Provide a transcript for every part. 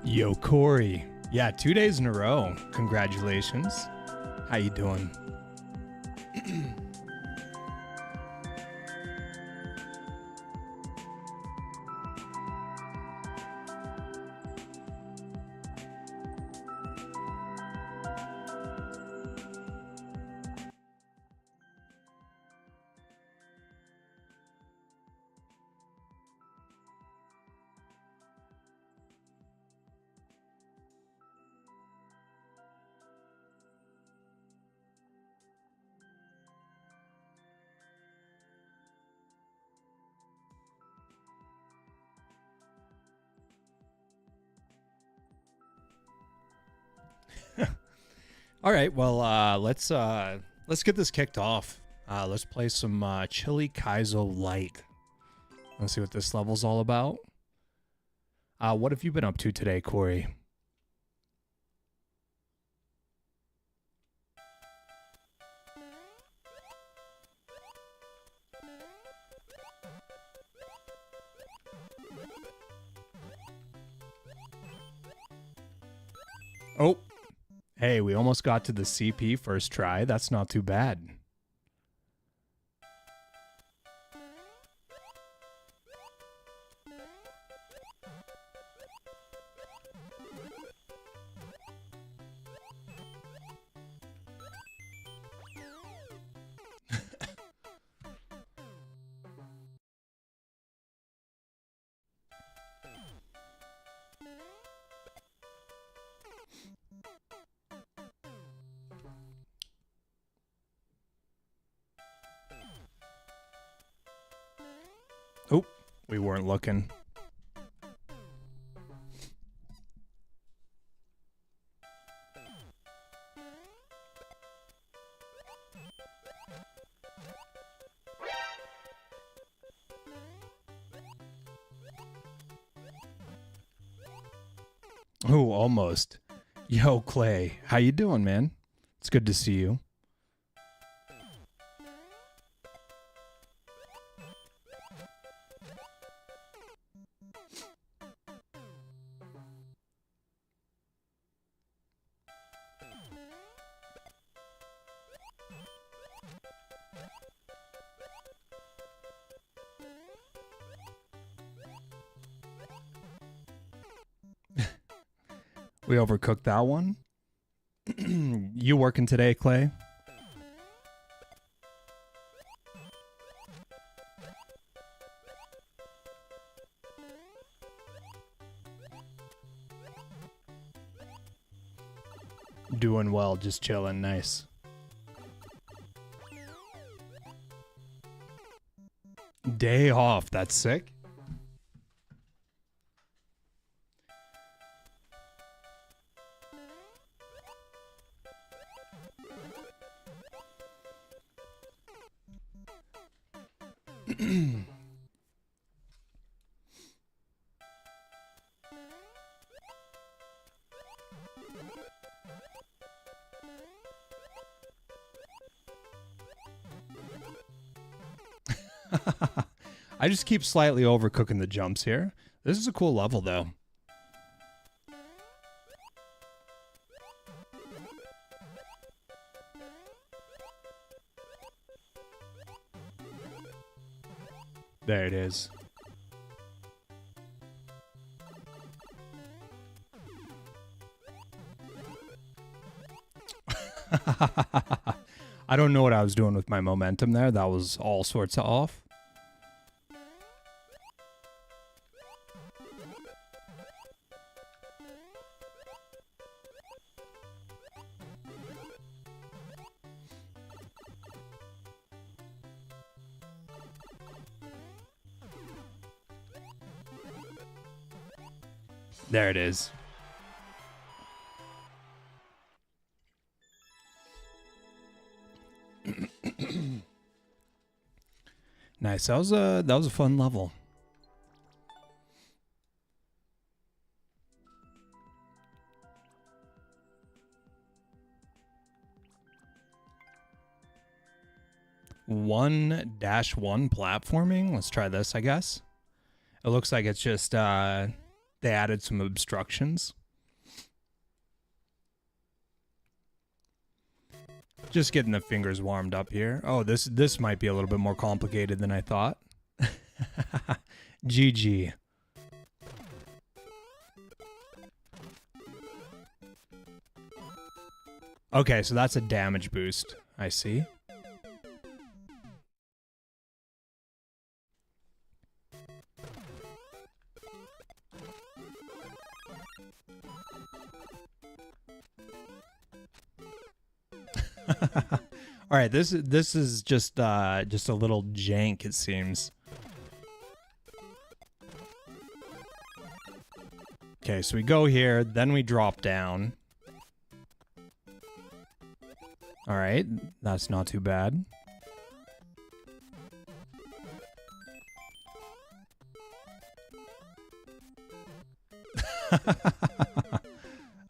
Yo, Corey. Yeah, 2 days in a row. Congratulations. How you doing? All right, well, let's get this kicked off. Let's play some Chili Kaizo Light. Let's see what this level's all about. What have you been up to today, Corey? Oh, hey, we almost got to the CP first try. That's not too bad. Oh, we weren't looking. Oh, almost. Yo, Clay, how you doing, man? It's good to see you. We overcooked that one. You working today, Clay? Doing well, just chilling. Nice. Day off. That's sick. I just keep slightly overcooking the jumps here. This is a cool level, though. There it is. I don't know what I was doing with my momentum there. That was all sorts of off. There it is. Nice. That was a fun level. One-1 platforming. Let's try this, I guess. It looks like it's just they added some obstructions. Just getting the fingers warmed up here. Oh, this might be a little bit more complicated than I thought. GG. Okay, so that's a damage boost. I see. All right, this is just a little jank, it seems. Okay, so we go here, then we drop down. All right, that's not too bad.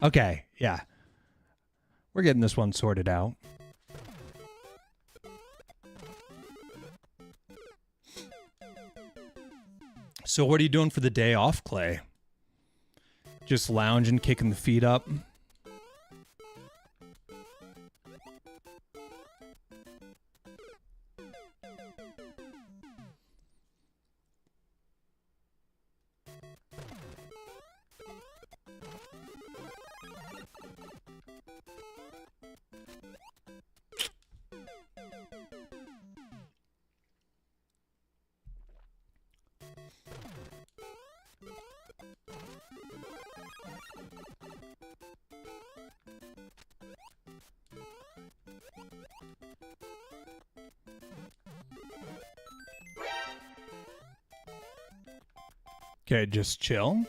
Okay, yeah. We're getting this one sorted out. So what are you doing for the day off, Clay? Just lounging, kicking the feet up? Okay, just chill.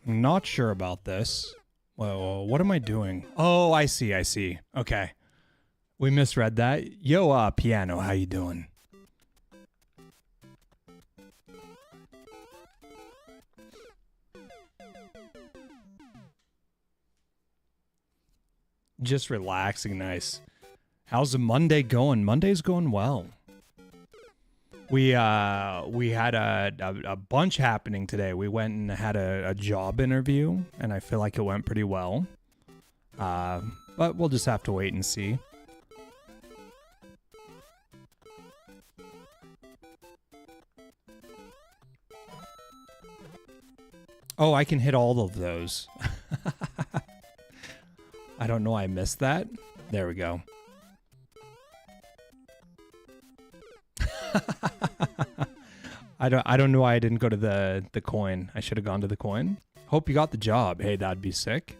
Not sure about this. Well, what am I doing? Oh, I see, I see. Okay. We misread that. Yo, Piano, how you doing? Just relaxing, nice. How's the Monday going? Monday's going well. We had a bunch happening today. We went and had a job interview, and I feel like it went pretty well. But we'll just have to wait and see. Oh, I can hit all of those. I don't know, I missed that. There we go. I don't know why I didn't go to the coin. I should have gone to the coin. Hope you got the job. Hey, that'd be sick.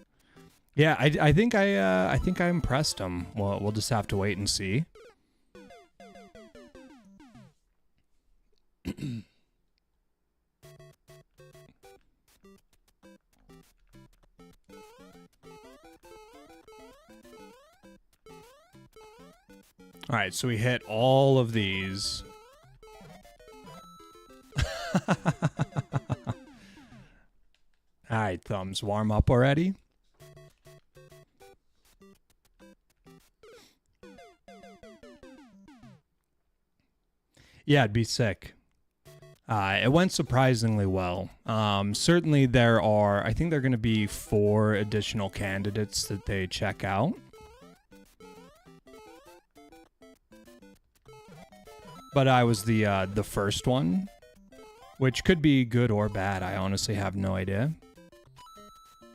Yeah, I think I impressed him. Well, we'll just have to wait and see. All right, so we hit all of these. All right, thumbs, warm up already. Yeah, it'd be sick. It went surprisingly well. Certainly there are, I think there are going to be 4 additional candidates that they check out. But I was the first one, which could be good or bad. I honestly have no idea.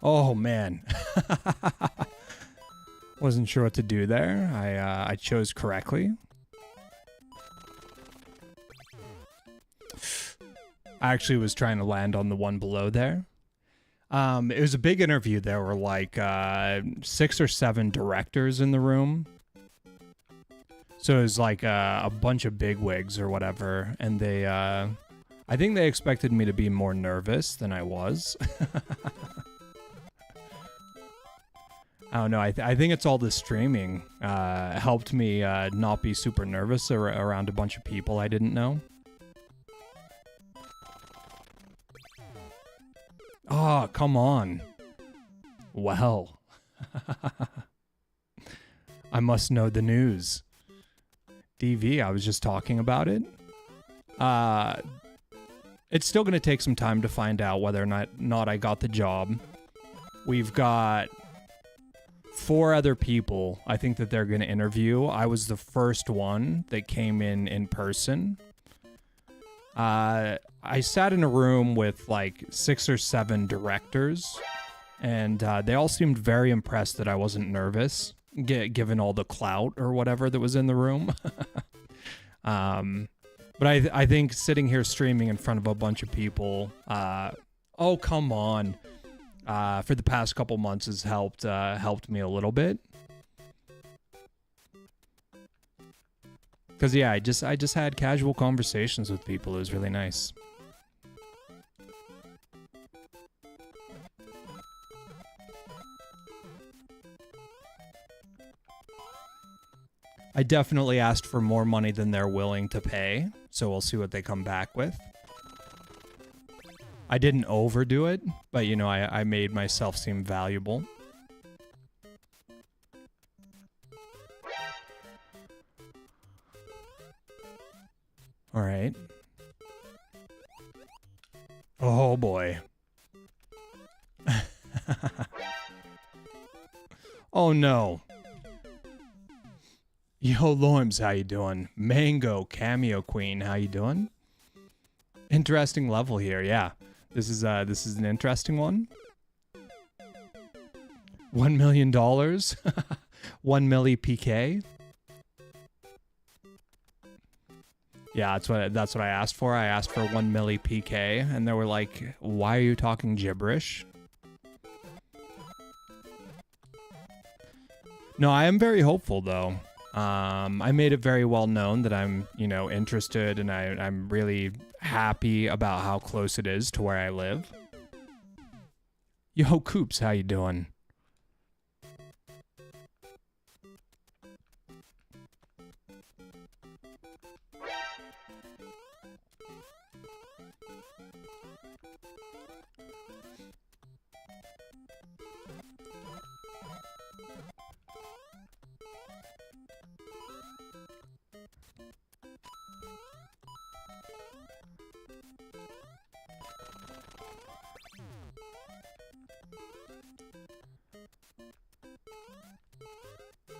Oh man, wasn't sure what to do there. I chose correctly. I actually was trying to land on the one below there. It was a big interview. There were like 6 or 7 directors in the room. So it was like a bunch of bigwigs or whatever, and they, I think they expected me to be more nervous than I was. I don't know, I think it's all the streaming helped me not be super nervous around a bunch of people I didn't know. Oh, come on. Well, I must know the news. DV, I was just talking about it. It's still going to take some time to find out whether or not I got the job. We've got 4 other people I think that they're going to interview. I was the first one that came in person. I sat in a room with like 6 or 7 directors, and they all seemed very impressed that I wasn't nervous, given all the clout or whatever that was in the room. But I think sitting here streaming in front of a bunch of people, oh come on, for the past couple months has helped me a little bit. Cause yeah, I just had casual conversations with people. It was really nice. I definitely asked for more money than they're willing to pay, so we'll see what they come back with. I didn't overdo it, but you know, I made myself seem valuable. All right. Oh boy. Oh no. Yo, Lorms, how you doing? Mango, Cameo Queen, how you doing? Interesting level here, yeah. This is an interesting one. $1 million? 1 milli PK? Yeah, that's what I asked for. I asked for 1 milli PK, and they were like, "Why are you talking gibberish?" No, I am very hopeful though. I made it very well known that I'm, you know, interested, and I'm really happy about how close it is to where I live. Yo, Coops, how you doing?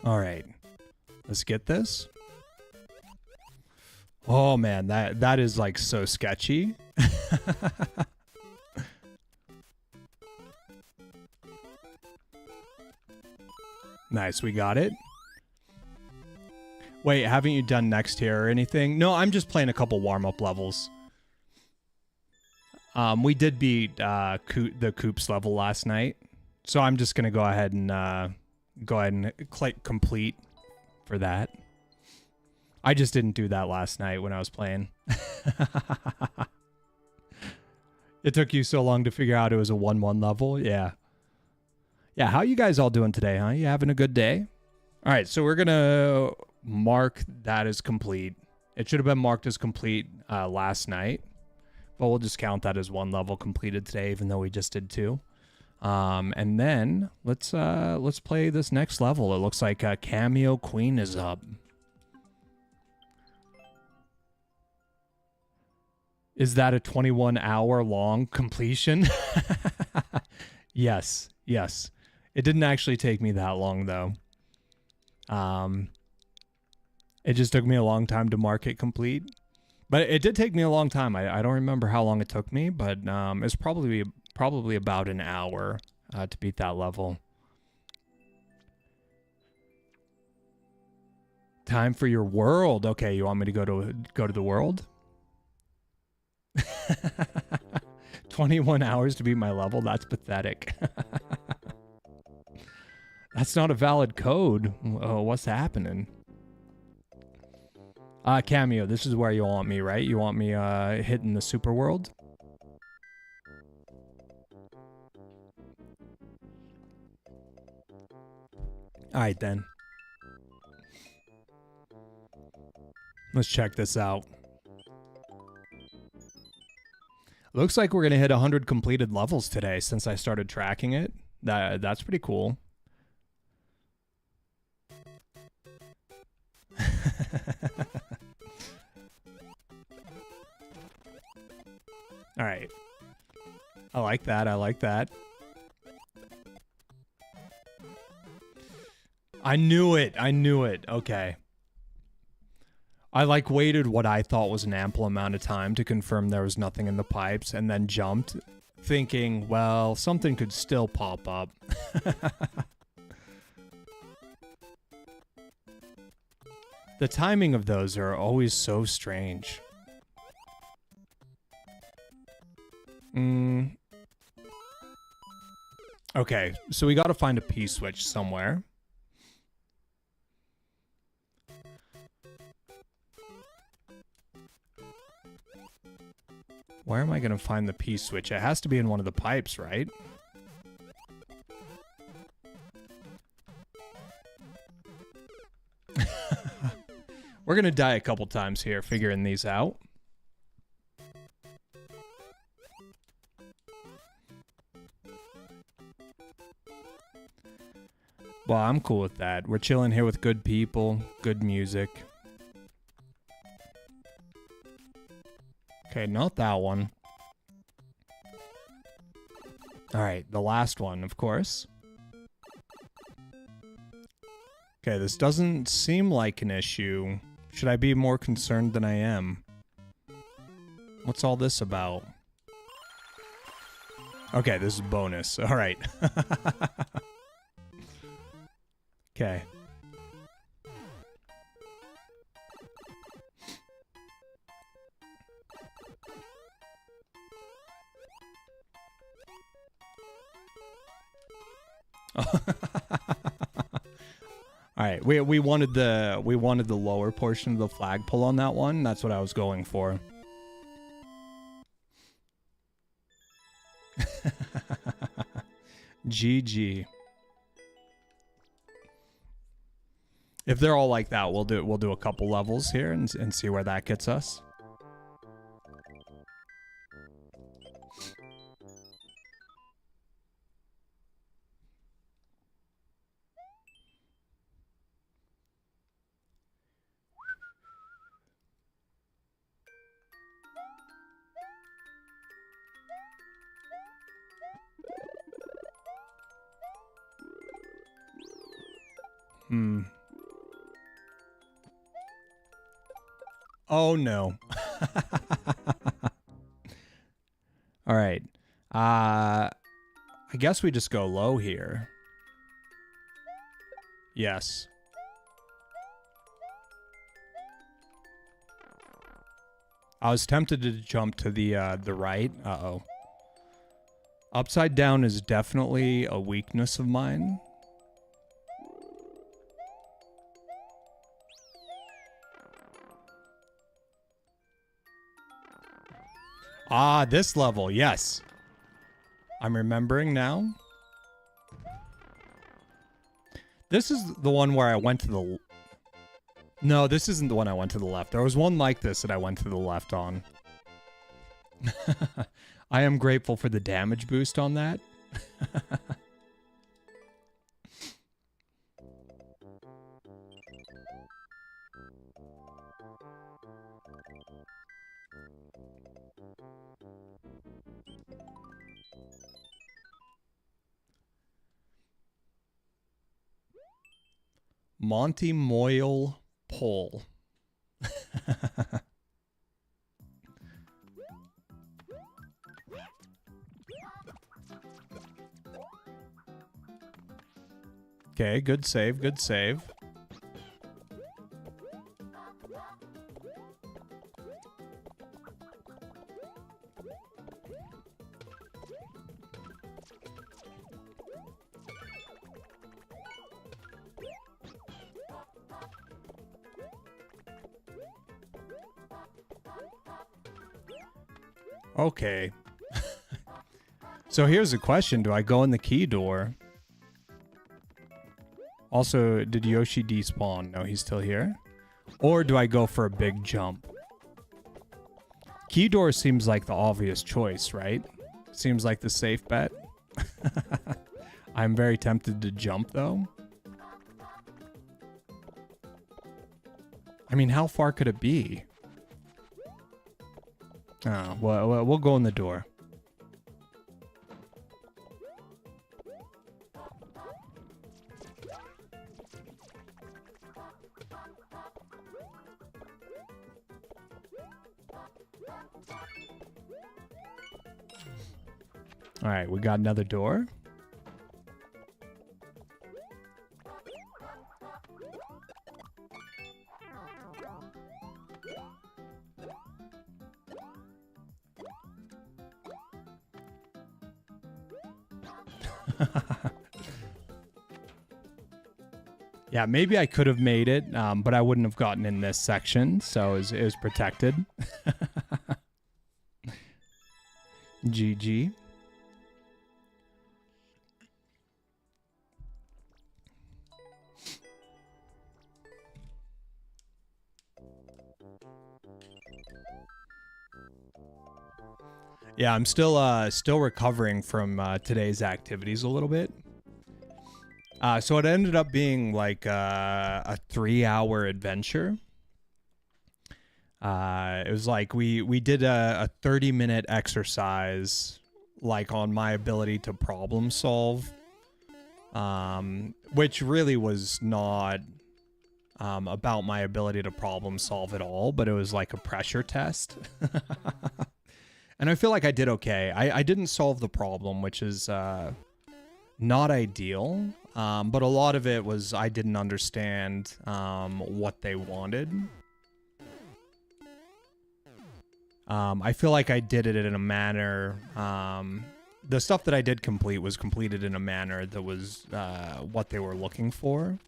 All right, let's get this. Oh man, that is like so sketchy. Nice, we got it. Wait, haven't you done next tier or anything? No, I'm just playing a couple warm-up levels. We did beat the Coops level last night, so I'm just gonna go ahead and click complete for that. I just didn't do that last night when I was playing. It took you so long to figure out it was a 1-1 level? Yeah. Yeah, how you guys all doing today, huh? You having a good day? All right, so we're going to mark that as complete. It should have been marked as complete last night, but we'll just count that as 1 level completed today, even though we just did 2. And then let's play this next level. It looks like Cameo Queen is up. Is that a 21-hour long completion? Yes. It didn't actually take me that long though. It just took me a long time to mark it complete. But it did take me a long time. I don't remember how long it took me, but it's probably about an hour to beat that level. Time for your world. Okay, you want me to go to the world? 21 hours to beat my level? That's pathetic. That's not a valid code. Oh, what's happening? Cameo, this is where you want me, right? You want me hitting the super world? Alright then. Let's check this out. Looks like we're going to hit 100 completed levels today since I started tracking it. That's pretty cool. All right. I like that. I like that. I knew it. I knew it. Okay. I like waited what I thought was an ample amount of time to confirm there was nothing in the pipes and then jumped thinking, well, something could still pop up. The timing of those are always so strange. Okay, so we gotta find a P-switch somewhere. Where am I gonna find the P-switch? It has to be in one of the pipes, right? We're gonna die a couple times here figuring these out. Well, I'm cool with that. We're chilling here with good people, good music. Okay, not that one. Alright, the last one, of course. Okay, this doesn't seem like an issue. Should I be more concerned than I am? What's all this about? Okay, this is bonus. Alright. Okay. All right, we wanted the lower portion of the flagpole on that one. That's what I was going for. GG. If they're all like that, we'll do a couple levels here and see where that gets us. Oh no. All right. I guess we just go low here. Yes. I was tempted to jump to the right. Uh-oh. Upside down is definitely a weakness of mine. Ah, this level, yes. I'm remembering now. This is the one where I went to the... No, this isn't the one I went to the left. There was one like this that I went to the left on. I am grateful for the damage boost on that. Monty Moyle Pole. Okay, good save, good save. Okay. So here's a question. Do I go in the key door? Also, did Yoshi despawn? No, he's still here. Or do I go for a big jump? key door seems like the obvious choice, right? Seems like the safe bet. I'm very tempted to jump, though. I mean, how far could it be? Oh, well, we'll go in the door. All right, we got another door. Yeah, maybe I could have made it, but I wouldn't have gotten in this section, so it was protected. GG. Yeah, I'm still recovering from today's activities a little bit. So it ended up being like a 3-hour adventure. It was like we did a 30-minute exercise, like on my ability to problem solve, which really was not about my ability to problem solve at all, but it was like a pressure test. And I feel like I did okay. I didn't solve the problem, which is not ideal, but a lot of it was I didn't understand what they wanted. I feel like I did it in a manner, the stuff that I did complete was completed in a manner that was what they were looking for.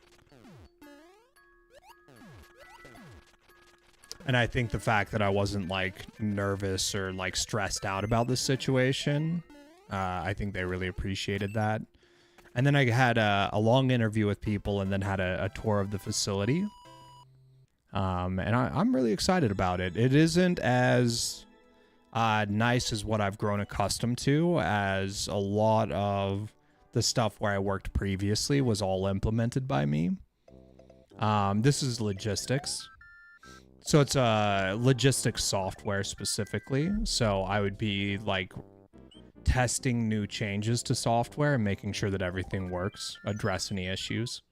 And I think the fact that I wasn't like nervous or like stressed out about this situation, I think they really appreciated that. And then I had a long interview with people and then had a tour of the facility. And I'm really excited about it. It isn't as nice as what I've grown accustomed to, as a lot of the stuff where I worked previously was all implemented by me. This is logistics. So it's logistics software specifically. So I would be like testing new changes to software and making sure that everything works, address any issues.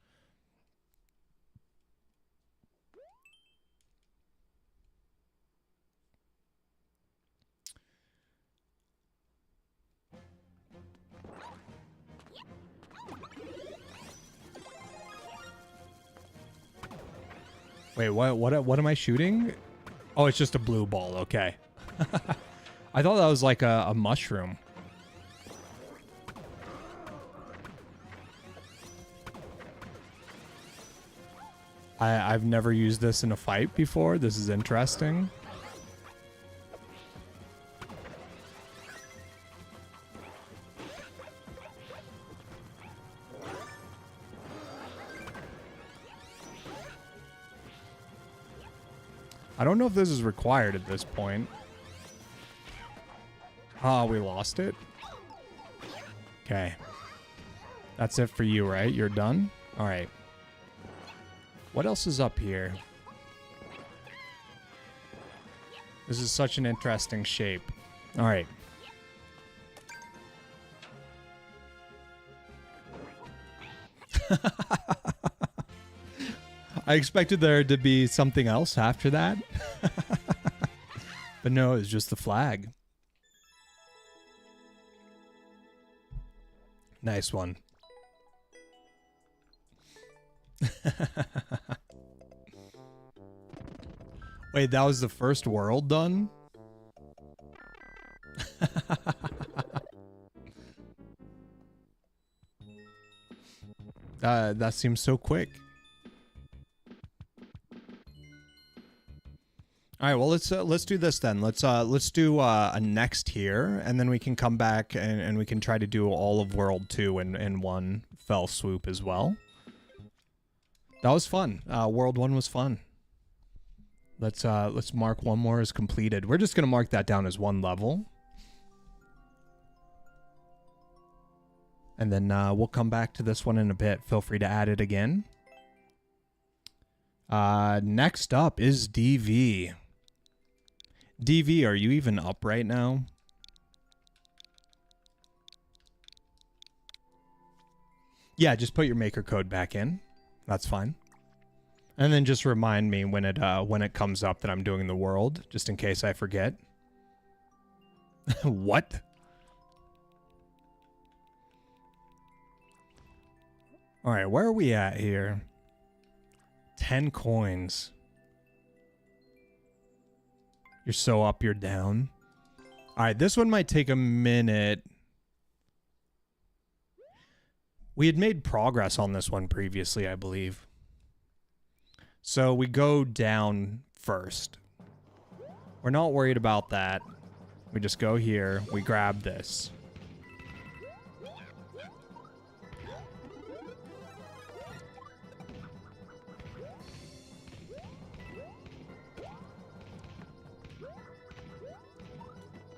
Wait, what am I shooting? Oh, it's just a blue ball. Okay. I thought that was like a mushroom. I've never used this in a fight before. This is interesting. I don't know if this is required at this point. Ah, we lost it. Okay. That's it for you, right? You're done? All right. What else is up here? This is such an interesting shape. All right. I expected there to be something else after that. But no, it's just the flag. Nice one. Wait, that was the first world done? That seems so quick. All right, well let's do this then. Let's do a next here, and then we can come back and we can try to do all of World 2 in one fell swoop as well. That was fun. World 1 was fun. Let's mark one more as completed. We're just gonna mark that down as one level. And then we'll come back to this one in a bit. Feel free to add it again. Next up is DV. DV, are you even up right now? Yeah, just put your maker code back in. That's fine. And then just remind me when it comes up that I'm doing the world, just in case I forget. What? All right, where are we at here? 10 coins. You're so up, you're down. All right, this one might take a minute. We had made progress on this one previously, I believe. So we go down first. We're not worried about that. We just go here, we grab this.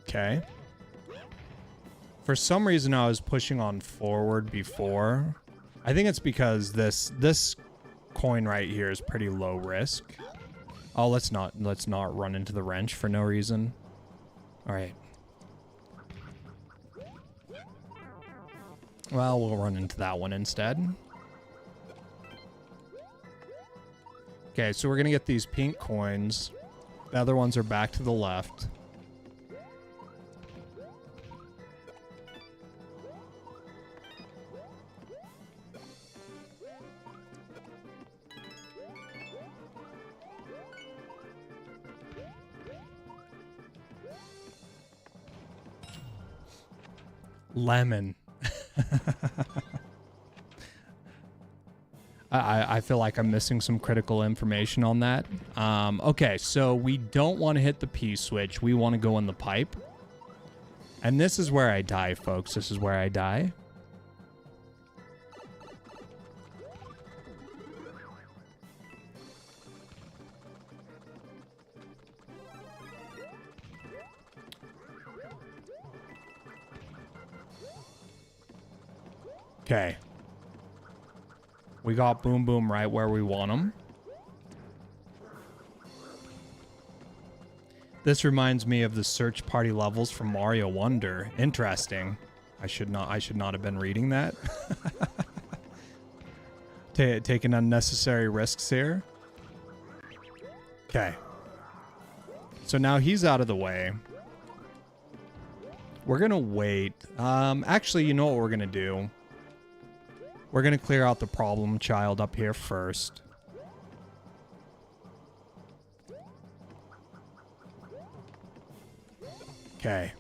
Okay. For some reason I was pushing on forward before. I think it's because this coin right here is pretty low risk. Oh, let's not run into the wrench for no reason. All right. Well, we'll run into that one instead. Okay, so we're gonna get these pink coins. The other ones are back to the left. Lemon. I feel like I'm missing some critical information on that. Okay, so we don't want to hit the P switch. We want to go in the pipe. And this is where I die, folks. This is where I die. Okay. We got Boom Boom right where we want him. This reminds me of the search party levels from Mario Wonder. Interesting. I should not have been reading that. Taking unnecessary risks here. Okay. So now he's out of the way. We're gonna wait. Actually, you know what we're gonna do? We're going to clear out the problem child up here first. Okay.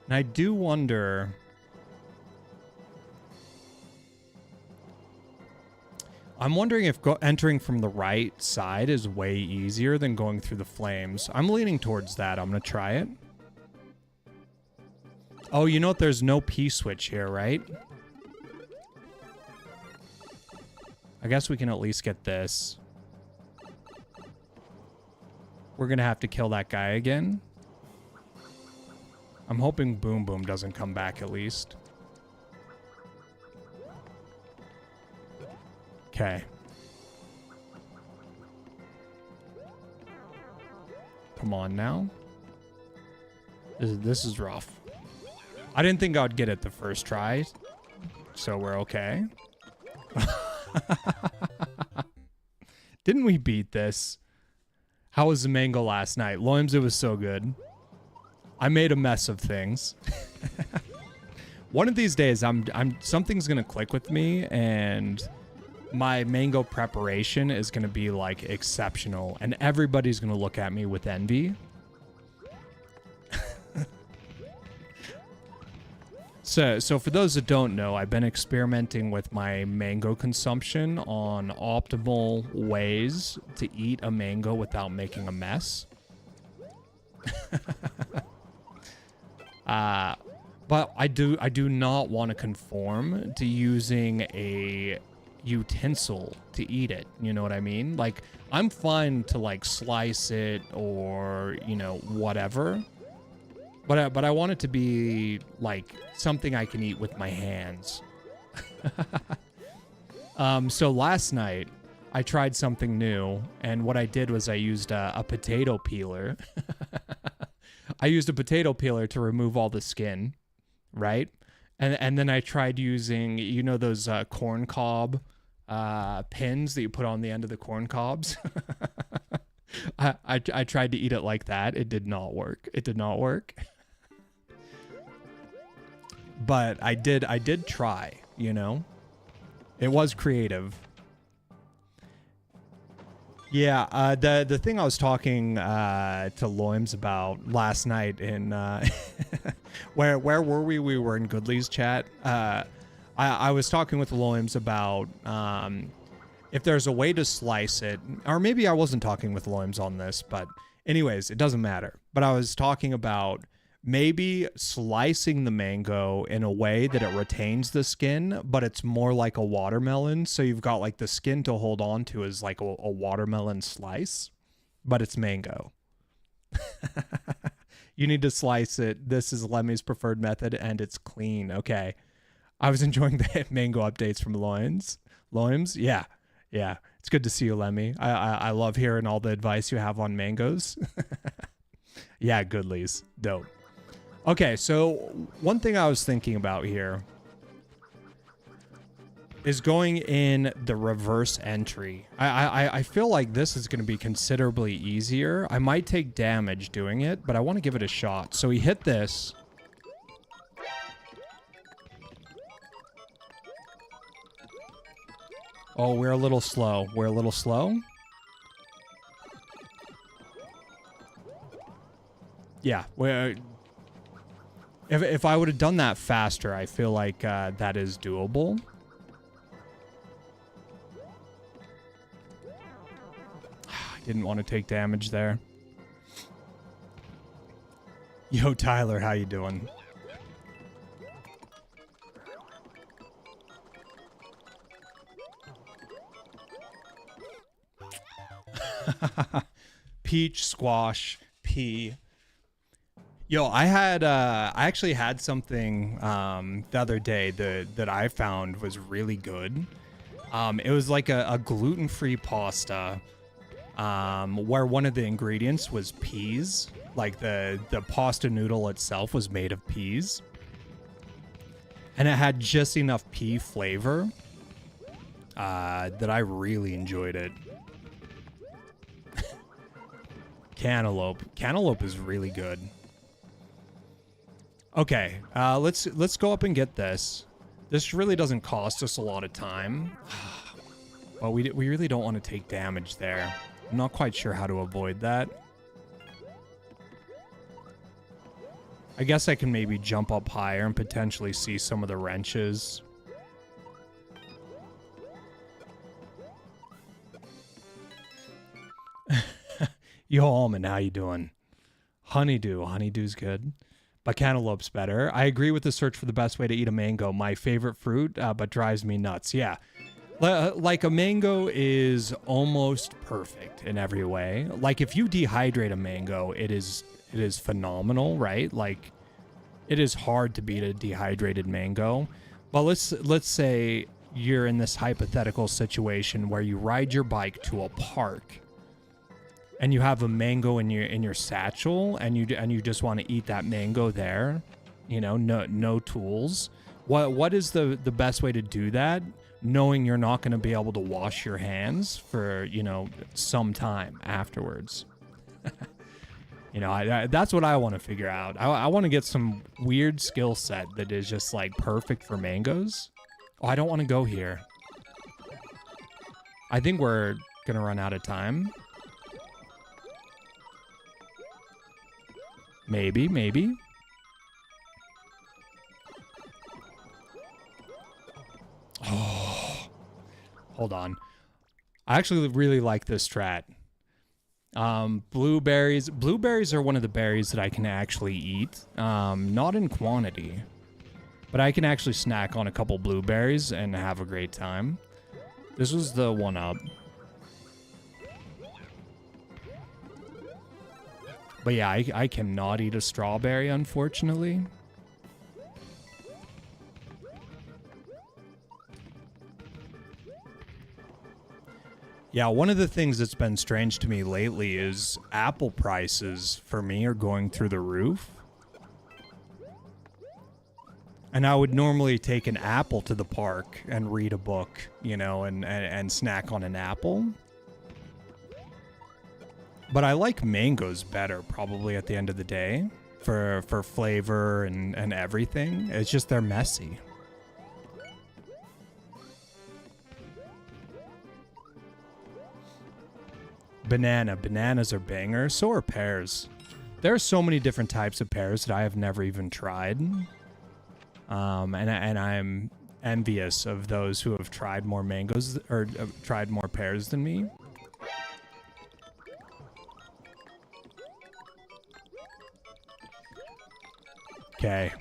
And I do wonder... I'm wondering if entering from the right side is way easier than going through the flames. I'm leaning towards that. I'm going to try it. Oh, you know what? There's no P switch here, right? I guess we can at least get this. We're gonna have to kill that guy again. I'm hoping Boom Boom doesn't come back at least. Okay. Come on now. This is rough. I didn't think I would get it the first try, so we're okay. Didn't we beat this? How was the mango last night? Loims, it was so good. I made a mess of things. One of these days, something's gonna click with me, and my mango preparation is gonna be like exceptional, and everybody's gonna look at me with envy. So for those that don't know, I've been experimenting with my mango consumption on optimal ways to eat a mango without making a mess. But I do not want to conform to using a utensil to eat it. You know what I mean? Like, I'm fine to like slice it or, you know, whatever. But I want it to be like something I can eat with my hands. So last night I tried something new, and what I did was I used a potato peeler. I used a potato peeler to remove all the skin, right? And then I tried using, you know, those corn cob pins that you put on the end of the corn cobs. I tried to eat it like that. It did not work. It did not work. But I did try, you know. It was creative. Yeah, the thing I was talking to Loims about last night in where were we? We were in Goodley's chat. I was talking with Loims about if there's a way to slice it, or maybe I wasn't talking with Loims on this, but anyways, it doesn't matter. But I was talking about maybe slicing the mango in a way that it retains the skin, but it's more like a watermelon. So you've got like the skin to hold on to is like a watermelon slice, but it's mango. You need to slice it. This is Lemmy's preferred method, and it's clean. Okay. I was enjoying the mango updates from Loims. Yeah. Yeah. It's good to see you, Lemmy. I love hearing all the advice you have on mangoes. Yeah, Goodlies. Dope. Okay, so one thing I was thinking about here is going in the reverse entry. I feel like this is going to be considerably easier. I might take damage doing it, but I want to give it a shot. So he hit this. Oh, we're a little slow. We're a little slow. Yeah, if I would have done that faster, I feel like that is doable. I didn't want to take damage there. Yo, Tyler, how you doing? Peach, squash, pea. Yo, I actually had something the other day that I found was really good. It was like a gluten-free pasta where one of the ingredients was peas. Like the pasta noodle itself was made of peas. And it had just enough pea flavor that I really enjoyed it. Cantaloupe. Cantaloupe is really good. Okay, let's go up and get this. This really doesn't cost us a lot of time. But we really don't want to take damage there. I'm not quite sure how to avoid that. I guess I can maybe jump up higher and potentially see some of the wrenches. Yo, Almond, how you doing? Honeydew. Honeydew's good. But cantaloupe's better. I agree with the search for the best way to eat a mango. My favorite fruit, but drives me nuts. Yeah. Like a mango is almost perfect in every way. Like if you dehydrate a mango, it is phenomenal, right? Like it is hard to beat a dehydrated mango. But let's say you're in this hypothetical situation where you ride your bike to a park and you have a mango in your satchel and you just want to eat that mango there, you know, no tools. What is the best way to do that, knowing you're not going to be able to wash your hands for, you know, some time afterwards? You know, that's what I want to figure out. I want to get some weird skill set that is just like perfect for mangoes. Oh, I don't want to go here. I think we're going to run out of time. Maybe. Oh, hold on. I actually really like this strat. Blueberries. Blueberries are one of the berries that I can actually eat. Not in quantity, but I can actually snack on a couple blueberries and have a great time. This was the one up. But yeah, I cannot eat a strawberry, unfortunately. Yeah, one of the things that's been strange to me lately is apple prices for me are going through the roof. And I would normally take an apple to the park and read a book, you know, and snack on an apple. But I like mangoes better, probably, at the end of the day, for flavor and everything. It's just they're messy. Bananas are bangers. So are pears. There are so many different types of pears that I have never even tried. And I'm envious of those who have tried more mangoes or tried more pears than me. Okay.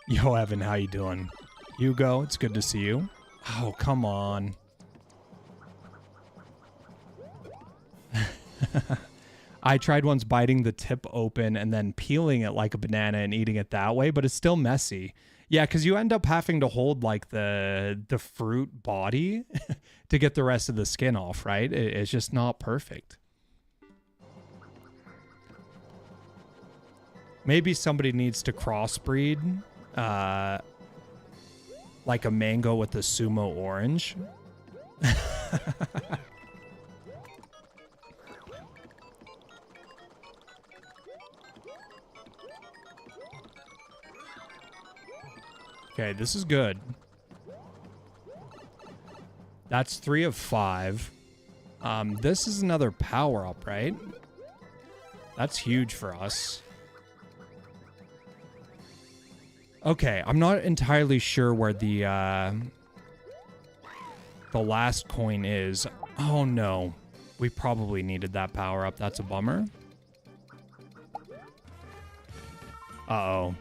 Yo, Evan, how you doing? Hugo, it's good to see you. Oh, come on. I tried once biting the tip open and then peeling it like a banana and eating it that way, but it's still messy. Yeah, because you end up having to hold like the fruit body to get the rest of the skin off, right? It's just not perfect. Maybe somebody needs to crossbreed like a mango with a sumo orange. Okay, this is good. That's 3 of 5. This is another power-up, right? That's huge for us. Okay, I'm not entirely sure where the last coin is. Oh, no. We probably needed that power-up. That's a bummer. Uh-oh.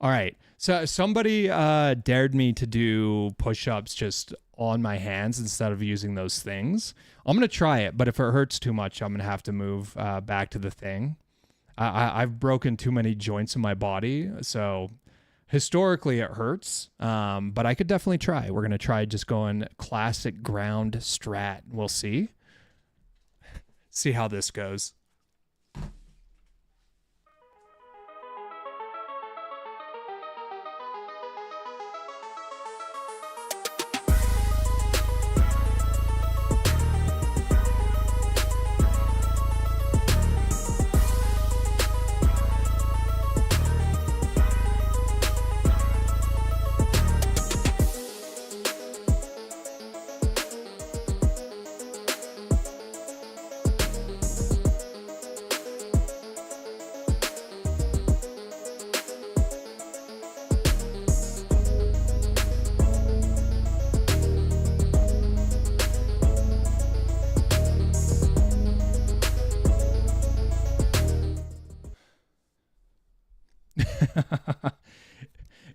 All right, so somebody dared me to do push-ups just on my hands instead of using those things. I'm gonna try it, but if it hurts too much, I'm gonna have to move back to the thing. I've broken too many joints in my body, so historically it hurts, but I could definitely try. We're gonna try just going classic ground strat. We'll see. See how this goes.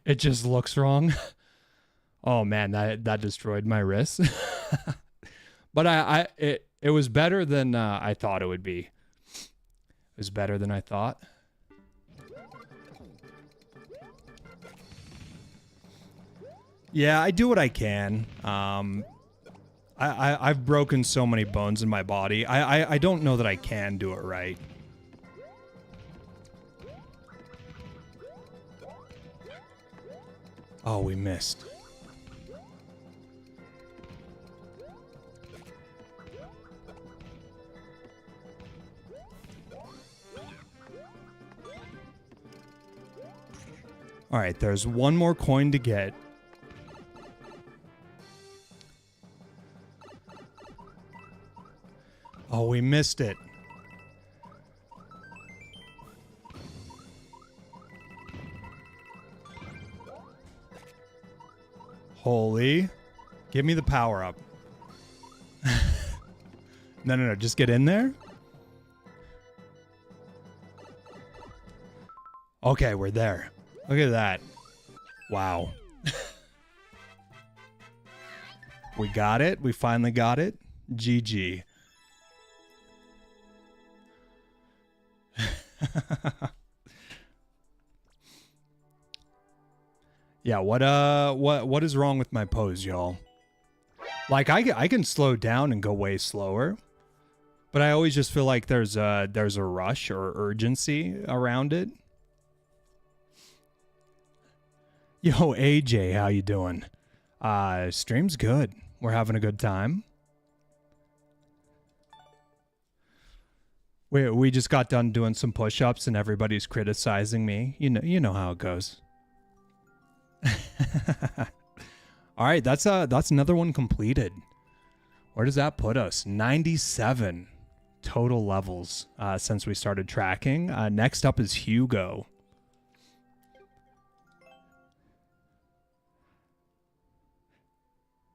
It just looks wrong. Oh man, that destroyed my wrist. But it was better than I thought it would be. It was better than I thought. Yeah, I do what I can. I've broken so many bones in my body. I don't know that I can do it right. Oh, we missed. All right, there's one more coin to get. Oh, we missed it. Holy. Give me the power up. No. Just get in there. Okay, we're there. Look at that. Wow. We got it. We finally got it. GG. Yeah, what is wrong with my pose, y'all? Like I can slow down and go way slower, but I always just feel like there's a rush or urgency around it. Yo, AJ, how you doing? Stream's good. We're having a good time. We just got done doing some push-ups and everybody's criticizing me. You know how it goes. All right, that's another one completed. Where does that put us? 97 total levels since we started tracking. Next up is Hugo.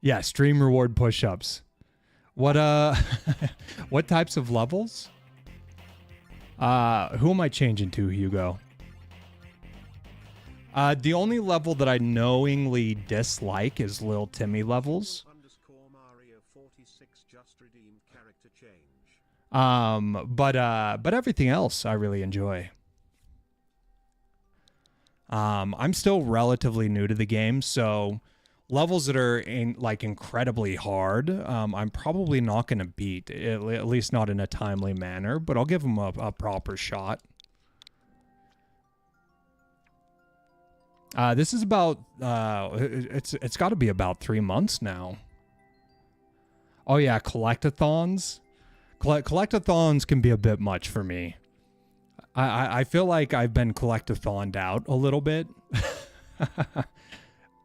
Yeah, stream reward push-ups. What what types of levels? Who am I changing to, Hugo? The only level that I knowingly dislike is Lil Timmy levels. But everything else I really enjoy. I'm still relatively new to the game, so levels that are incredibly hard, I'm probably not going to beat, at least not in a timely manner, but I'll give them a proper shot. This is about, it's got to be about 3 months now. Oh yeah, collectathons. Collectathons can be a bit much for me. I feel like I've been collectathoned out a little bit.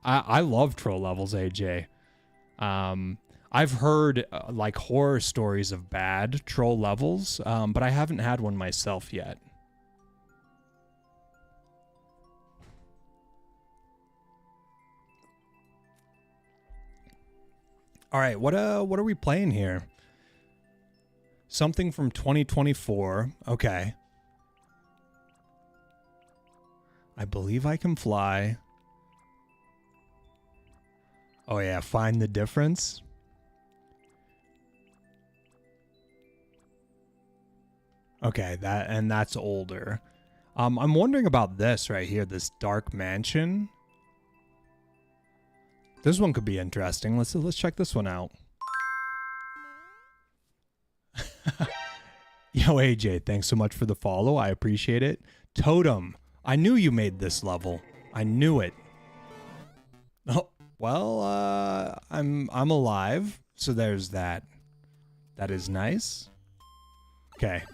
I love troll levels, AJ. I've heard like horror stories of bad troll levels, but I haven't had one myself yet. All right, what are we playing here? Something from 2024. Okay. I believe I can fly. Oh yeah, find the difference. Okay, that's older. I'm wondering about this right here, this Dark Mansion. This one could be interesting. Let's check this one out. Yo, AJ, thanks so much for the follow. I appreciate it. Totem, I knew you made this level. I knew it. Oh, well, I'm alive, so there's that. That is nice. Okay.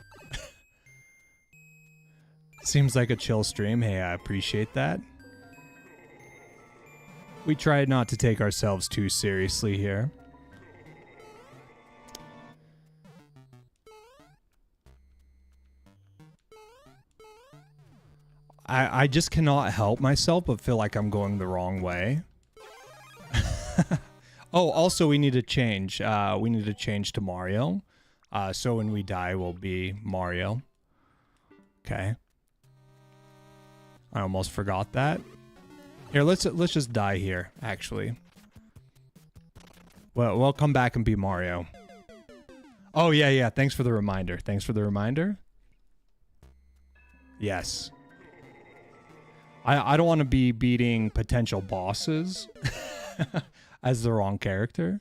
Seems like a chill stream. Hey, I appreciate that. We try not to take ourselves too seriously here. I just cannot help myself but feel like I'm going the wrong way. Oh, also we need to change. We need to change to Mario. So when we die, we'll be Mario. Okay. I almost forgot that. Here, let's just die here, actually. Well, we'll come back and be Mario. Oh, yeah. Thanks for the reminder. Thanks for the reminder. Yes. I don't want to be beating potential bosses as the wrong character.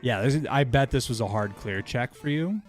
Yeah, I bet this was a hard clear check for you.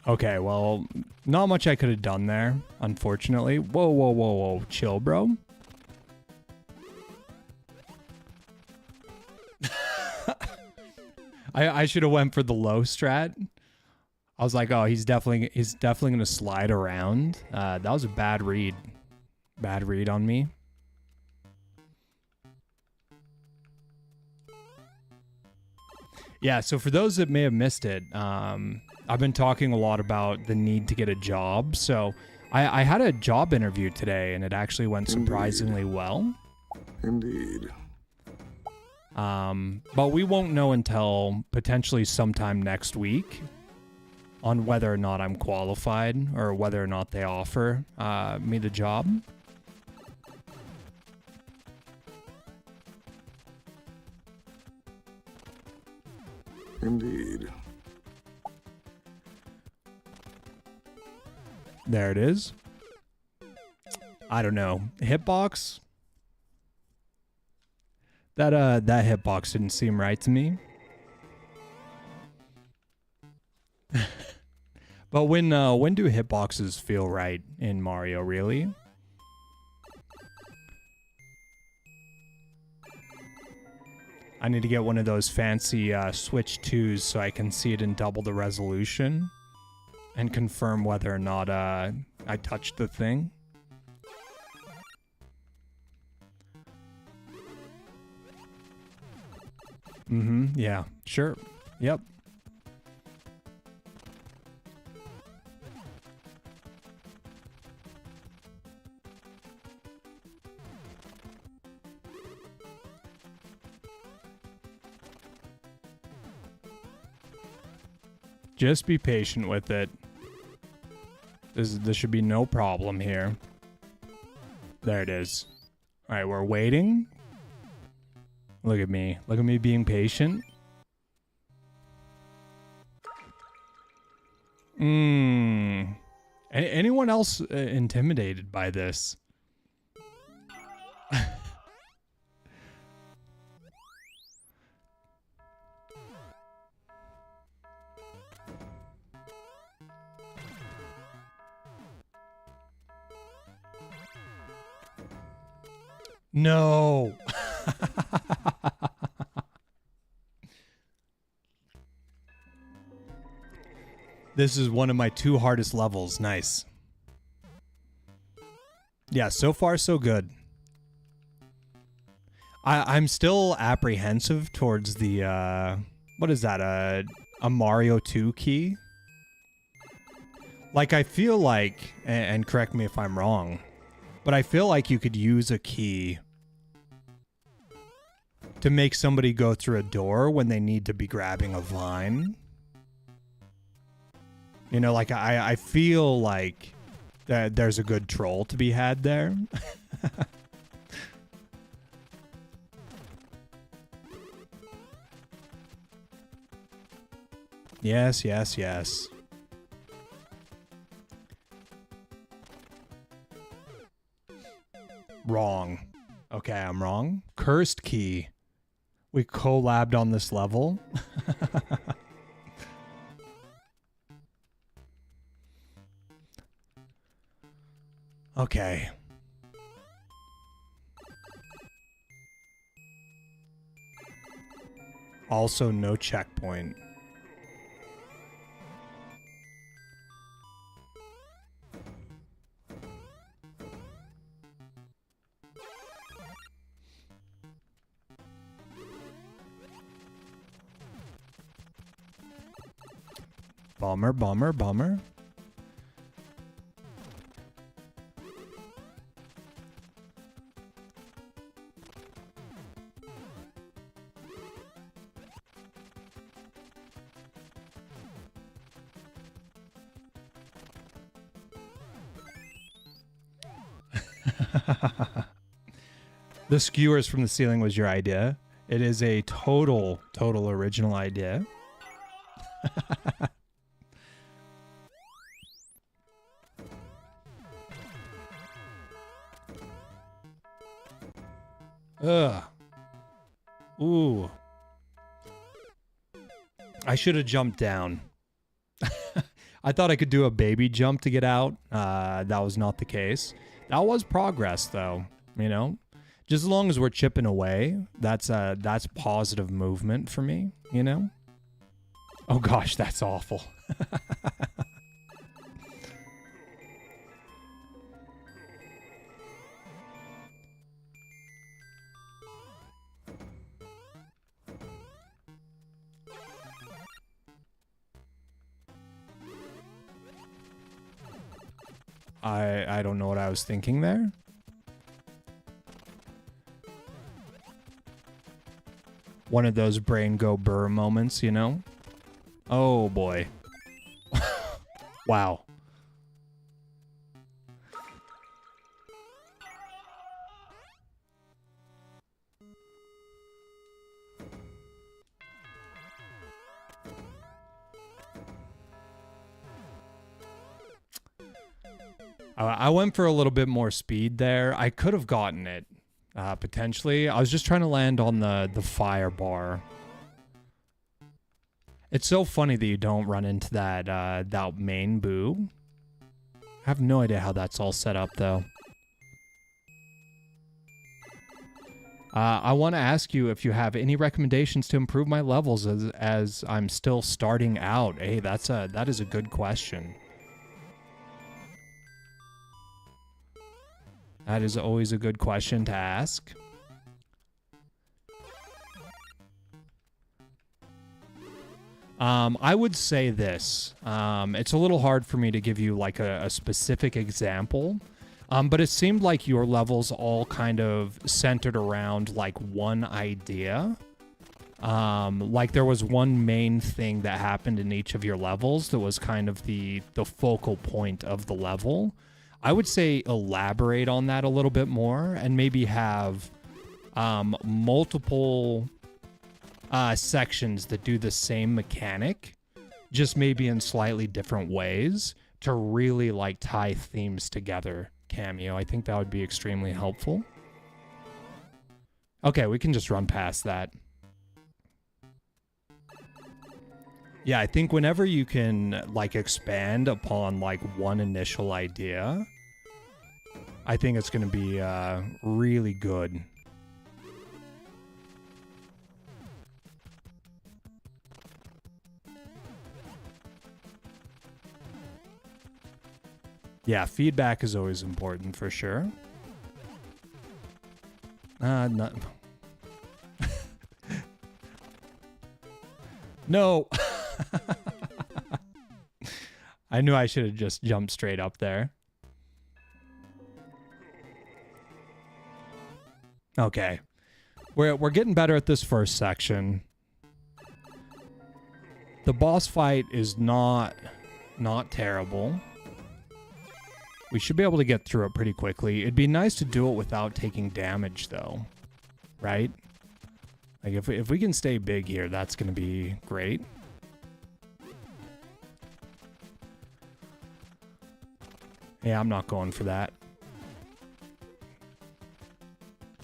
Okay, well, not much I could have done there, unfortunately. Whoa. Chill, bro. I should have went for the low strat. I was like, oh, he's definitely gonna slide around. That was a bad read. Bad read on me. Yeah, so for those that may have missed it, I've been talking a lot about the need to get a job. So I had a job interview today, and it actually went surprisingly well. Indeed. But we won't know until potentially sometime next week on whether or not I'm qualified or whether or not they offer me the job. Indeed. There it is. I don't know. Hitbox? That hitbox didn't seem right to me. But when do hitboxes feel right in Mario, really? I need to get one of those fancy Switch 2s so I can see it in double the resolution and confirm whether or not I touched the thing. Yeah, sure. Yep. Just be patient with it. This should be no problem here. There it is. All right, we're waiting. Look at me. Look at me being patient. Anyone else intimidated by this? No. This is one of my 2 hardest levels. Nice. Yeah, so far so good. I'm still apprehensive towards the what is that? A Mario 2 key? Like, I feel like, and correct me if I'm wrong, but I feel like you could use a key to make somebody go through a door when they need to be grabbing a vine. You know, like, I feel like that there's a good troll to be had there. Yes, yes, yes. Wrong. Okay, I'm wrong. Cursed key. We collabed on this level. Okay. Also, no checkpoint. Bummer, bummer, bummer. The skewers from the ceiling was your idea. It is a total original idea. Ugh. Ooh. I should have jumped down. I thought I could do a baby jump to get out. That was not the case. That was progress, though. You know, just as long as we're chipping away, that's positive movement for me. You know. Oh gosh, that's awful. I don't know what I was thinking there. One of those brain go burr moments, you know? Oh boy. Wow. I went for a little bit more speed there. I could have gotten it, potentially. I was just trying to land on the fire bar. It's so funny that you don't run into that main boo. I have no idea how that's all set up, though. I want to ask you if you have any recommendations to improve my levels as I'm still starting out. Hey, that is a good question. That is always a good question to ask. I would say this. It's a little hard for me to give you like a specific example, but it seemed like your levels all kind of centered around like one idea. Like there was one main thing that happened in each of your levels that was kind of the focal point of the level. I would say elaborate on that a little bit more and maybe have multiple sections that do the same mechanic, just maybe in slightly different ways to really like tie themes together, Cameo. I think that would be extremely helpful. Okay, we can just run past that. Yeah, I think whenever you can like expand upon like one initial idea, I think it's going to be really good. Yeah, feedback is always important for sure. No. No. I knew I should have just jumped straight up there. Okay. We're getting better at this first section. The boss fight is not terrible. We should be able to get through it pretty quickly. It'd be nice to do it without taking damage though. Right? Like if we can stay big here, that's going to be great. Yeah, I'm not going for that.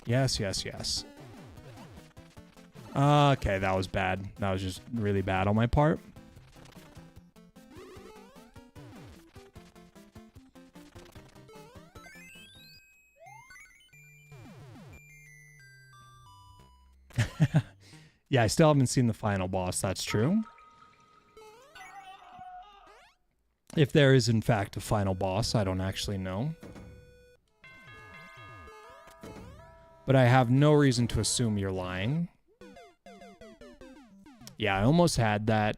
Yes, yes, yes. Okay, that was bad. That was just really bad on my part. Yeah, I still haven't seen the final boss, that's true. If there is, in fact, a final boss, I don't actually know. But I have no reason to assume you're lying. Yeah, I almost had that.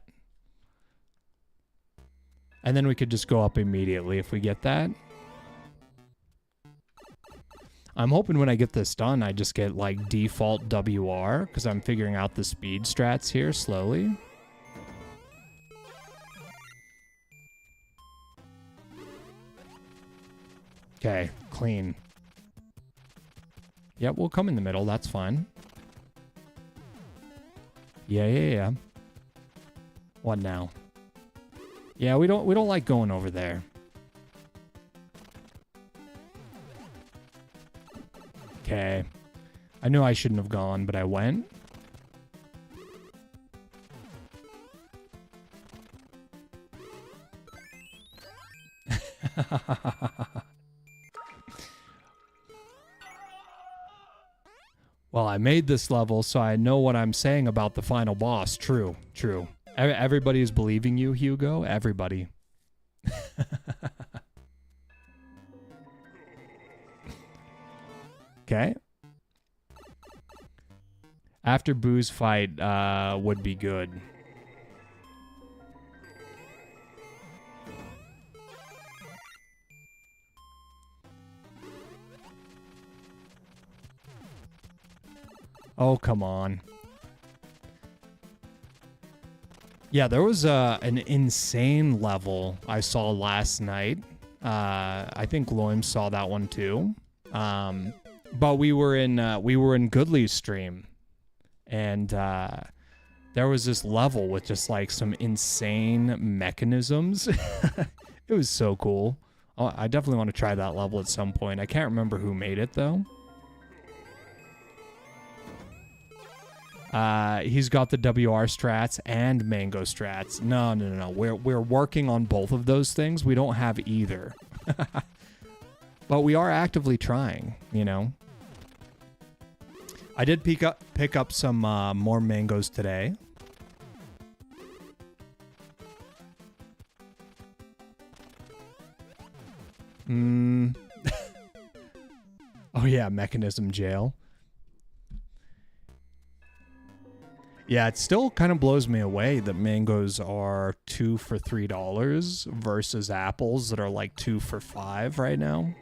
And then we could just go up immediately if we get that. I'm hoping when I get this done, I just get like default WR, because I'm figuring out the speed strats here slowly. Okay, clean. Yep, we'll come in the middle, that's fine. Yeah. What now? Yeah, we don't like going over there. Okay. I knew I shouldn't have gone, but I went. Well, I made this level, so I know what I'm saying about the final boss. True, true. Everybody's believing you, Hugo. Everybody. Okay. After Boo's fight would be good. Oh, come on. Yeah, there was an insane level I saw last night. I think Loim saw that one too. But we were in Goodley's stream, and there was this level with just like some insane mechanisms. It was so cool. Oh, I definitely want to try that level at some point. I can't remember who made it though. He's got the WR strats and Mango strats. No. We're working on both of those things. We don't have either. But we are actively trying, you know. I did pick up some more mangoes today. Oh yeah, Mechanism Jail. Yeah, it still kind of blows me away that mangoes are 2 for $3 versus apples that are like 2 for $5 right now.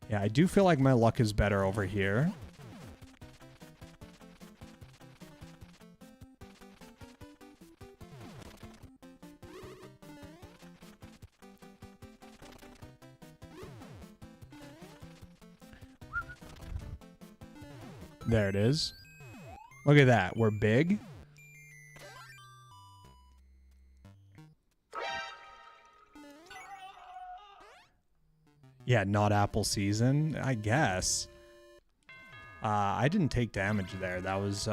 Yeah, I do feel like my luck is better over here. There it is. Look at that. We're big. Yeah, not apple season, I guess. I didn't take damage there. That was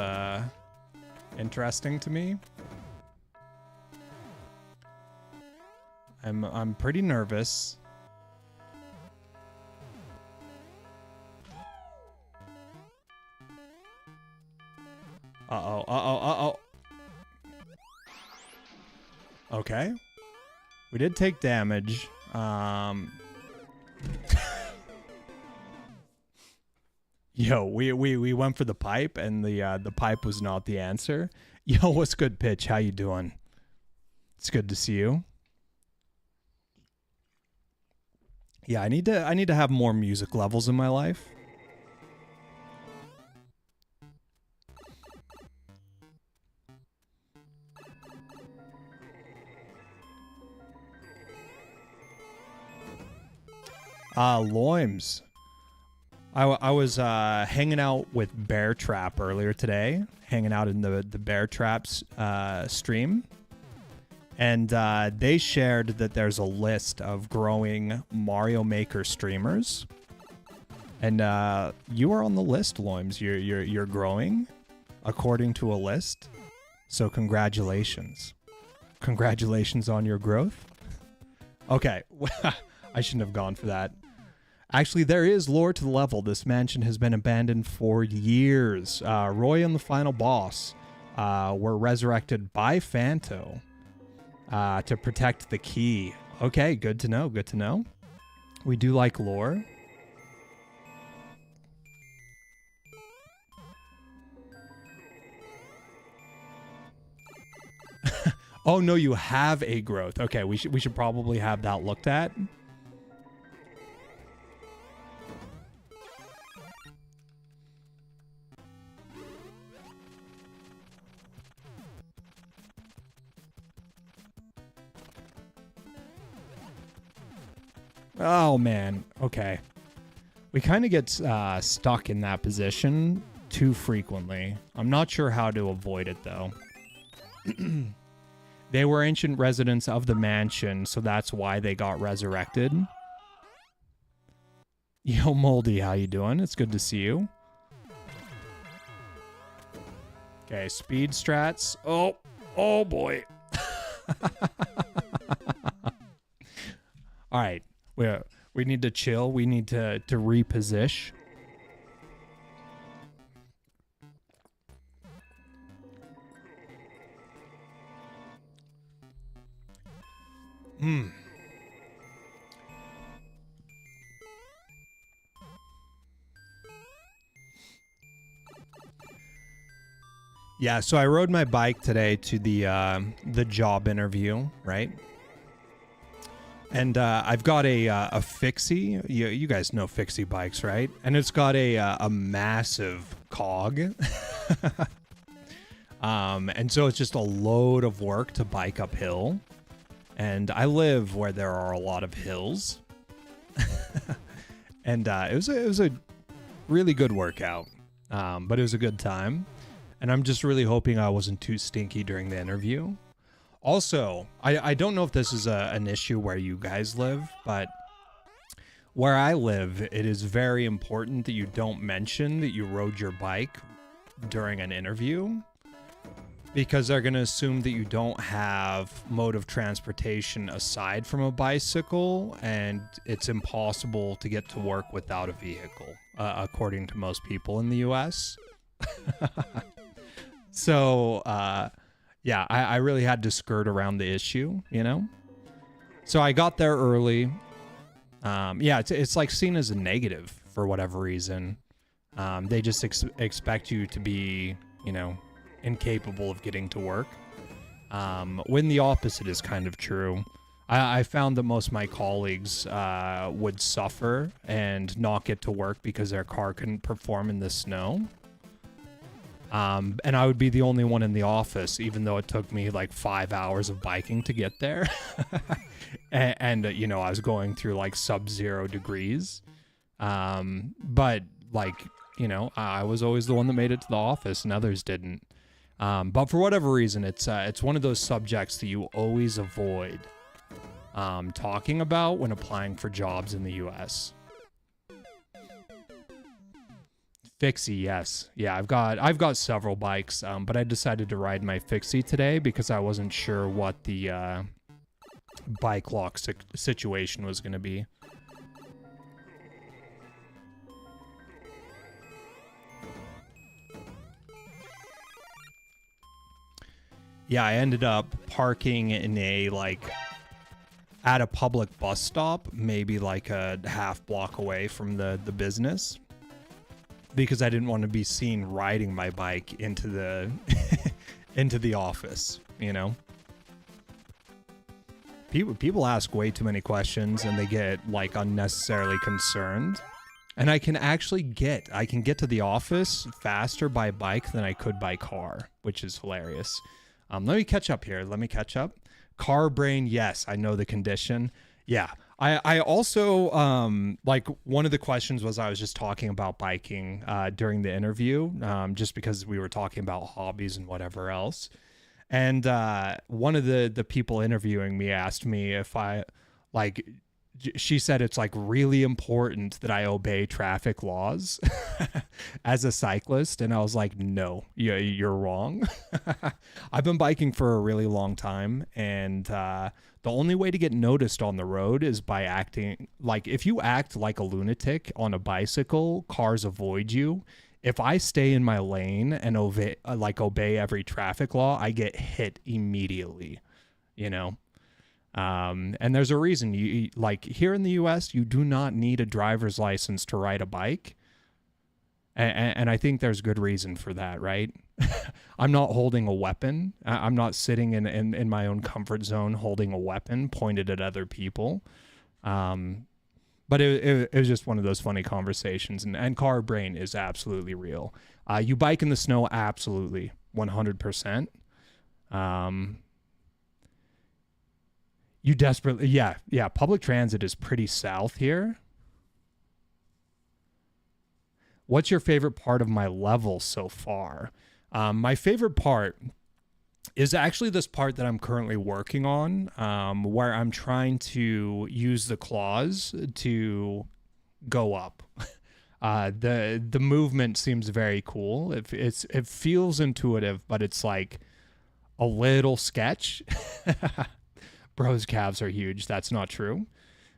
interesting to me. I'm pretty nervous. Uh-oh. Okay. We did take damage. Yo, we went for the pipe, and the pipe was not the answer. Yo, what's good, Pitch? How you doing? It's good to see you. Yeah, I need to have more music levels in my life. Loims. I was hanging out with Bear Trap earlier today, hanging out in the Bear Trap's stream, and they shared that there's a list of growing Mario Maker streamers, and you are on the list, Loims. You're growing according to a list, so congratulations on your growth. Okay, I shouldn't have gone for that. Actually, there is lore to the level. This mansion has been abandoned for years. Roy and the final boss were resurrected by Phanto to protect the key. Okay, good to know. Good to know. We do like lore. Oh no, you have a growth. Okay, we should probably have that looked at. Oh, man. Okay. We kind of get stuck in that position too frequently. I'm not sure how to avoid it, though. They were ancient residents of the mansion, so that's why they got resurrected. Yo, Moldy, how you doing? It's good to see you. Okay, speed strats. Oh boy. All right. We need to chill. We need to reposition. Yeah, so I rode my bike today to the job interview, right? And I've got a Fixie. You guys know Fixie bikes, right? And it's got a massive cog. And so it's just a load of work to bike uphill. And I live where there are a lot of hills. And it was a really good workout, but it was a good time. And I'm just really hoping I wasn't too stinky during the interview. Also, I don't know if this is an issue where you guys live, but where I live, it is very important that you don't mention that you rode your bike during an interview, because they're going to assume that you don't have mode of transportation aside from a bicycle, and it's impossible to get to work without a vehicle, according to most people in the US. So, yeah, I really had to skirt around the issue, you know? So I got there early. Yeah, it's like seen as a negative for whatever reason. They just expect you to be, you know, incapable of getting to work. When the opposite is kind of true. I found that most of my colleagues would suffer and not get to work because their car couldn't perform in the snow. And I would be the only one in the office, even though it took me like 5 hours of biking to get there. and you know, I was going through like sub-zero degrees. But like, you know, I was always the one that made it to the office and others didn't. But for whatever reason, it's one of those subjects that you always avoid talking about when applying for jobs in the US. Fixie, yes. Yeah, I've got several bikes, but I decided to ride my Fixie today because I wasn't sure what the bike lock situation was going to be. Yeah, I ended up parking in at a public bus stop, maybe like a half block away from the business, because I didn't want to be seen riding my bike into the into the office, you know? People ask way too many questions and they get like unnecessarily concerned. And I can get to the office faster by bike than I could by car, which is hilarious. Let me catch up here. Car brain, yes, I know the condition. Yeah. I also, like, one of the questions was I was just talking about biking during the interview, just because we were talking about hobbies and whatever else. And one of the people interviewing me asked me if I, like, she said it's, like, really important that I obey traffic laws as a cyclist. And I was like, no, you're wrong. I've been biking for a really long time, and the only way to get noticed on the road is by acting like, if you act like a lunatic on a bicycle, cars avoid you. If I stay in my lane and obey every traffic law, I get hit immediately, you know? And there's a reason you like here in the US, you do not need a driver's license to ride a bike. And I think there's good reason for that, right? I'm not holding a weapon. I'm not sitting in my own comfort zone holding a weapon pointed at other people. But it was just one of those funny conversations. And car brain is absolutely real. You bike in the snow, absolutely, 100%. You desperately, yeah. Public transit is pretty south here. What's your favorite part of my level so far? My favorite part is actually this part that I'm currently working on, where I'm trying to use the claws to go up. The movement seems very cool. It feels intuitive, but it's like a little sketch. Bro's calves are huge. That's not true.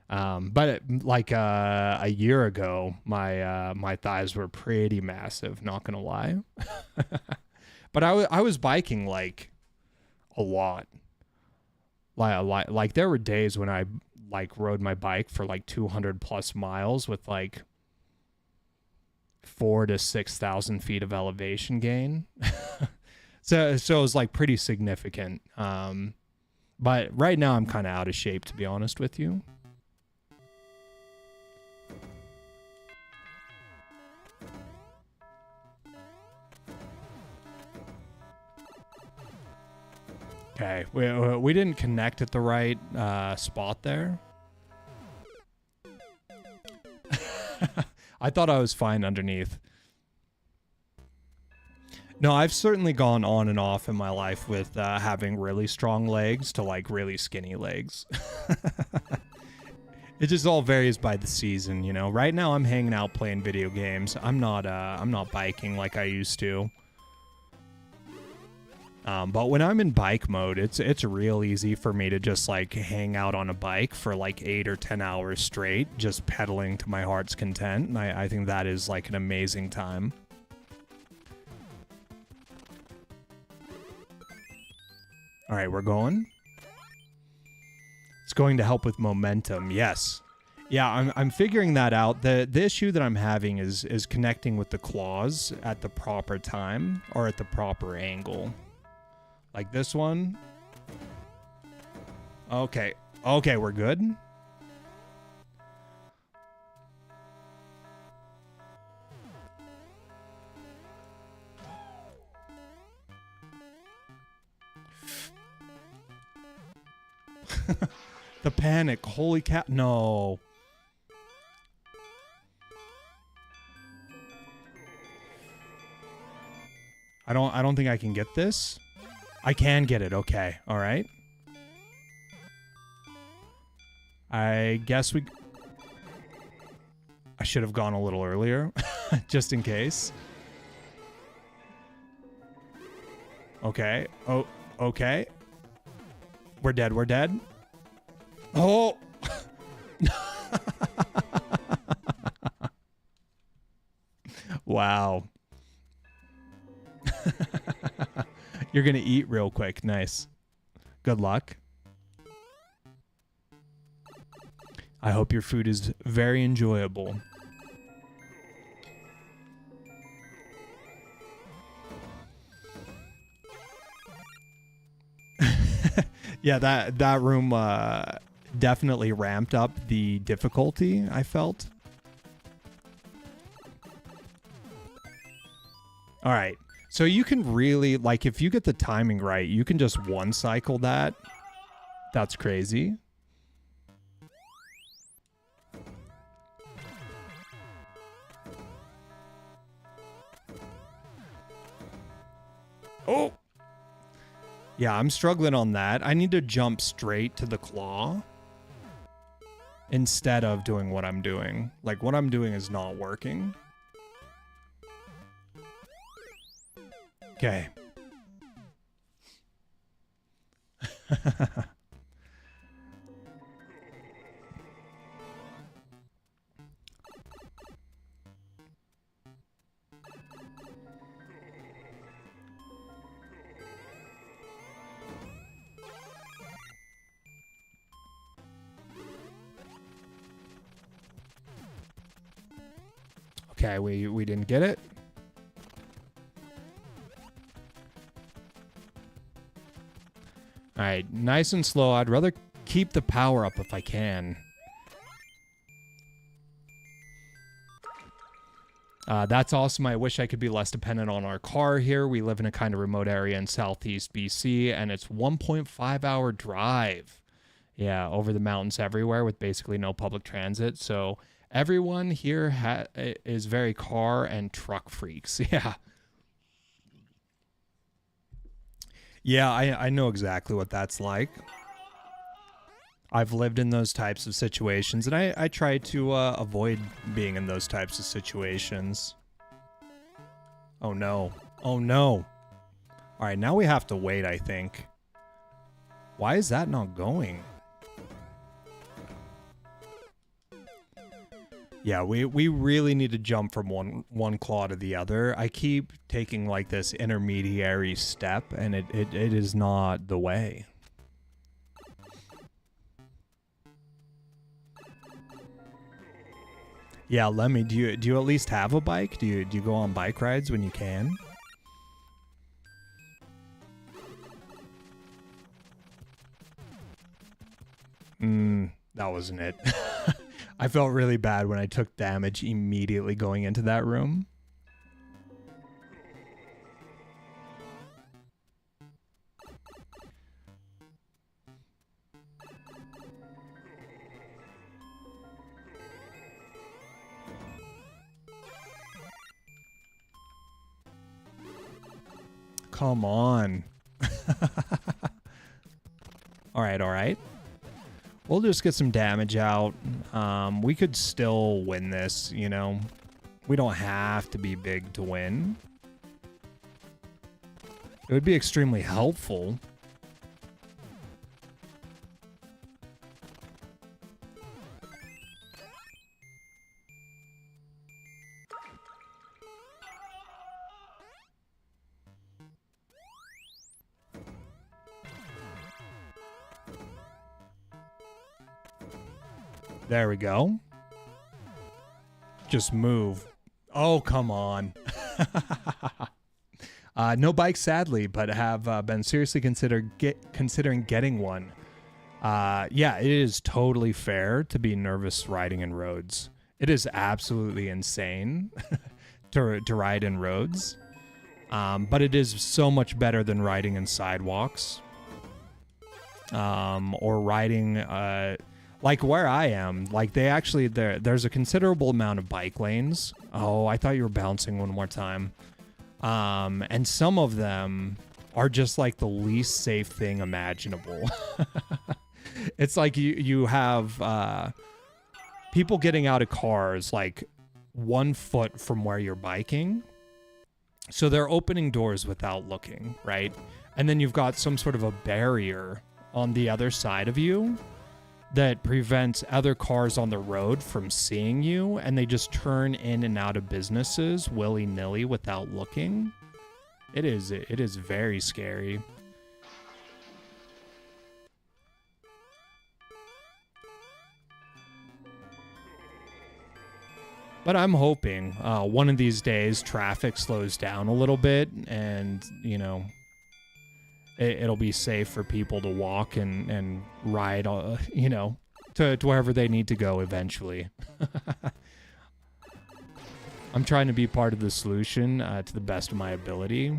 But like a year ago, my thighs were pretty massive, not gonna lie. But I was biking like a lot. Like there were days when I like rode my bike for like 200 plus miles with like 4,000 to 6,000 feet of elevation gain. So it was like pretty significant. But right now I'm kind of out of shape, to be honest with you. Okay, we didn't connect at the right spot there. I thought I was fine underneath. No, I've certainly gone on and off in my life with having really strong legs to like really skinny legs. It just all varies by the season, you know. Right now I'm hanging out playing video games. I'm not biking like I used to. But when I'm in bike mode, it's real easy for me to just like hang out on a bike for like 8 or 10 hours straight, just pedaling to my heart's content. And I think that is like an amazing time. All right, we're going. It's going to help with momentum. Yes. Yeah, I'm figuring that out. The issue that I'm having is connecting with the claws at the proper time or at the proper angle. Like this one. Okay. Okay, we're good. The panic. Holy cow. No. I don't think I can get this. I can get it. Okay. All right. I guess I should have gone a little earlier just in case. Okay. Oh, okay. We're dead. We're dead. Oh. Wow. You're going to eat real quick. Nice. Good luck. I hope your food is very enjoyable. Yeah, that room definitely ramped up the difficulty, I felt. All right. So you can really, like, if you get the timing right, you can just one cycle that. That's crazy. Oh! Yeah, I'm struggling on that. I need to jump straight to the claw instead of doing what I'm doing. Like, what I'm doing is not working. Okay. Okay, we didn't get it. All right, nice and slow. I'd rather keep the power up if I can. That's awesome. I wish I could be less dependent on our car here. We live in a kind of remote area in Southeast BC, and it's 1.5 hour drive. Yeah, over the mountains everywhere with basically no public transit. So everyone here is very car and truck freaks. Yeah. Yeah, I know exactly what that's like. I've lived in those types of situations, and I try to avoid being in those types of situations. Oh, no. Oh, no. All right, now we have to wait, I think. Why is that not going? Yeah, we really need to jump from one claw to the other. I keep taking like this intermediary step, and it is not the way. Yeah, Lemmy, do you at least have a bike? Do you go on bike rides when you can? That wasn't it. I felt really bad when I took damage immediately going into that room. Come on. All right. We'll just get some damage out. We could still win this, you know. We don't have to be big to win. It would be extremely helpful. There we go. Just move. Oh, come on. No bike, sadly, but have been seriously considering getting one. Yeah, it is totally fair to be nervous riding in roads. It is absolutely insane to ride in roads. But it is so much better than riding in sidewalks. Or riding... like where I am, like they actually, there's a considerable amount of bike lanes. Oh, I thought you were bouncing one more time. And some of them are just like the least safe thing imaginable. It's like you have people getting out of cars like 1 foot from where you're biking. So they're opening doors without looking, right? And then you've got some sort of a barrier on the other side of you that prevents other cars on the road from seeing you, and they just turn in and out of businesses willy-nilly without looking. It is very scary. But I'm hoping one of these days traffic slows down a little bit and, you know, it'll be safe for people to walk and ride, you know, to wherever they need to go eventually. I'm trying to be part of the solution to the best of my ability.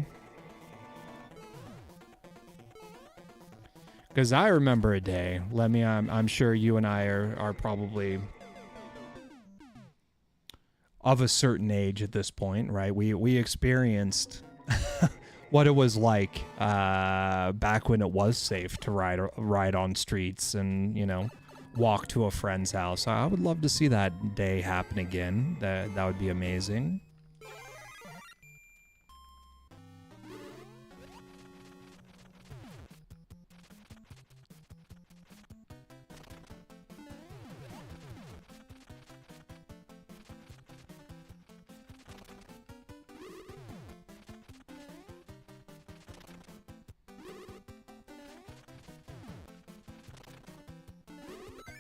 Because I remember a day, Lemmy, I'm sure you and I are probably of a certain age at this point, right? We experienced what it was like back when it was safe to ride on streets and, you know, walk to a friend's house. I would love to see that day happen again. That would be amazing.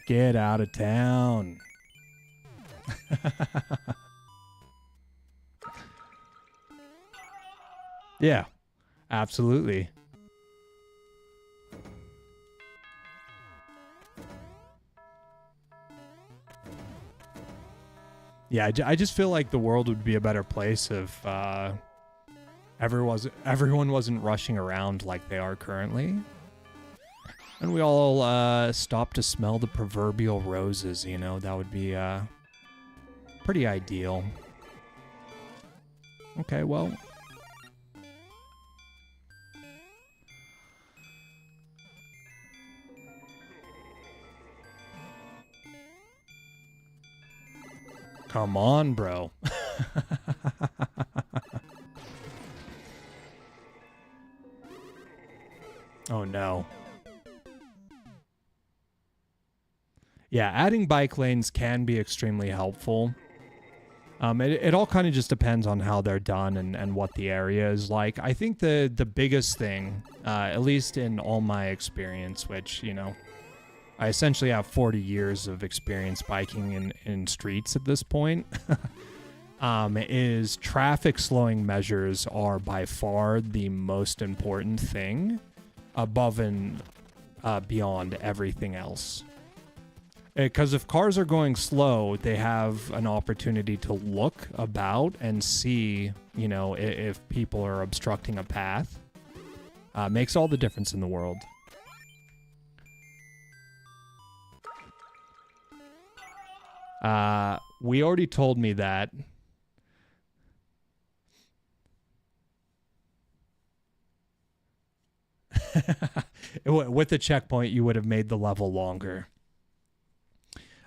Get out of town. Yeah, absolutely. Yeah, I just feel like the world would be a better place if everyone wasn't rushing around like they are currently. And we all stop to smell the proverbial roses, you know, that would be pretty ideal. Okay, well. Come on, bro. Oh, no. Yeah, adding bike lanes can be extremely helpful. It all kind of just depends on how they're done and what the area is like. I think the biggest thing, at least in all my experience, which, you know, I essentially have 40 years of experience biking in streets at this point, is traffic slowing measures are by far the most important thing above and beyond everything else. Because if cars are going slow, they have an opportunity to look about and see, you know, if people are obstructing a path. Makes all the difference in the world. We already told me that. With the checkpoint, you would have made the level longer.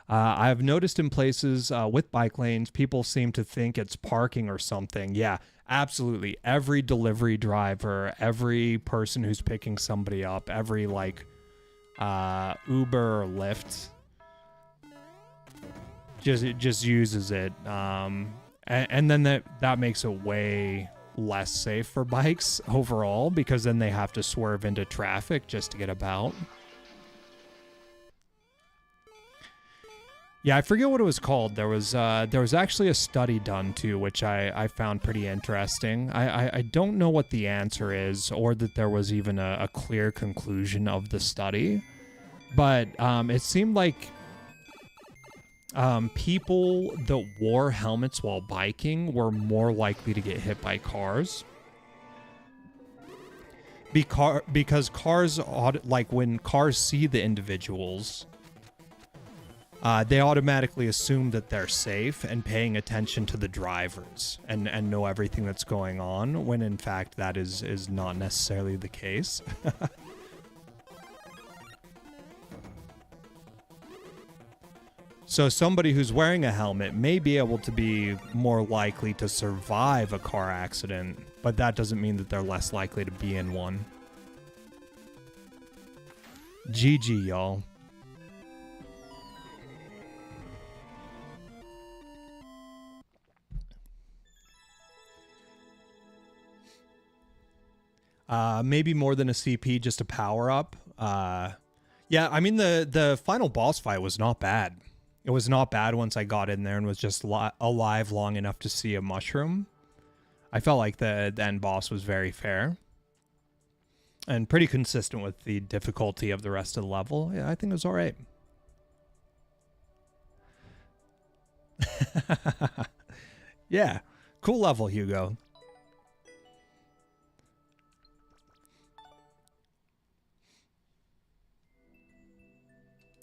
I've noticed in places with bike lanes, people seem to think it's parking or something. Yeah, absolutely. Every delivery driver, every person who's picking somebody up, every like Uber or Lyft just uses it. And then that makes it way less safe for bikes overall, because then they have to swerve into traffic just to get about. Yeah, I forget what it was called. There was actually a study done too, which I found pretty interesting. I don't know what the answer is, or that there was even a clear conclusion of the study, but it seemed like people that wore helmets while biking were more likely to get hit by cars. Because cars, like when cars see the individuals, they automatically assume that they're safe and paying attention to the drivers and know everything that's going on, when in fact that is not necessarily the case. So somebody who's wearing a helmet may be able to be more likely to survive a car accident, but that doesn't mean that they're less likely to be in one. GG, y'all. Maybe more than a CP, just a power up. Yeah, I mean the final boss fight was not bad. It was not bad once I got in there and was just alive long enough to see a mushroom. I felt like the end boss was very fair and pretty consistent with the difficulty of the rest of the level. Yeah, I think it was all right. Yeah, cool level, Hugo.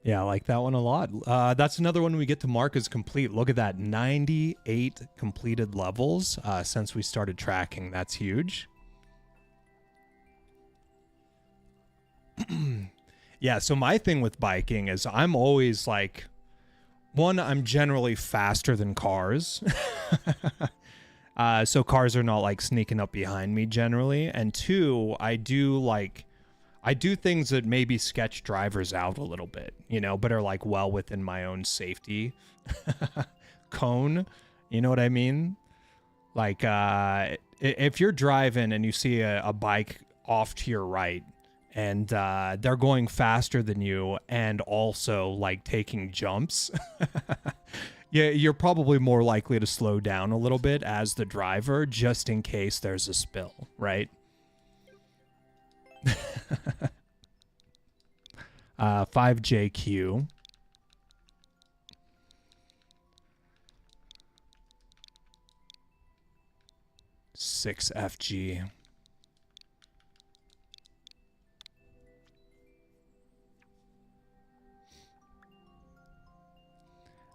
Yeah, I like that one a lot. That's another one we get to mark as complete. Look at that, 98 completed levels since we started tracking. That's huge. Yeah, so my thing with biking is I'm always like, one, I'm generally faster than cars. So cars are not like sneaking up behind me generally. And two, I do things that maybe sketch drivers out a little bit, you know, but are like well within my own safety cone. You know what I mean? Like, if you're driving and you see a bike off to your right and they're going faster than you and also like taking jumps, yeah, you're probably more likely to slow down a little bit as the driver, just in case there's a spill, right? 5JQ. Six FG.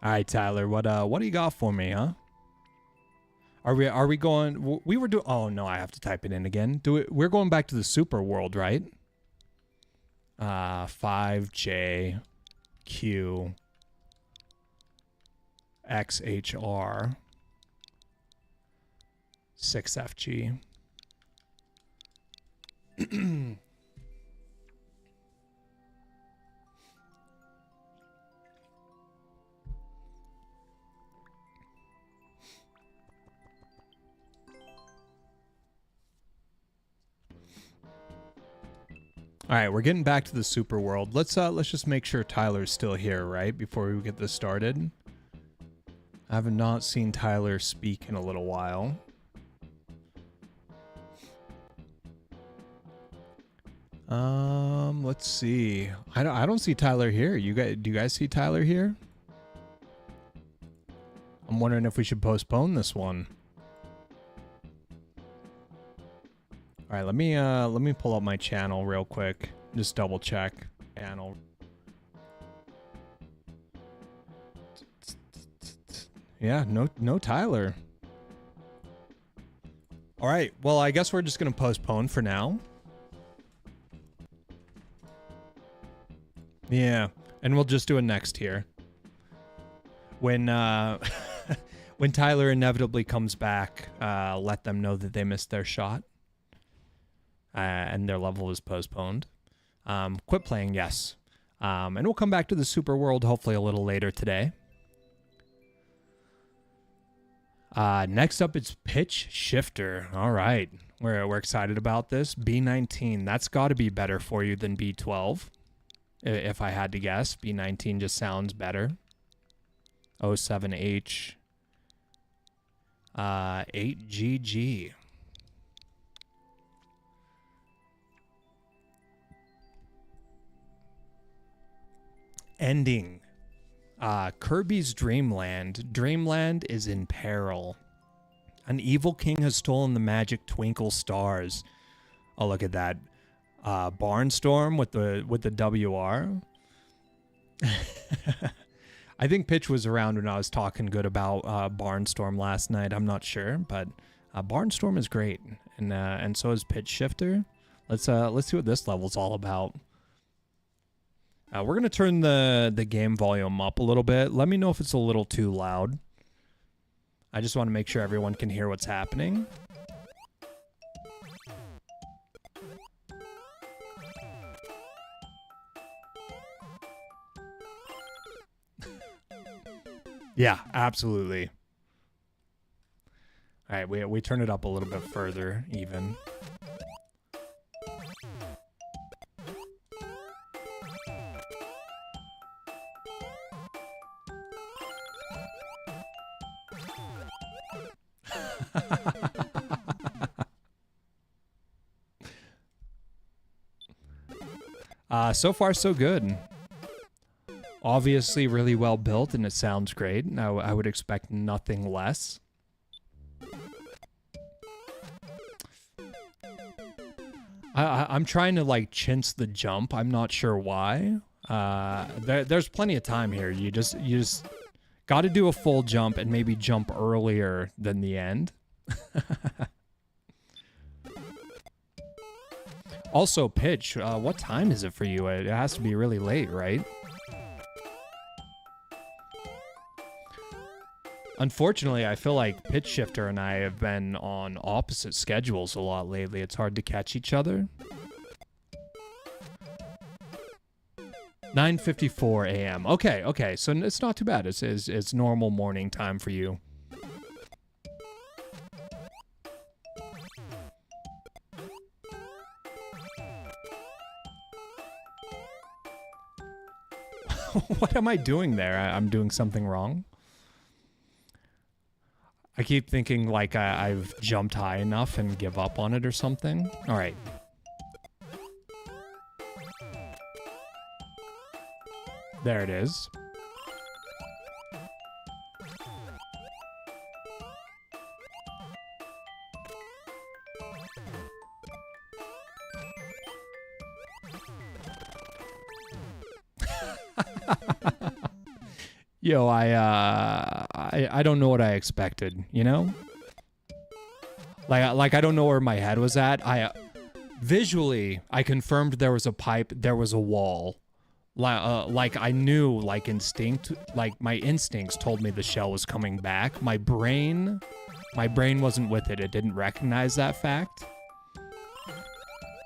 All right, Tyler. What do you got for me, huh? Are we going? We were doing. Oh no, I have to type it in again. We're going back to the super world, right? 5J Q XHR 6FG. All right, we're getting back to the super world. Let's just make sure Tyler's still here, right, before we get this started. I have not seen Tyler speak in a little while. Let's see. I don't see Tyler here. Do you guys see Tyler here? I'm wondering if we should postpone this one. All right, let me pull up my channel real quick. Just double check channel. Yeah, no Tyler. All right, well, I guess we're just gonna postpone for now. Yeah, and we'll just do it next here. When when Tyler inevitably comes back, let them know that they missed their shot. And their level is postponed. Quit playing, yes. And we'll come back to the Super World hopefully a little later today. Next up, it's Pitch Shifter. All right, we're excited about this. B19, that's got to be better for you than B12. If I had to guess, B19 just sounds better. 07H 8GG. Ending. Kirby's Dreamland. Dreamland is in peril. An evil king has stolen the magic twinkle stars. Oh, look at that. Barnstorm with the WR. I think Pitch was around when I was talking good about Barnstorm last night. I'm not sure, but Barnstorm is great, and so is Pitch Shifter. Let's see what this level's all about. We're gonna turn the game volume up a little bit. Let me know if it's a little too loud. I just want to make sure everyone can hear what's happening. Yeah, absolutely. All right, we turn it up a little bit further, even. So far, so good. Obviously really well built, and it sounds great. I would expect nothing less. I'm trying to like chintz the jump. I'm not sure why. There's plenty of time here. You just got to do a full jump and maybe jump earlier than the end. Also, Pitch, what time is it for you? It has to be really late, right? Unfortunately, I feel like Pitch Shifter and I have been on opposite schedules a lot lately. It's hard to catch each other. 9:54 a.m. Okay, so it's not too bad. It's normal morning time for you. What am I doing there? I'm doing something wrong? I keep thinking like I've jumped high enough and give up on it or something. All right. There it is. Yo, I don't know what I expected, you know? Like I don't know where my head was at. Visually, I confirmed there was a pipe, there was a wall. Like I knew, like my instincts told me the shell was coming back. My brain wasn't with it. It didn't recognize that fact.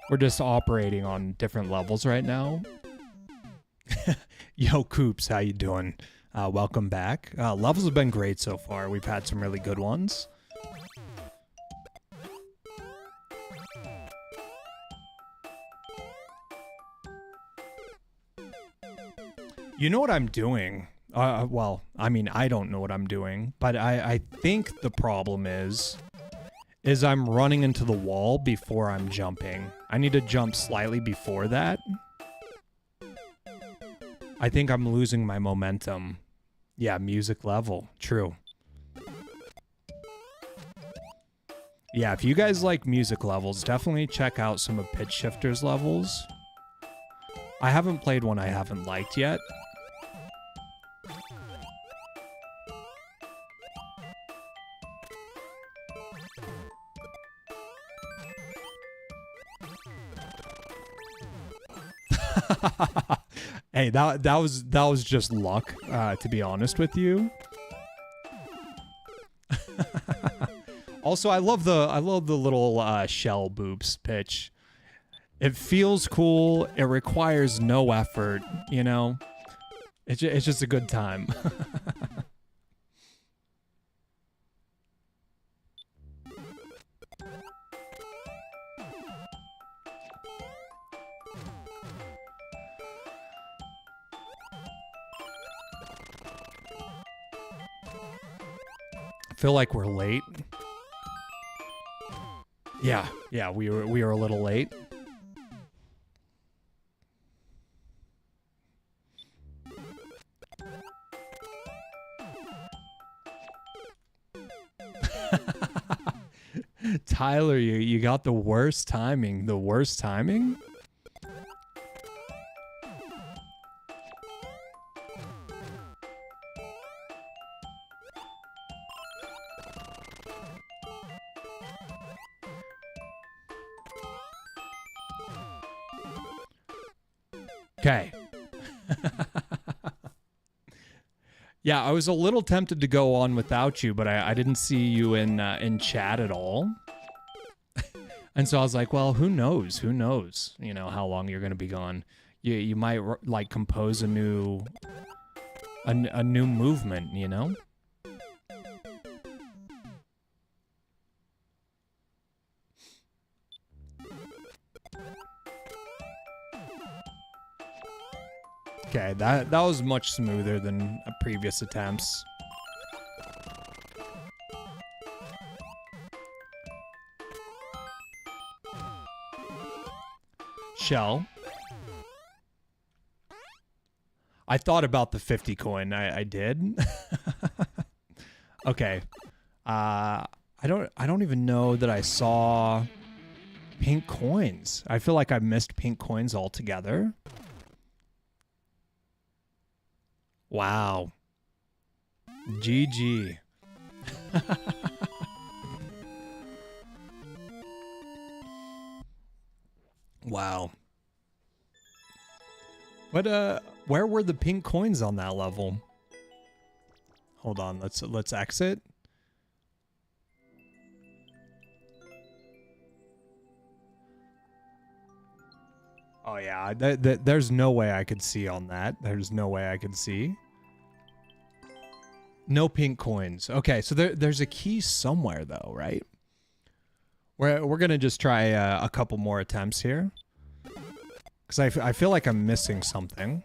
We're just operating on different levels right now. Yo, Coops, how you doing? Welcome back. Levels have been great so far. We've had some really good ones. You know what I'm doing? Well, I mean, I don't know what I'm doing, but I think the problem is is I'm running into the wall before I'm jumping. I need to jump slightly before that. I think I'm losing my momentum. Yeah, music level. True. Yeah, if you guys like music levels, definitely check out some of Pitch Shifter's levels. I haven't played one I haven't liked yet. Hey, that was just luck, to be honest with you. Also, I love the little shell boops pitch. It feels cool. It requires no effort, you know. It's just a good time. I feel like we're late. Yeah, we were a little late. Tyler, you got the worst timing. The worst timing? Okay. Yeah, I was a little tempted to go on without you, but I didn't see you in chat at all. And so I was like, well, who knows? Who knows? You know, how long you're going to be gone. You might like compose a new movement, you know? Okay, that was much smoother than previous attempts. Shell. I thought about the 50 coin. I did. Okay. I don't even know that I saw pink coins. I feel like I missed pink coins altogether. Wow. GG. Wow. What where were the pink coins on that level? Hold on, let's exit. Oh yeah, there's no way I could see on that. There's no way I could see. No pink coins. Okay, so there's a key somewhere though, right? We're gonna just try a couple more attempts here, because I feel like I'm missing something.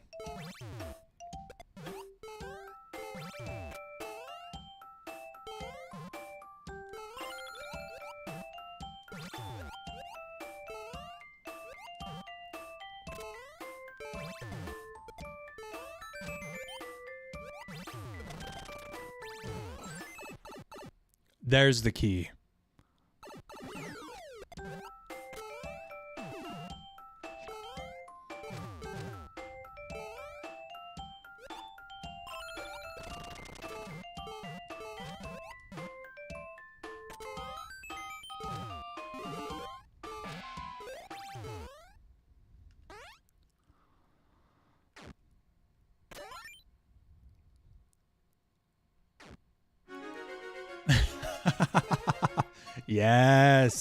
There's the key.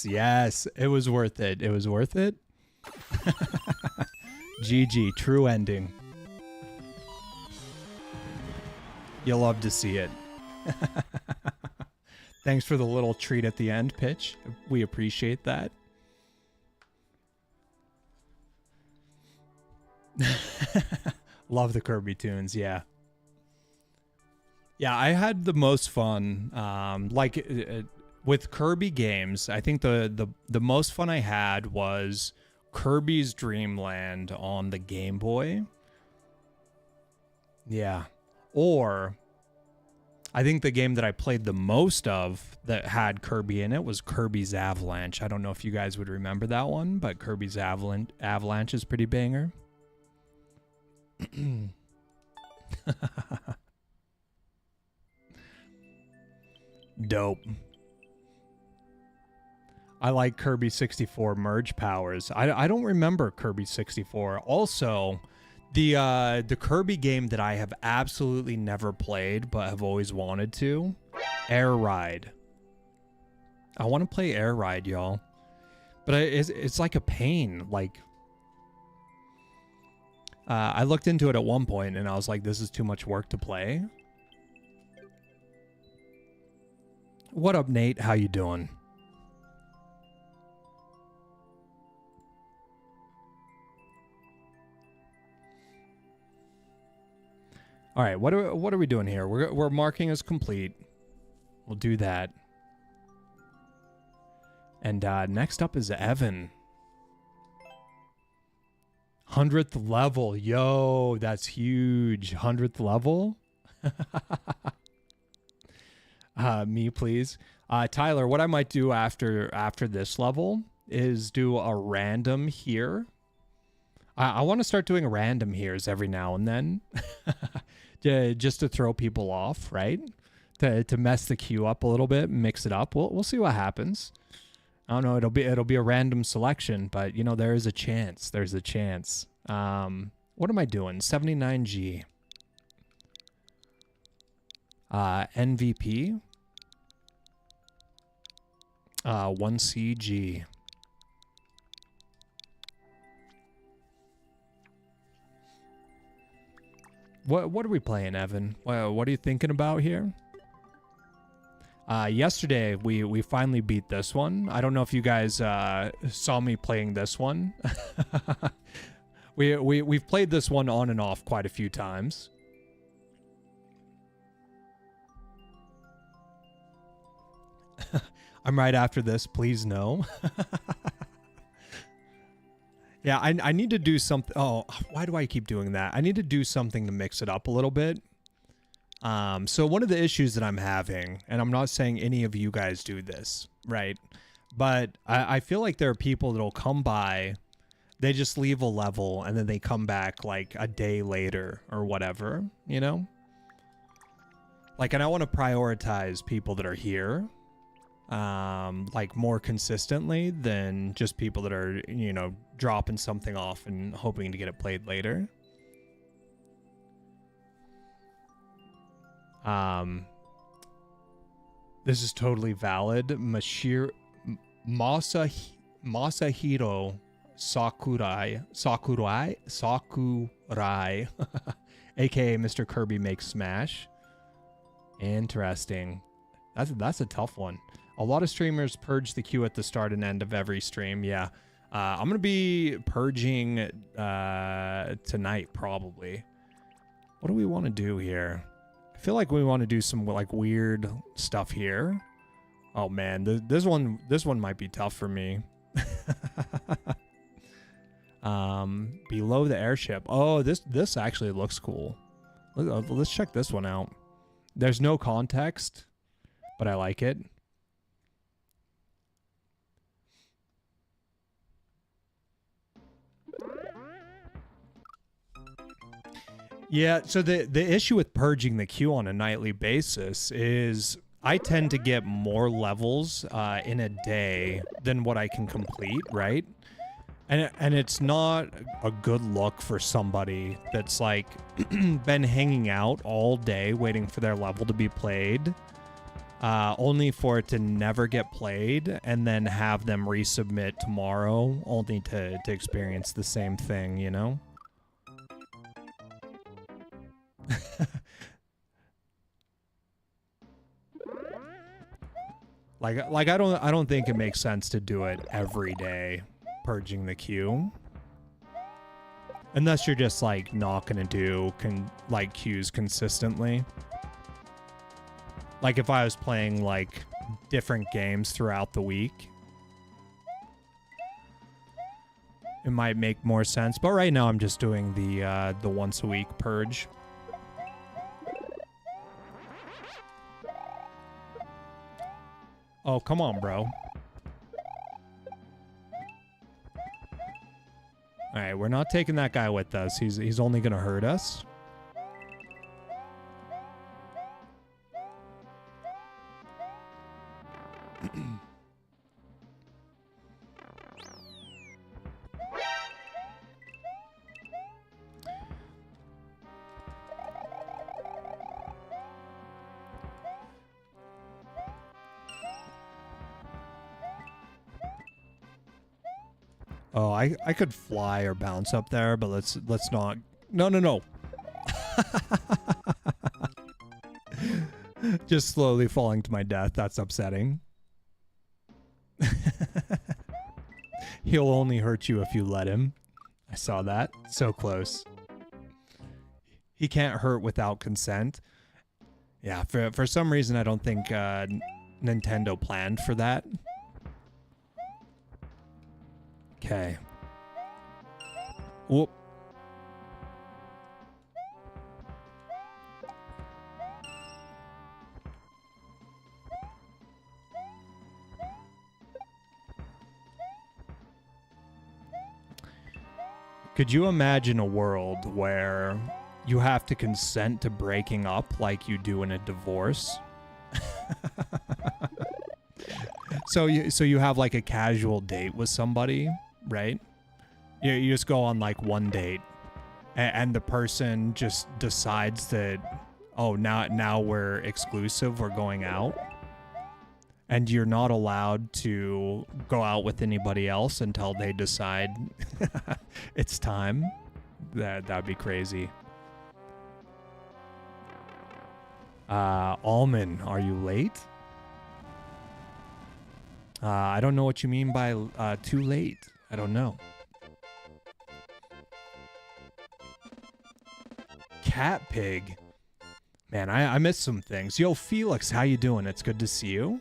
Yes, it was worth it. It was worth it. GG, true ending. You'll love to see it. Thanks for the little treat at the end, Pitch. We appreciate that. Love the Kirby tunes, yeah. Yeah, I had the most fun. with Kirby games, I think the most fun I had was Kirby's Dream Land on the Game Boy. Yeah. Or I think the game that I played the most of that had Kirby in it was Kirby's Avalanche. I don't know if you guys would remember that one, but Kirby's Avalanche is pretty banger. Dope. I like Kirby 64 merge powers. I don't remember Kirby 64. Also, the Kirby game that I have absolutely never played but have always wanted to, Air Ride. I want to play Air Ride, y'all. But it's like a pain. Like, I looked into it at one point and I was like, this is too much work to play. What up, Nate? How you doing? All right, what are we doing here? We're marking as complete. We'll do that. And next up is Evan. 100th level. Yo, that's huge. 100th level? Me, please. Tyler, what I might do after this level is do a random here. I want to start doing random heres every now and then. Just to throw people off, right? To mess the queue up a little bit, mix it up. We'll see what happens. I don't know. It'll be a random selection, but you know there is a chance. There's a chance. What am I doing? 79G. NVP. 1CG. What are we playing, Evan? What are you thinking about here? Yesterday we finally beat this one. I don't know if you guys saw me playing this one. We've played this one on and off quite a few times. I'm right after this, please no. Yeah, I need to do something. Oh, why do I keep doing that? I need to do something to mix it up a little bit. So one of the issues that I'm having, and I'm not saying any of you guys do this, right? But I feel like there are people that'll come by, they just leave a level, and then they come back like a day later or whatever, you know? Like, and I want to prioritize people that are here, like more consistently than just people that are, you know, dropping something off and hoping to get it played later. This is totally valid. Masahiro Sakurai, aka Mr. Kirby Makes Smash. Interesting. That's a tough one. A lot of streamers purge the queue at the start and end of every stream. Yeah. I'm gonna be purging tonight probably. What do we want to do here? I feel like we want to do some like weird stuff here. Oh man, this one might be tough for me. Below the airship. Oh, this actually looks cool. Let's check this one out. There's no context, but I like it. Yeah, so the issue with purging the queue on a nightly basis is I tend to get more levels in a day than what I can complete, right? And it's not a good look for somebody that's like been hanging out all day waiting for their level to be played, only for it to never get played and then have them resubmit tomorrow only to experience the same thing, you know? like I don't think it makes sense to do it every day, purging the queue, unless you're just like not gonna do queues consistently. Like if I was playing like different games throughout the week, it might make more sense. But right now I'm just doing the once a week purge. Oh, come on, bro. All right, we're not taking that guy with us. He's only gonna hurt us. Oh, I could fly or bounce up there, but let's not. No. Just slowly falling to my death. That's upsetting. He'll only hurt you if you let him. I saw that. So close. He can't hurt without consent. Yeah, for some reason I don't think Nintendo planned for that. Okay. Whoop. Could you imagine a world where you have to consent to breaking up like you do in a divorce? So you have like a casual date with somebody, right? You just go on like one date, and the person just decides that, oh, now we're exclusive, we're going out, and you're not allowed to go out with anybody else until they decide it's time. That'd be crazy. Almond, are you late? I don't know what you mean by too late. I don't know. Cat Pig. Man, I missed some things. Yo, Felix, how you doing? It's good to see you.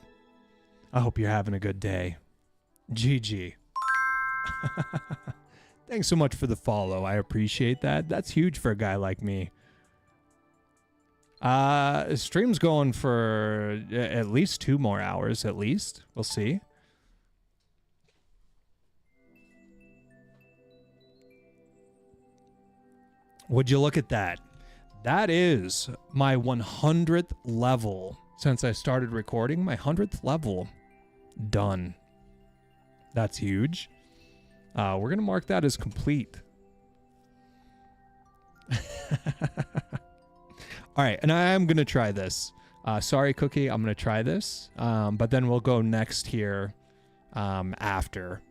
I hope you're having a good day. GG. Thanks so much for the follow. I appreciate that. That's huge for a guy like me. Stream's going for at least 2 more hours, at least. We'll see. Would you look at that? That is my 100th level since I started recording. My 100th level done. That's huge. We're going to mark that as complete. All right, and I am going to try this. Sorry, Cookie, I'm going to try this. But then we'll go next here after.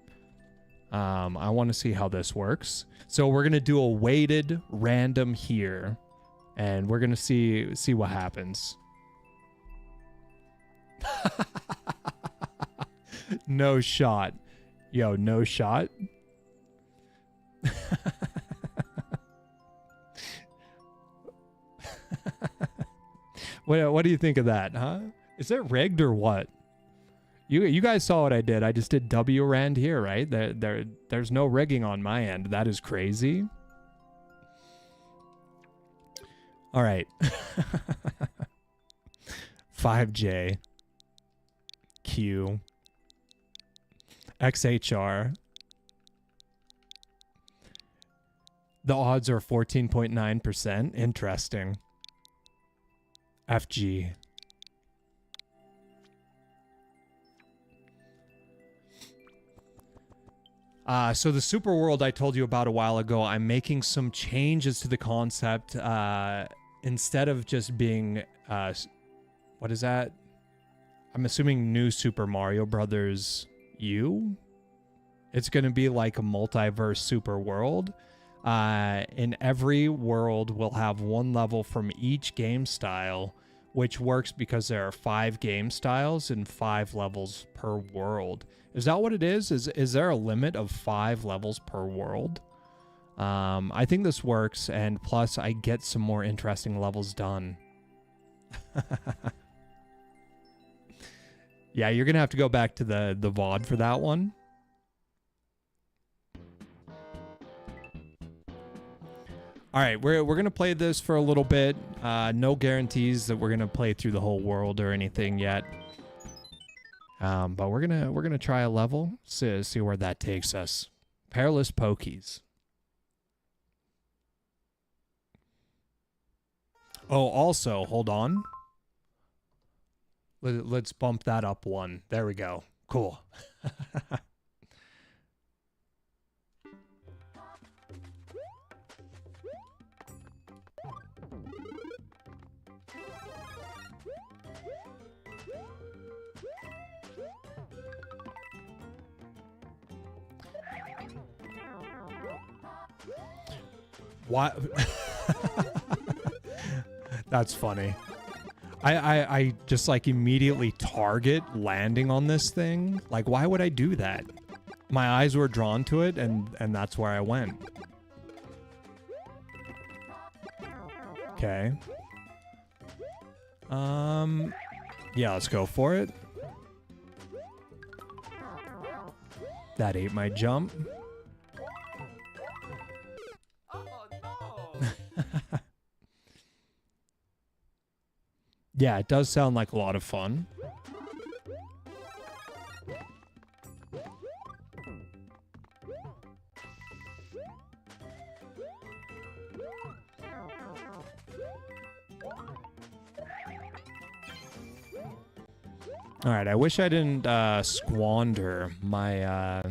I want to see how this works. So we're going to do a weighted random here. And we're going to see what happens. No shot. Yo, no shot. What do you think of that, huh? Is it rigged or what? You guys saw what I did. I just did W rand here, right? There's no rigging on my end. That is crazy. All right. 5J. Q. XHR. The odds are 14.9%. Interesting. FG. So the super world I told you about a while ago, I'm making some changes to the concept. Instead of just being, what is that? I'm assuming New Super Mario Brothers U. It's going to be like a multiverse super world. In every world, we'll have one level from each game style, which works because there are 5 game styles and 5 levels per world. Is that what it is? Is there a limit of 5 levels per world? I think this works, and plus I get some more interesting levels done. Yeah, you're gonna have to go back to the VOD for that one. All right, we're gonna play this for a little bit. No guarantees that we're gonna play through the whole world or anything yet. But we're gonna try a level, see where that takes us. Perilous Pokies. Oh, also, hold on. Let's bump that up one. There we go. Cool. What? That's funny. I just like immediately target landing on this thing. Like, why would I do that? My eyes were drawn to it, and that's where I went. Okay. Yeah, let's go for it. That ate my jump. Yeah, it does sound like a lot of fun. All right, I wish I didn't squander my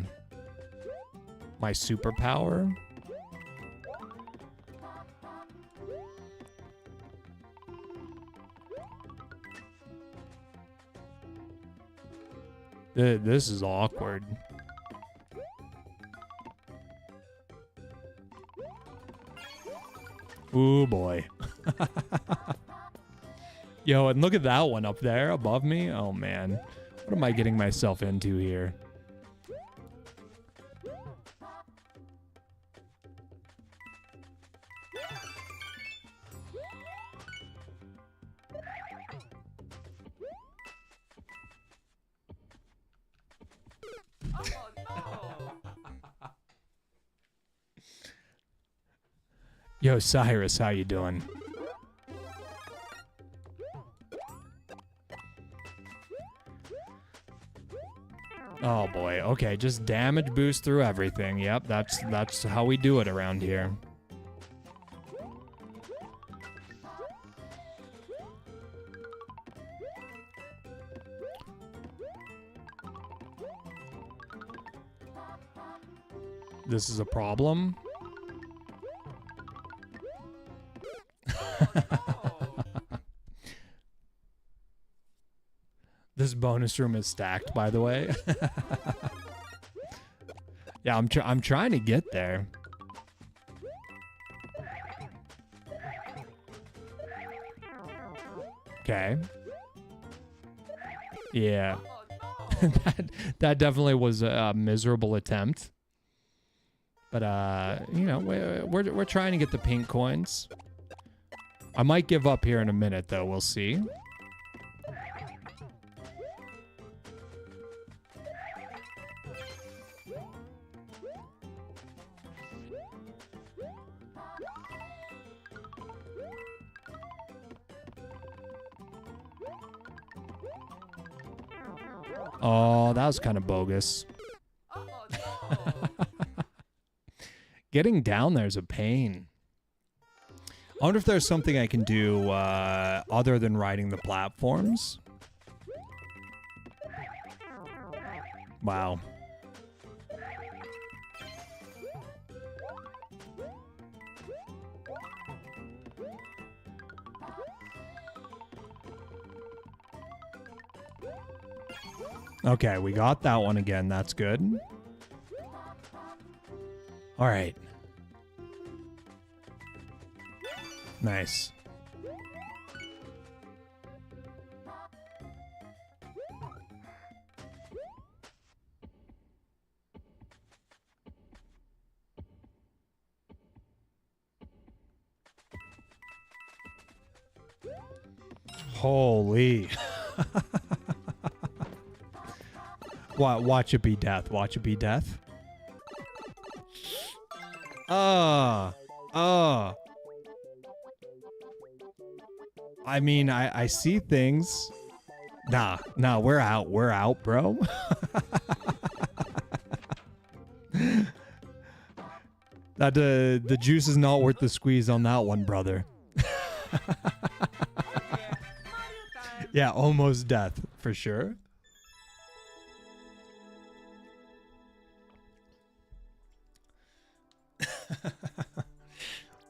my superpower. This is awkward. Ooh, boy. Yo, and look at that one up there above me. Oh, man. What am I getting myself into here? Yo, Cyrus, how you doing? Oh boy. Okay, just damage boost through everything. Yep, that's how we do it around here. This is a problem. This bonus room is stacked, by the way. Yeah, I'm trying to get there. Okay. Yeah. that definitely was a miserable attempt. But you know, we're trying to get the pink coins. I might give up here in a minute, though. We'll see. Oh, that was kind of bogus. Oh, no. Getting down there is a pain. I wonder if there's something I can do other than riding the platforms. Wow. Okay, we got that one again. That's good. All right. Nice. Holy. Watch it be death. Watch it be death. I mean, I see things. Nah, we're out, bro. That the juice is not worth the squeeze on that one, brother. Yeah, almost death for sure.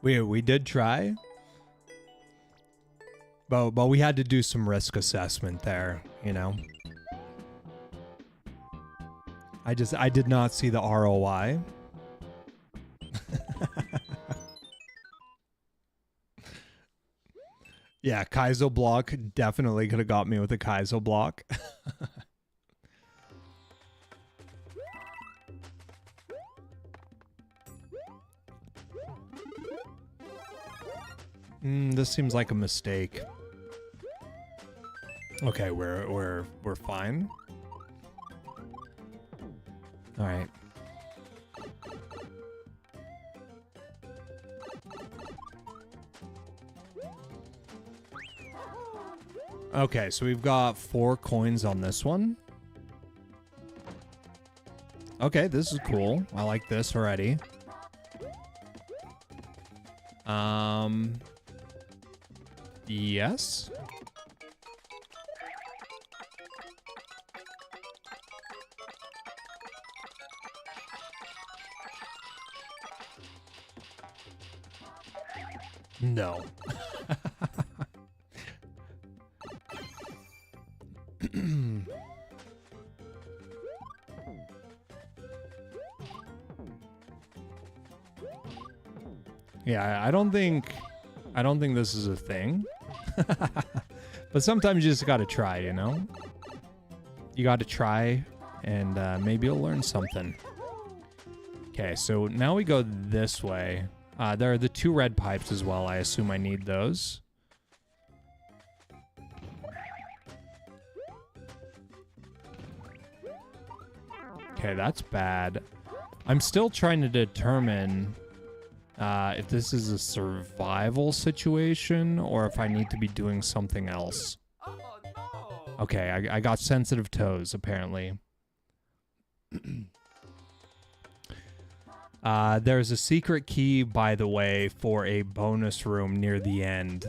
We did try. But we had to do some risk assessment there, you know. I did not see the ROI. Yeah, Kaizo block definitely could have got me with a Kaizo block. This seems like a mistake. Okay, we're fine. All right. Okay, so we've got 4 coins on this one. Okay, this is cool. I like this already. Yes. No. Yeah, I don't think this is a thing. But sometimes you just gotta try, you know? You gotta try, and maybe you'll learn something. Okay, so now we go this way. There are the 2 red pipes as well. I assume I need those. Okay, that's bad. I'm still trying to determine if this is a survival situation or if I need to be doing something else. Oh no! Okay, I got sensitive toes, apparently. There's a secret key, by the way, for a bonus room near the end.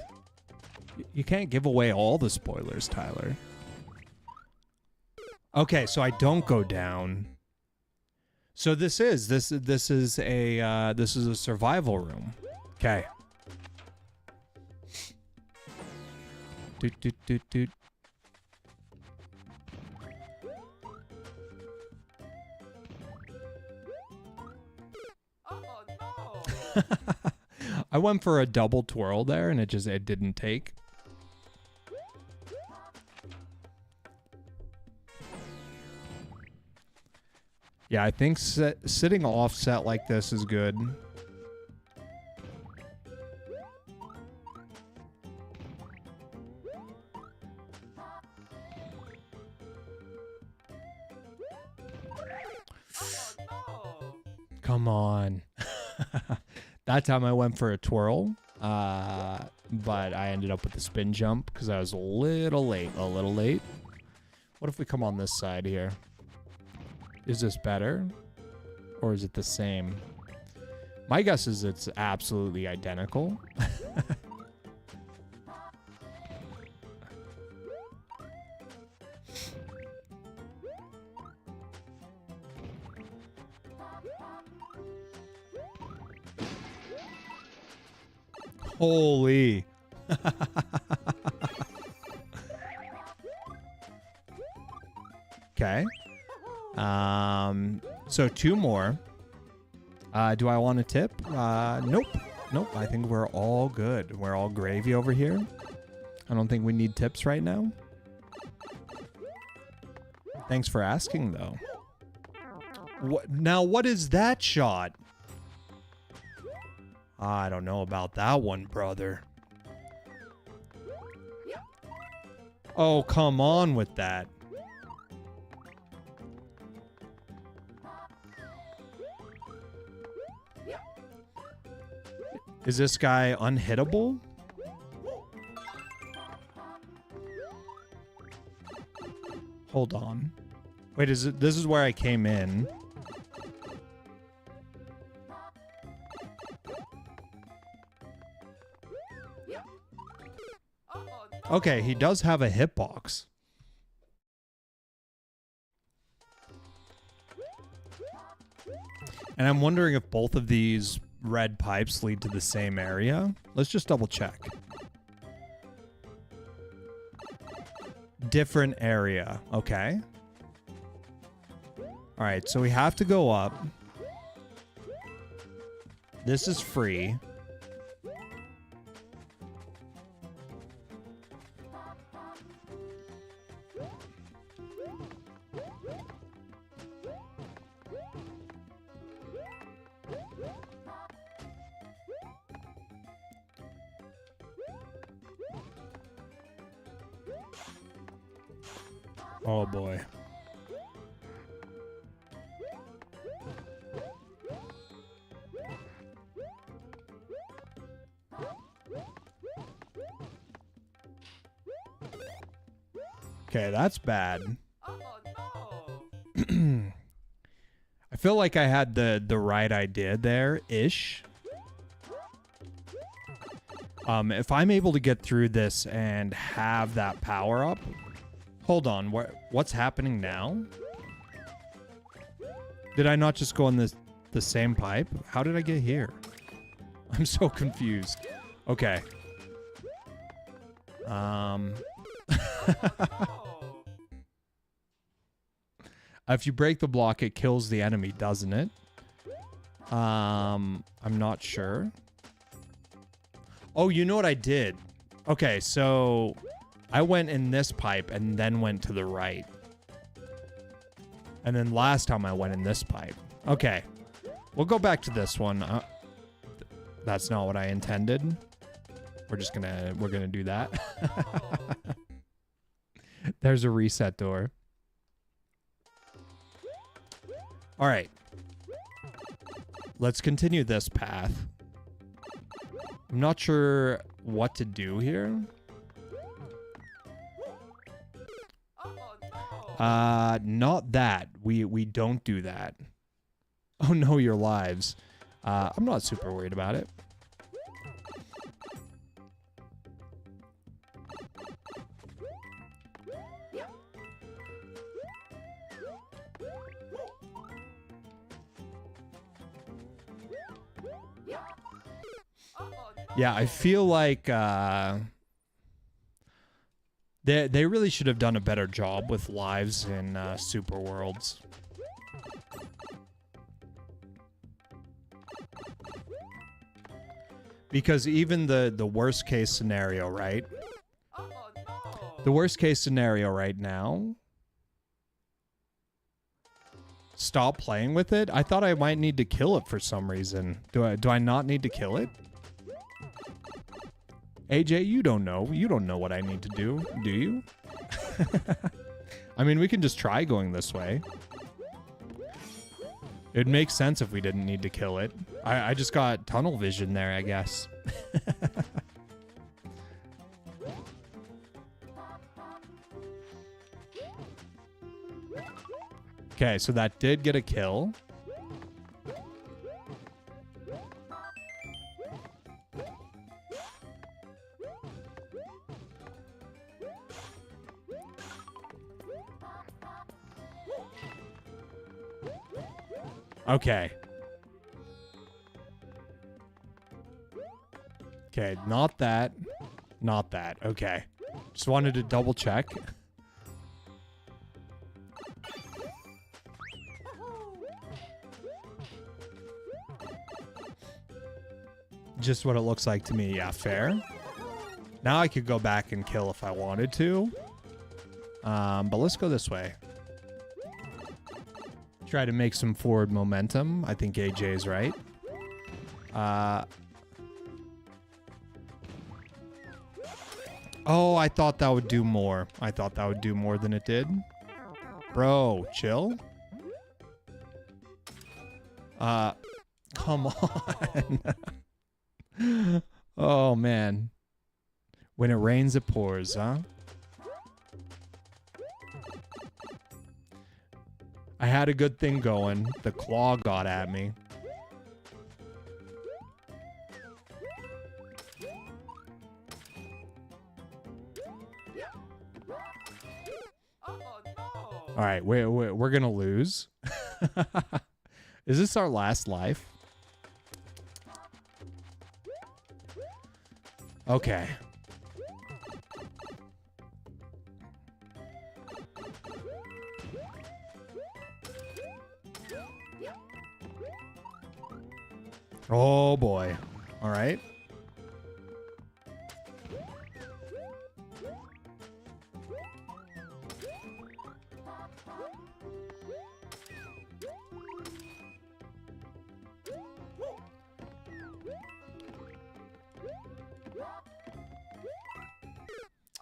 You can't give away all the spoilers, Tyler. Okay, so I don't go down. So this is a survival room. Okay. Doot doot doot doot. Oh no! I went for a double twirl there and it didn't take. Yeah, I think sitting offset like this is good. Oh no! Come on. That time I went for a twirl, but I ended up with the spin jump because I was a little late. What if we come on this side here? Is this better? Or is it the same? My guess is it's absolutely identical. Holy. Okay. So 2 more. Do I want a tip? Nope. Nope. I think we're all good. We're all gravy over here. I don't think we need tips right now. Thanks for asking, though. What is that shot? I don't know about that one, brother. Oh, come on with that. Is this guy unhittable? Hold on. Wait, is it? This is where I came in. Oh, no. Okay, he does have a hitbox. And I'm wondering if both of these red pipes lead to the same area. Let's just double check. Different area. Okay. All right, so we have to go up. This is free. Oh boy. Okay, that's bad. Oh, no. I feel like I had the right idea there ish. If I'm able to get through this and have that power up. Hold on, what's happening now? Did I not just go on the same pipe? How did I get here? I'm so confused. Okay. If you break the block, it kills the enemy, doesn't it? I'm not sure. Oh, you know what I did? Okay, so I went in this pipe and then went to the right. And then last time I went in this pipe. Okay. We'll go back to this one. That's not what I intended. We're gonna do that. There's a reset door. All right. Let's continue this path. I'm not sure what to do here. Not that. We don't do that. Oh no, your lives. I'm not super worried about it. Yeah, I feel like they really should have done a better job with lives in Super Worlds. Because even the worst case scenario, right? The worst case scenario right now. Stop playing with it? I thought I might need to kill it for some reason. Do I not need to kill it? AJ, you don't know. You don't know what I need to do you? I mean, we can just try going this way. It makes sense if we didn't need to kill it. I just got tunnel vision there, I guess. Okay, so that did get a kill. Okay. Okay, not that. Not that. Okay. Just wanted to double check. Just what it looks like to me. Yeah, fair. Now I could go back and kill if I wanted to. But let's go this way. Try to make some forward momentum. I think AJ is right. Oh, I thought that would do more. I thought that would do more than it did. Bro, chill. Come on. Oh, man. When it rains, it pours, huh? I had a good thing going. The claw got at me. Oh no! All right, we're gonna lose. Is this our last life? Okay. Oh boy. All right.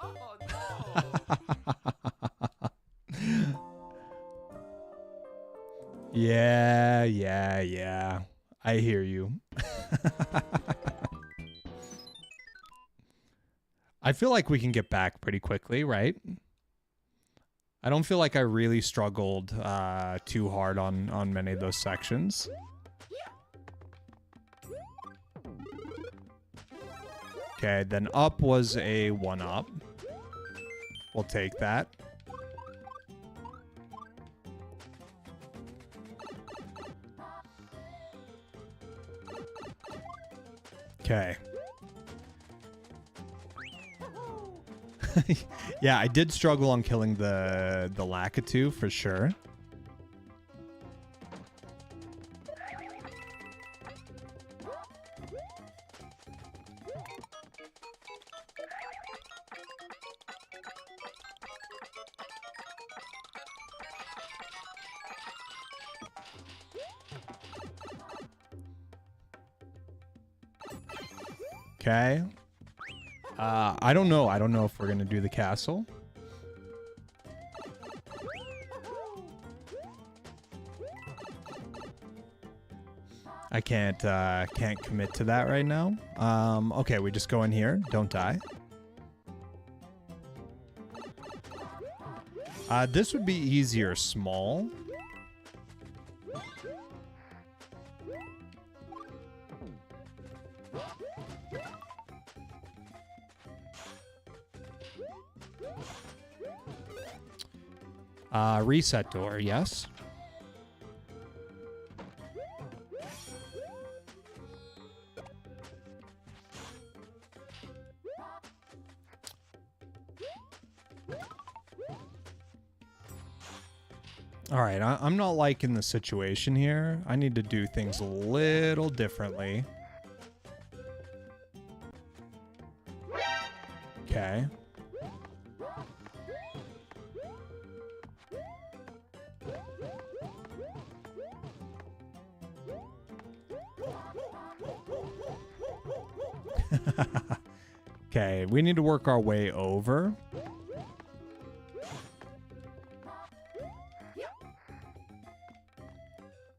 Oh no! Yeah. I hear you. I feel like we can get back pretty quickly, right? I don't feel like I really struggled too hard on many of those sections. Okay, then up was a 1-up. We'll take that. Okay. Yeah, I did struggle on killing the Lakitu for sure. Okay. I don't know. I don't know if we're gonna do the castle. I can't commit to that right now. Okay, we just go in here. Don't die. This would be easier small. Reset door, yes. All right, I'm not liking the situation here. I need to do things a little differently. Okay. Okay, we need to work our way over.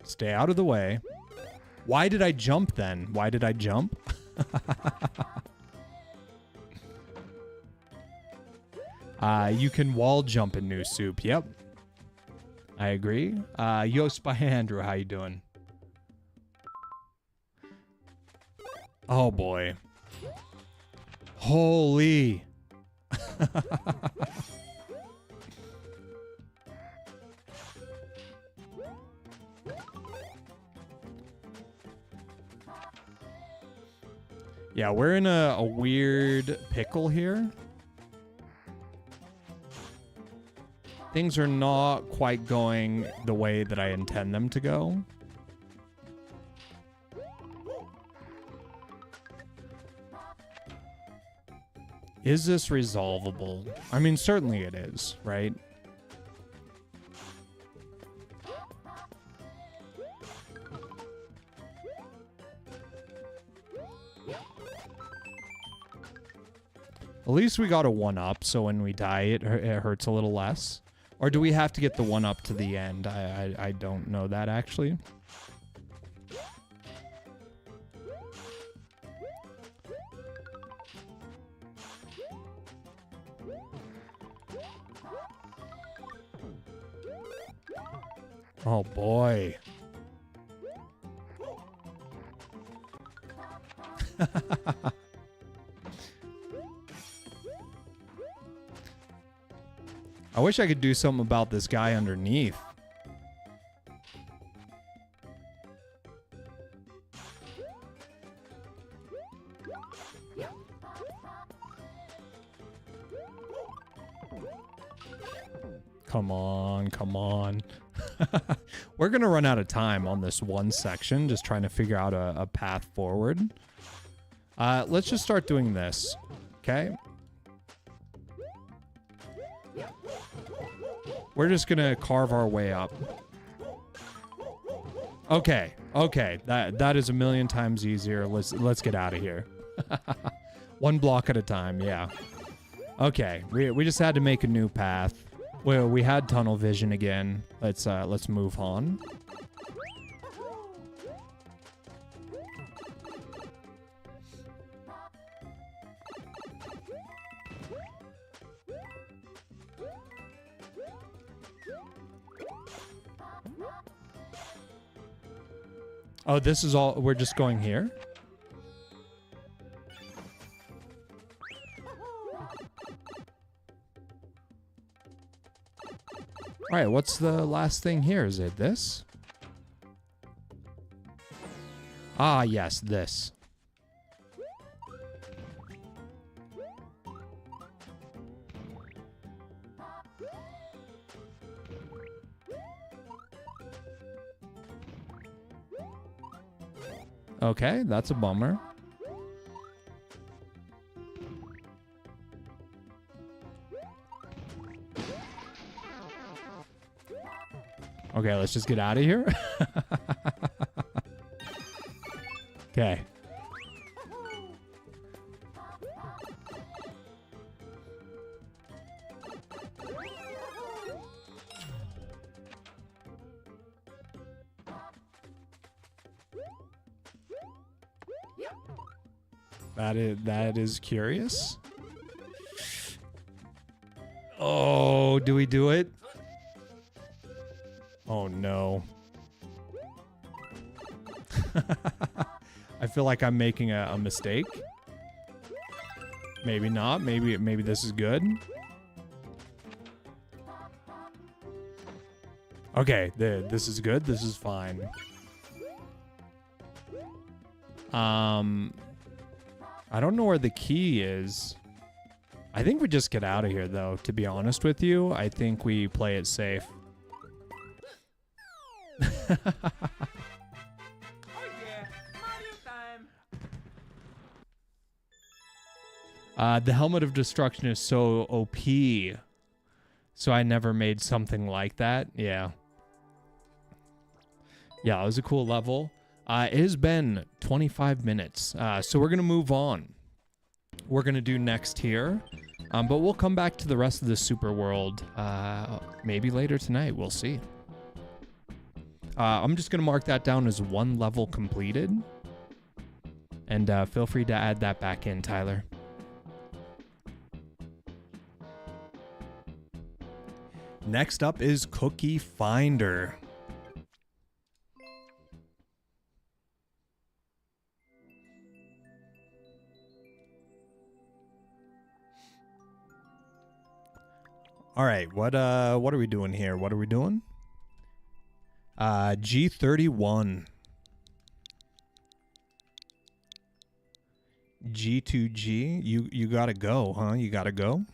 Stay out of the way. Why did I jump then? Why did I jump? You can wall jump in New Soup. Yep. I agree. Yo, Spy Andrew, how you doing? Oh, boy. Holy. Yeah, we're in a weird pickle here. Things are not quite going the way that I intend them to go. Is this resolvable? I mean, certainly it is, right? At least we got a 1-up, so when we die, it hurts a little less. Or do we have to get the 1-up to the end? I don't know that, actually. Oh boy. I wish I could do something about this guy underneath. Come on, come on. We're going to run out of time on this one section, just trying to figure out a path forward. Let's just start doing this, okay? We're just going to carve our way up. Okay, okay. That is a million times easier. Let's get out of here. One block at a time, yeah. Okay, we just had to make a new path. Well, we had tunnel vision again. Let's move on. Oh, this is all, we're just going here? All right, what's the last thing here? Is it this? Ah, yes, this. Okay, that's a bummer. Okay, let's just get out of here. Okay. That is curious. Oh, do we do it? Oh no. I feel like I'm making a mistake. Maybe not. Maybe this is good. Okay, this is good. This is fine. I don't know where the key is. I think we just get out of here, though, to be honest with you. I think we play it safe. Oh yeah, Mario time. The Helmet of Destruction is so OP. So I never made something like that. Yeah. Yeah, it was a cool level. It has been 25 minutes. So we're going to move on. We're going to do next here. But we'll come back to the rest of the Super World maybe later tonight. We'll see. I'm just going to mark that down as one level completed. And feel free to add that back in, Tyler. Next up is Cookie Finder. All right, what are we doing here? What are we doing? G31. G2G. You gotta go, huh? You gotta go.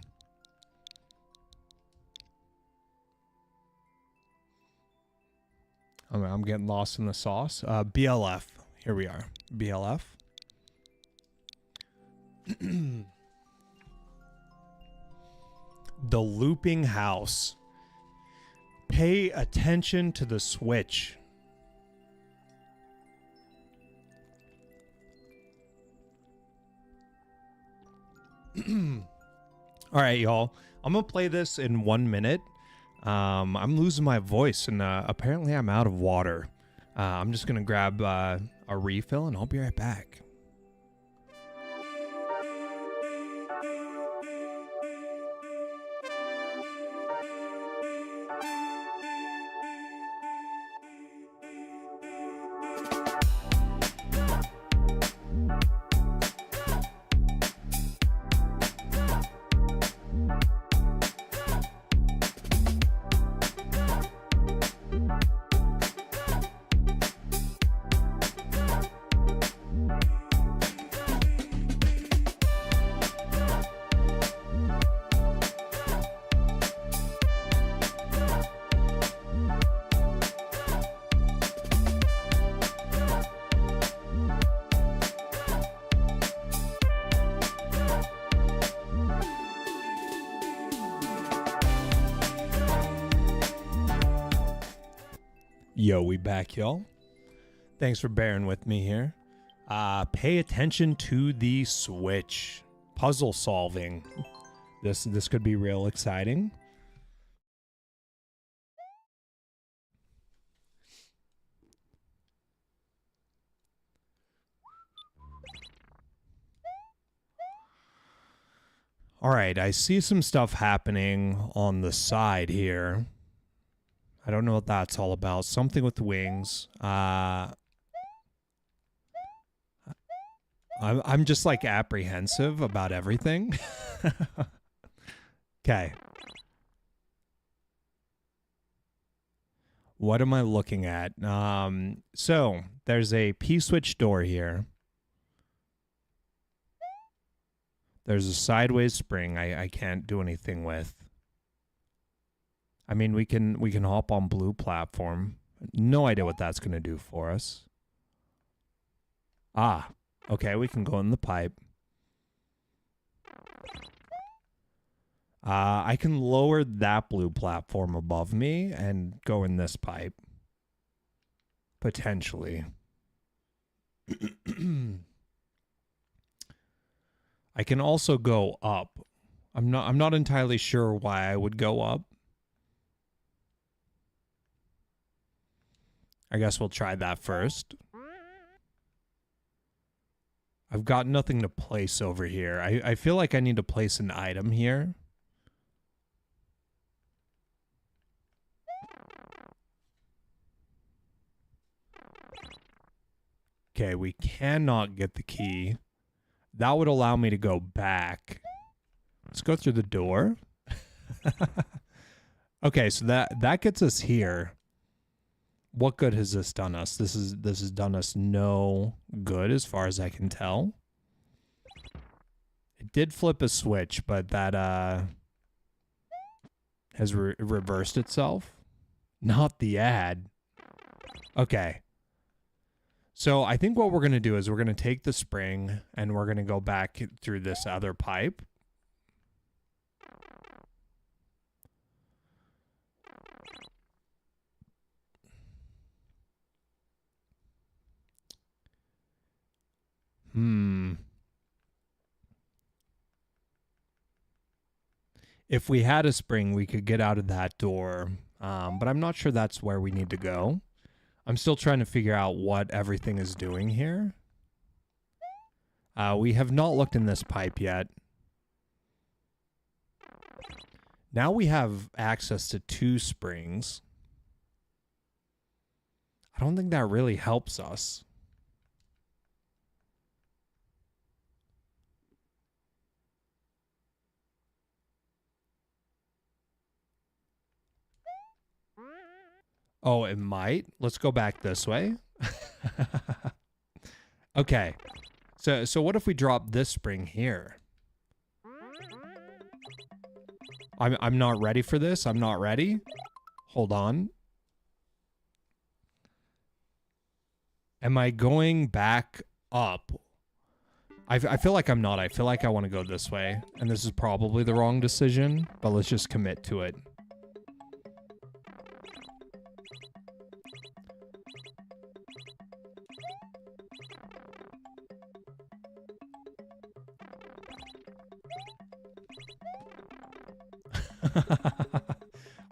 I'm getting lost in the sauce. BLF. Here we are. BLF. The Looping House. Pay attention to the switch. All right, y'all. I'm going to play this in 1 minute. I'm losing my voice, and apparently I'm out of water. I'm just going to grab a refill, and I'll be right back. Yo, we back, y'all. Thanks for bearing with me here. Pay attention to the switch. Puzzle solving. This could be real exciting. All right, I see some stuff happening on the side here. I don't know what that's all about. Something with wings. I'm just like apprehensive about everything. Okay. What am I looking at? So there's a P-switch door here. There's a sideways spring I can't do anything with. I mean, we can hop on blue platform. No idea what that's going to do for us. Ah, okay, we can go in the pipe. I can lower that blue platform above me and go in this pipe. Potentially. I can also go up. I'm not entirely sure why I would go up. I guess we'll try that first. I've got nothing to place over here. I feel like I need to place an item here. Okay, we cannot get the key. That would allow me to go back. Let's go through the door. Okay, so that gets us here. What good has this done us? This has done us no good as far as I can tell. It did flip a switch, but that has reversed itself. Not the ad. Okay. So I think what we're going to do is we're going to take the spring and we're going to go back through this other pipe. If we had a spring, we could get out of that door. But I'm not sure that's where we need to go. I'm still trying to figure out what everything is doing here. We have not looked in this pipe yet. Now we have access to 2 springs. I don't think that really helps us. Oh, it might. Let's go back this way. Okay. So what if we drop this spring here? I'm not ready for this. I'm not ready. Hold on. Am I going back up? I feel like I'm not. I feel like I want to go this way. And this is probably the wrong decision, but let's just commit to it.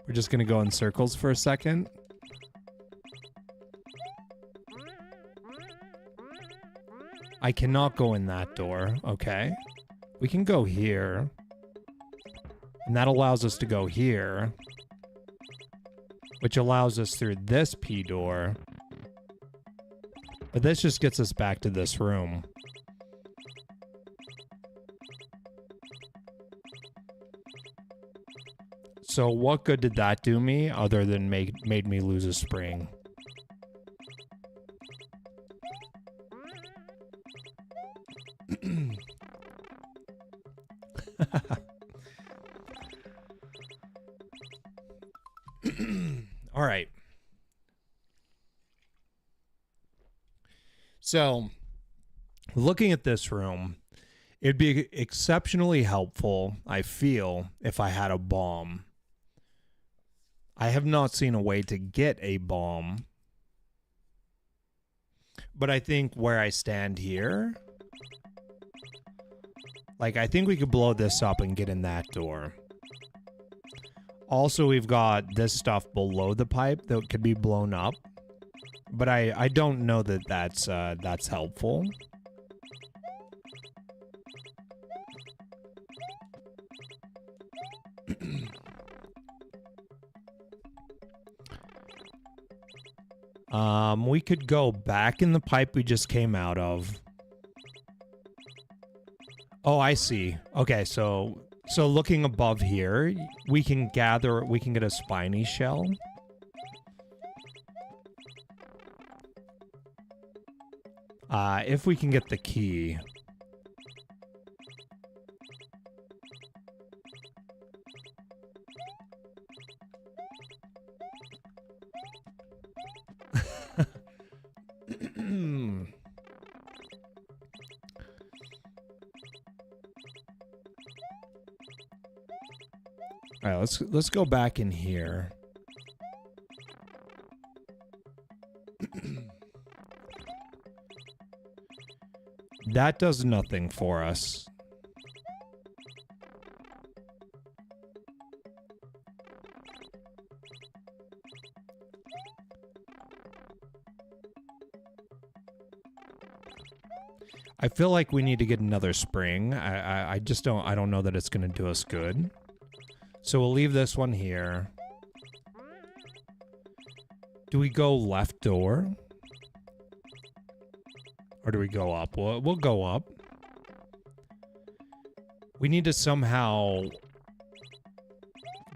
We're just going to go in circles for a second. I cannot go in that door. Okay. We can go here. And that allows us to go here. Which allows us through this P door. But this just gets us back to this room. So what good did that do me other than made me lose a spring? All right. So looking at this room, it'd be exceptionally helpful, I feel, if I had a bomb. I have not seen a way to get a bomb But I think where I stand here, like, I think we could blow this up and get in that door. Also, we've got this stuff below the pipe that could be blown up. But I don't know that that's helpful. We could go back in the pipe we just came out of. Oh, I see. Okay, so looking above here, we can get a spiny shell. If we can get the key. All right, let's go back in here. That does nothing for us. I feel like we need to get another spring. I just don't, I don't know that it's going to do us good. So we'll leave this one here. Do we go left door? Or do we go up? We'll go up. We need to somehow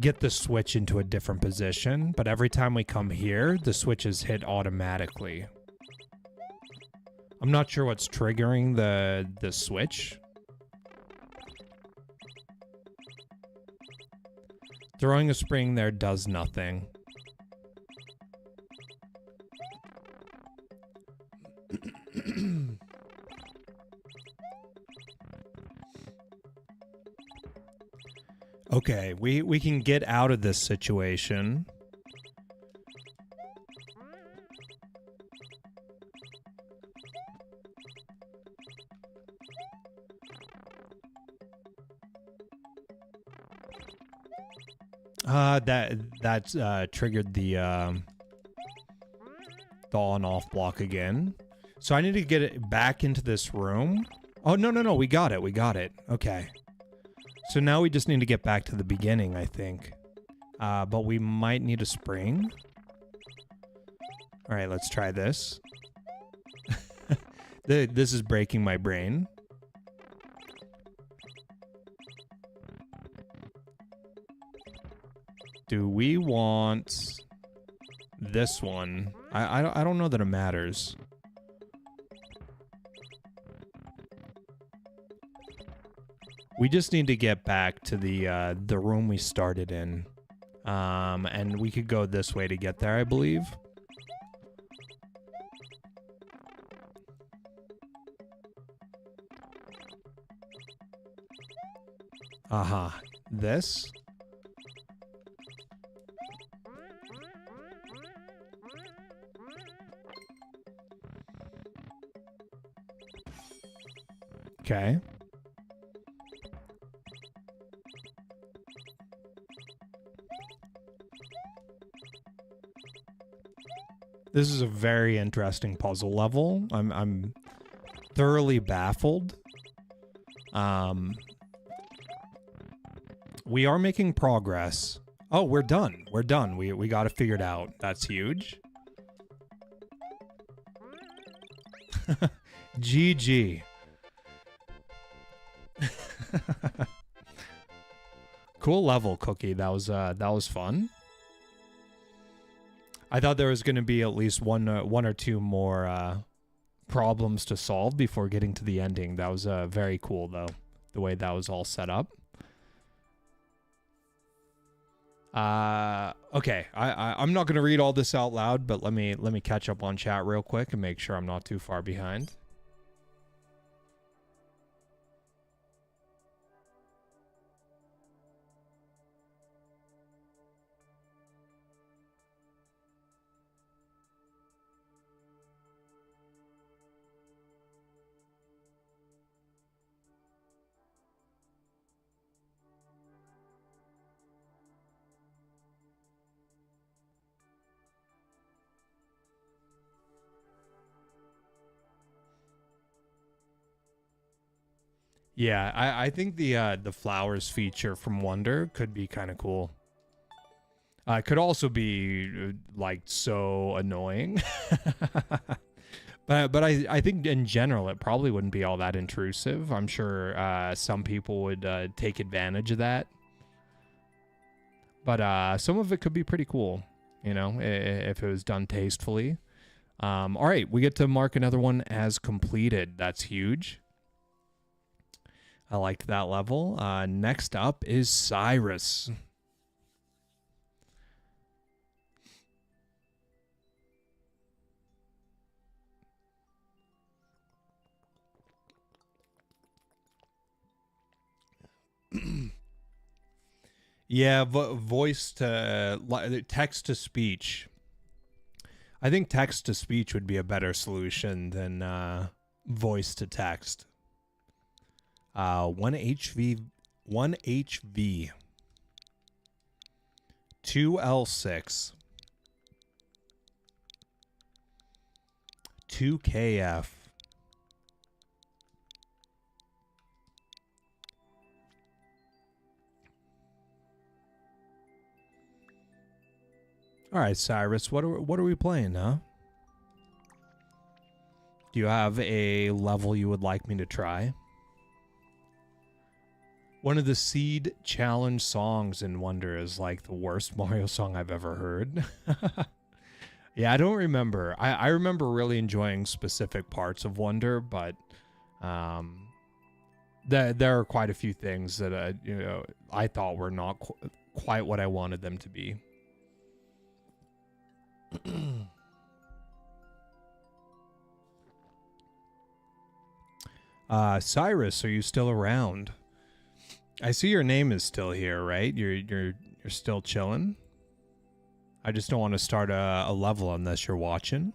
get the switch into a different position, but every time we come here, the switch is hit automatically. I'm not sure what's triggering the switch. Throwing a spring there does nothing. Okay, we can get out of this situation. That triggered the on-off block again. So I need to get it back into this room. Oh, no, we got it. Okay. So now we just need to get back to the beginning, I think. But we might need a spring. All right, let's try this. This is breaking my brain. Do we want this one? I don't know that it matters. We just need to get back to the room we started in. And we could go this way to get there, I believe. Aha. This? Okay. This is a very interesting puzzle level. I'm thoroughly baffled. We are making progress. Oh, we're done. We're done. We got it figured out. That's huge. GG. Cool level, Cookie. That was fun. I thought there was going to be at least one or two more problems to solve before getting to the ending. That was very cool, though, the way that was all set up. Okay, I'm not going to read all this out loud, but let me catch up on chat real quick and make sure I'm not too far behind. Yeah, I think the flowers feature from Wonder could be kind of cool. It could also be like so annoying. But I think in general it probably wouldn't be all that intrusive. I'm sure some people would take advantage of that. But some of it could be pretty cool, you know, if it was done tastefully. All right, we get to mark another one as completed. That's huge. I liked that level. Next up is Cyrus. Yeah, voice to text to speech. I think text to speech would be a better solution than voice to text. 1HV, 2L6, 2KF. All right, Cyrus, what are we playing, huh? Do you have a level you would like me to try? One of the Seed Challenge songs in Wonder is like the worst Mario song I've ever heard. Yeah, I don't remember. I remember really enjoying specific parts of Wonder, but there are quite a few things that I thought were not quite what I wanted them to be. Cyrus, are you still around? I see your name is still here, right? You're still chilling. I just don't want to start a level unless you're watching.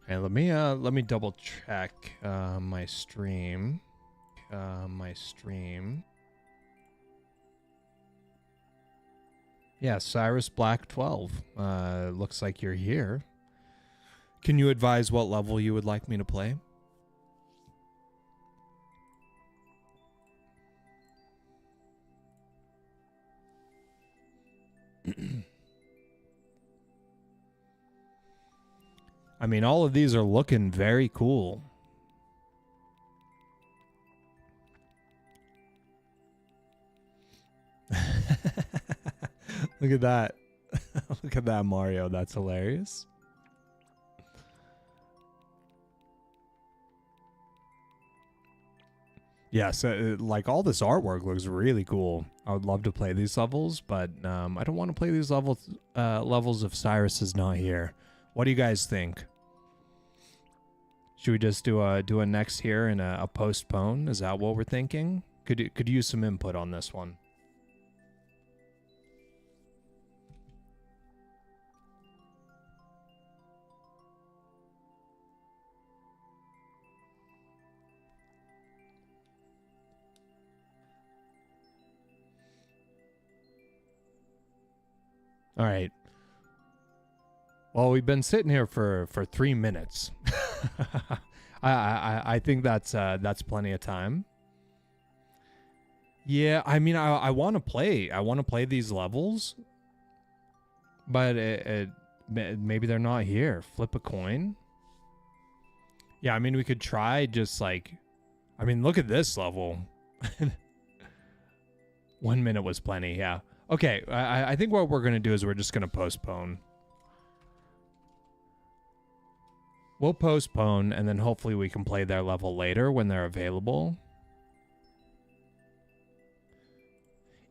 And let me double check my stream. Yeah, Cyrus Black 12. Looks like you're here. Can you advise what level you would like me to play? I mean, all of these are looking very cool. Look at that. Look at that, Mario. That's hilarious. Yeah, so like all this artwork looks really cool. I would love to play these levels, but I don't want to play these levels if Cyrus is not here. What do you guys think? Should we just do a next here and a postpone? Is that what we're thinking? Could use some input on this one. All right. Well, we've been sitting here for 3 minutes. I think that's plenty of time. Yeah, I mean, I want to play. I want to play these levels, but maybe they're not here. Flip a coin. Yeah, I mean, we could try just like, I mean, look at this level. 1 minute was plenty. Yeah. Okay, I think what we're going to do is we're just going to postpone. We'll postpone, and then hopefully we can play their level later when they're available.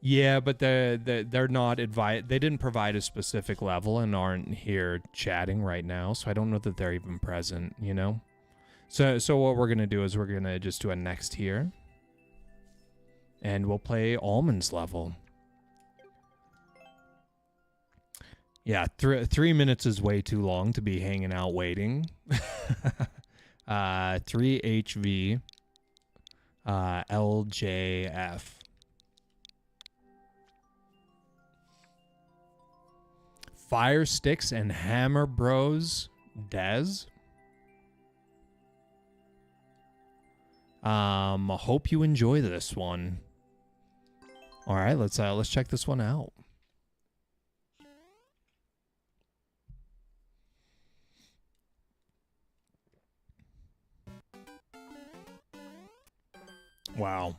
Yeah, but they're not advised. They didn't provide a specific level and aren't here chatting right now, so I don't know that they're even present, you know? So what we're going to do is we're going to just do a next here. And we'll play Almond's level. Yeah, 3 minutes is way too long to be hanging out waiting. 3HV LJF. Fire Sticks and Hammer Bros Dez. Hope you enjoy this one. All right, let's check this one out. Wow.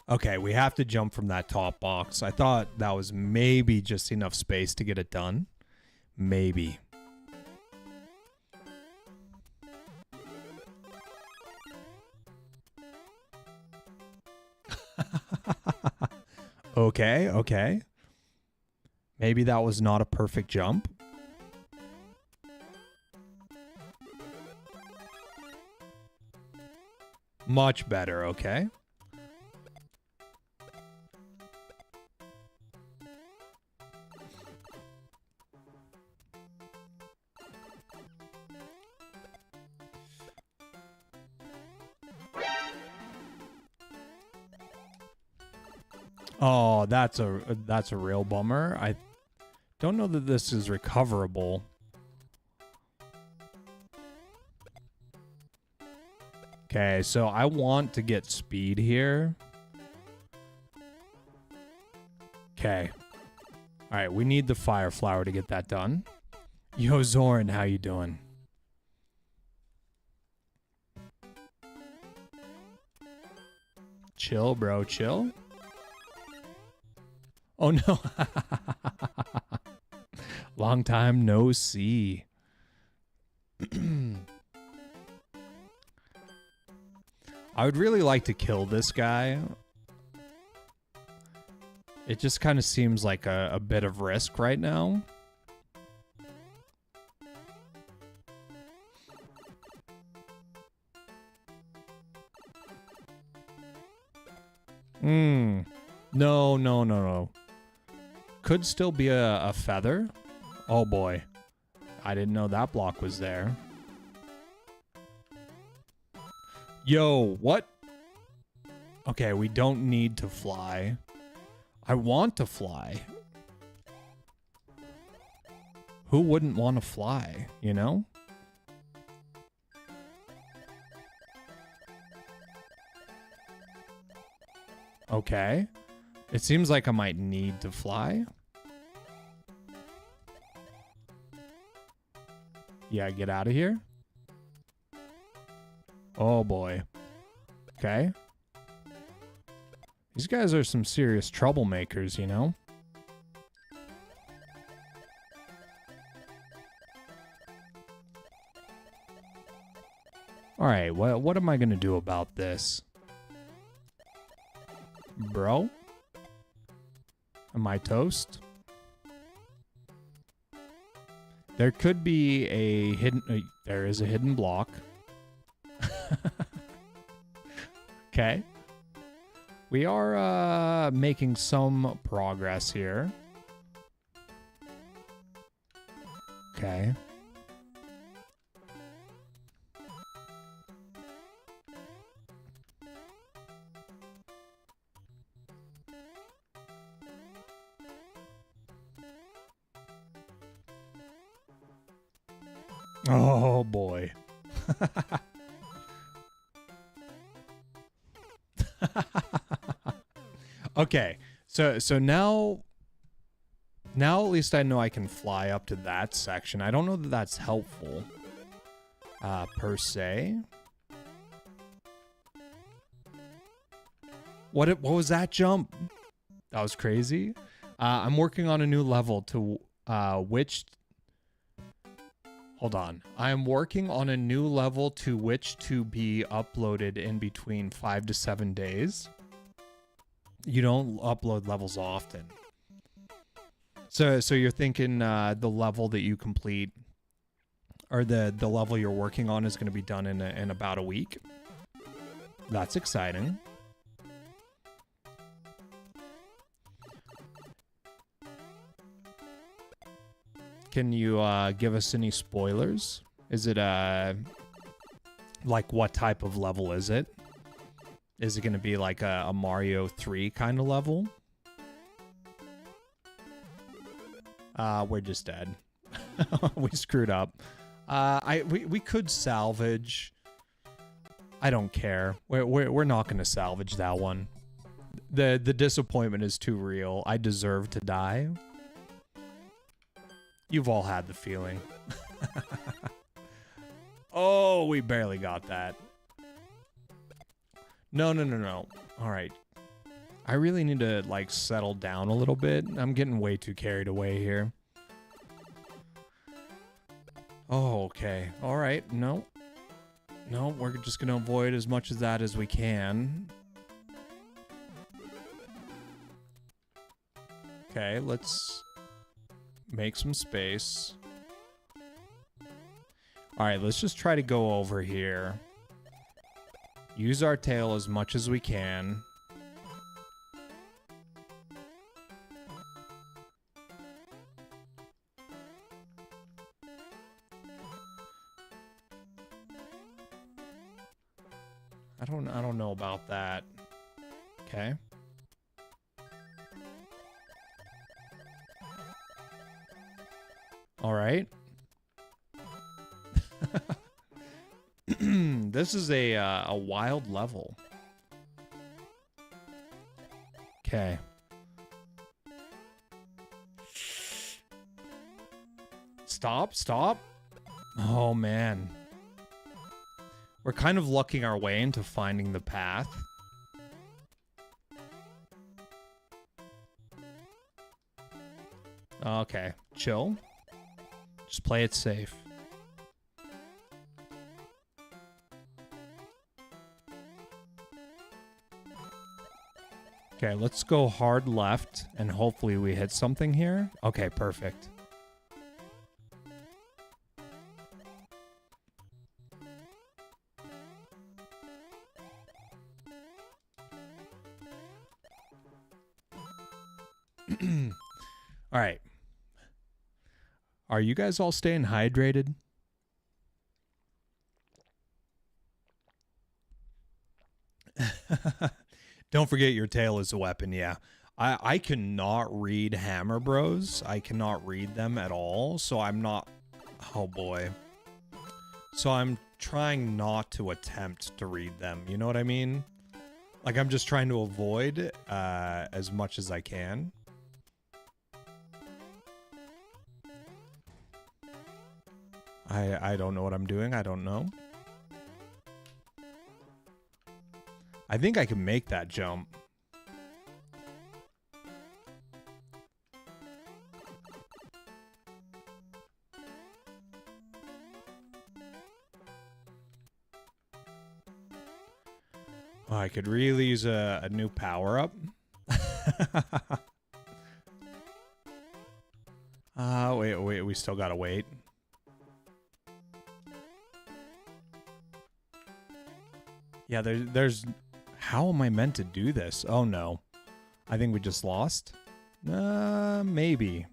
Okay, we have to jump from that top box. I thought that was maybe just enough space to get it done. Maybe. Okay, okay. Maybe that was not a perfect jump. Much better, okay. Oh, that's a real bummer. I don't know that this is recoverable. Okay, so I want to get speed here. Okay. All right, we need the fire flower to get that done. Yo, Zoran, how you doing? Chill, bro, chill. Oh, no. Long time no see. I would really like to kill this guy. It just kind of seems like a bit of risk right now. No, no, no, no. Could still be a feather. Oh boy. I didn't know that block was there. Yo, what? Okay, we don't need to fly. I want to fly. Who wouldn't want to fly, you know? Okay. It seems like I might need to fly. Yeah, get out of here. Oh boy. Okay. These guys are some serious troublemakers, you know? Alright, what am I gonna do about this? Bro? Am I toast? There could be a hidden... there is a hidden block. Okay. We are making some progress here. Okay. Oh boy. Okay, so now at least I know I can fly up to that section. I don't know that that's helpful, per se. What was that jump? That was crazy. I'm working on a new level to which. Hold on. I am working on a new level to which to be uploaded in between 5 to 7 days. You don't upload levels often. So you're thinking the level that you complete or the level you're working on is going to be done in about a week. That's exciting. Can you give us any spoilers? Is it like what type of level is it? Is it going to be like a Mario 3 kind of level? We're just dead. We screwed up. We could salvage. I don't care. We're not going to salvage that one. The disappointment is too real. I deserve to die. You've all had the feeling. Oh, we barely got that. No. All right. I really need to, like, settle down a little bit. I'm getting way too carried away here. Oh, okay. All right. No, we're just going to avoid as much of that as we can. Okay, let's make some space. All right, let's just try to go over here. Use our tail as much as we can. I don't know about that. Okay. All right. This is a wild level. Okay. Stop. Oh, man. We're kind of lucking our way into finding the path. Okay, chill. Just play it safe. Okay, let's go hard left, and hopefully we hit something here. Okay, perfect. All right. Are you guys all staying hydrated? Don't forget your tail is a weapon, yeah. I cannot read Hammer Bros. I cannot read them at all, so I'm not... Oh, boy. So I'm trying not to attempt to read them, you know what I mean? Like, I'm just trying to avoid as much as I can. I don't know what I'm doing. I don't know. I think I can make that jump. Oh, I could really use a new power-up. Wait, we still gotta wait. Yeah, there's... How am I meant to do this? Oh, no. I think we just lost? Maybe.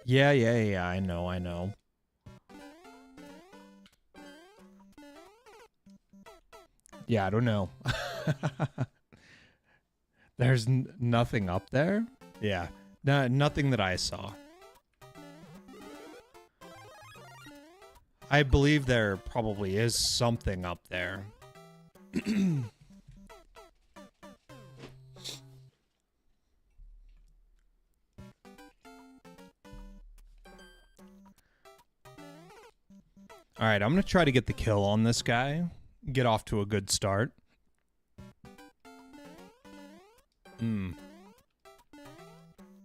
Yeah, I know. Yeah, I don't know. There's nothing up there? Yeah, nothing that I saw. I believe there probably is something up there. All right, I'm going to try to get the kill on this guy. Get off to a good start.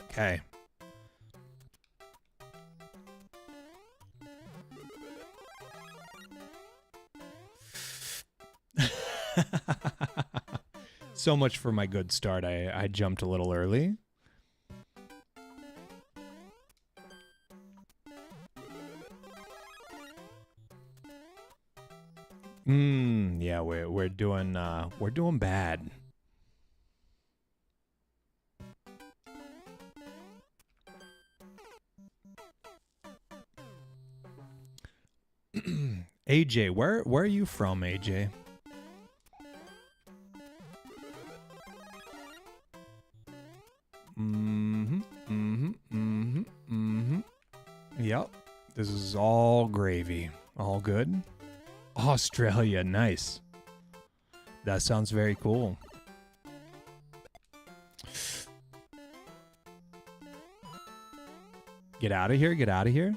Okay. So much for my good start. I jumped a little early. Yeah, we're doing bad. AJ, where are you from, AJ? Yep. This is all gravy. All good. Australia, nice. That sounds very cool. Get out of here, get out of here.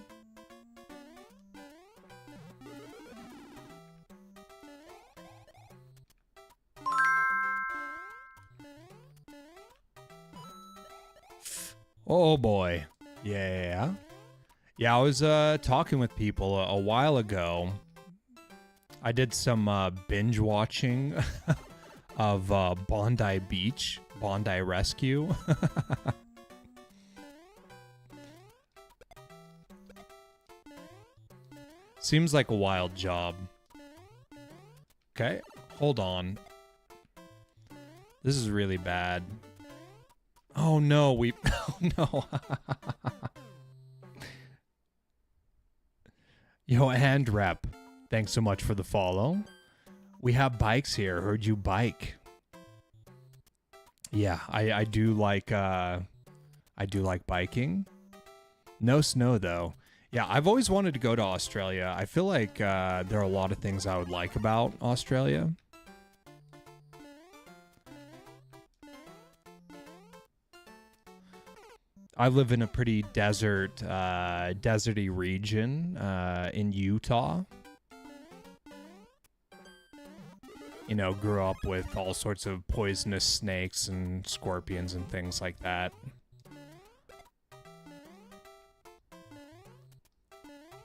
Oh boy. Yeah. Yeah, I was talking with people a while ago. I did some binge watching of Bondi Beach, Bondi Rescue. Seems like a wild job. Okay, hold on. This is really bad. Oh no, oh no. Yo, hand rep. Thanks so much for the follow. We have bikes here. Heard you bike. Yeah, I do like biking. No snow though. Yeah, I've always wanted to go to Australia. I feel like there are a lot of things I would like about Australia. I live in a pretty deserty region in Utah. You know, grew up with all sorts of poisonous snakes and scorpions and things like that.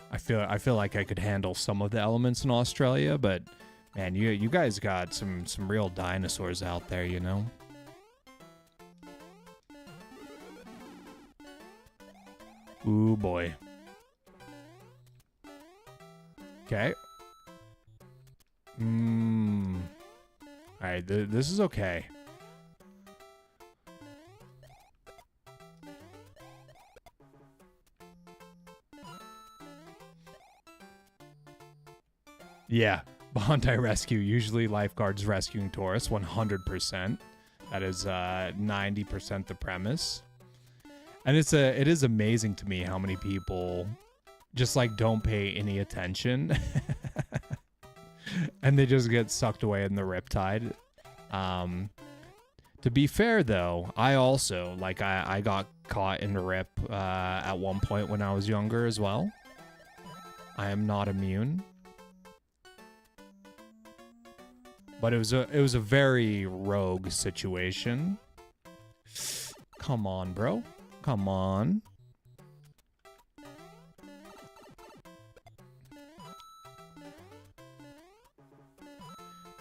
I feel like I could handle some of the elements in Australia, but man, you guys got some real dinosaurs out there, you know? Ooh boy. Okay. Alright, this is okay. Yeah, Bondi Rescue. Usually lifeguards rescuing tourists, 100%. That is 90% the premise. And it is amazing to me how many people just like don't pay any attention. And they just get sucked away in the riptide. To be fair though, I also like I got caught in the rip at one point when I was younger as well. I am not immune. But it was a very rogue situation. Come on, bro. Come on.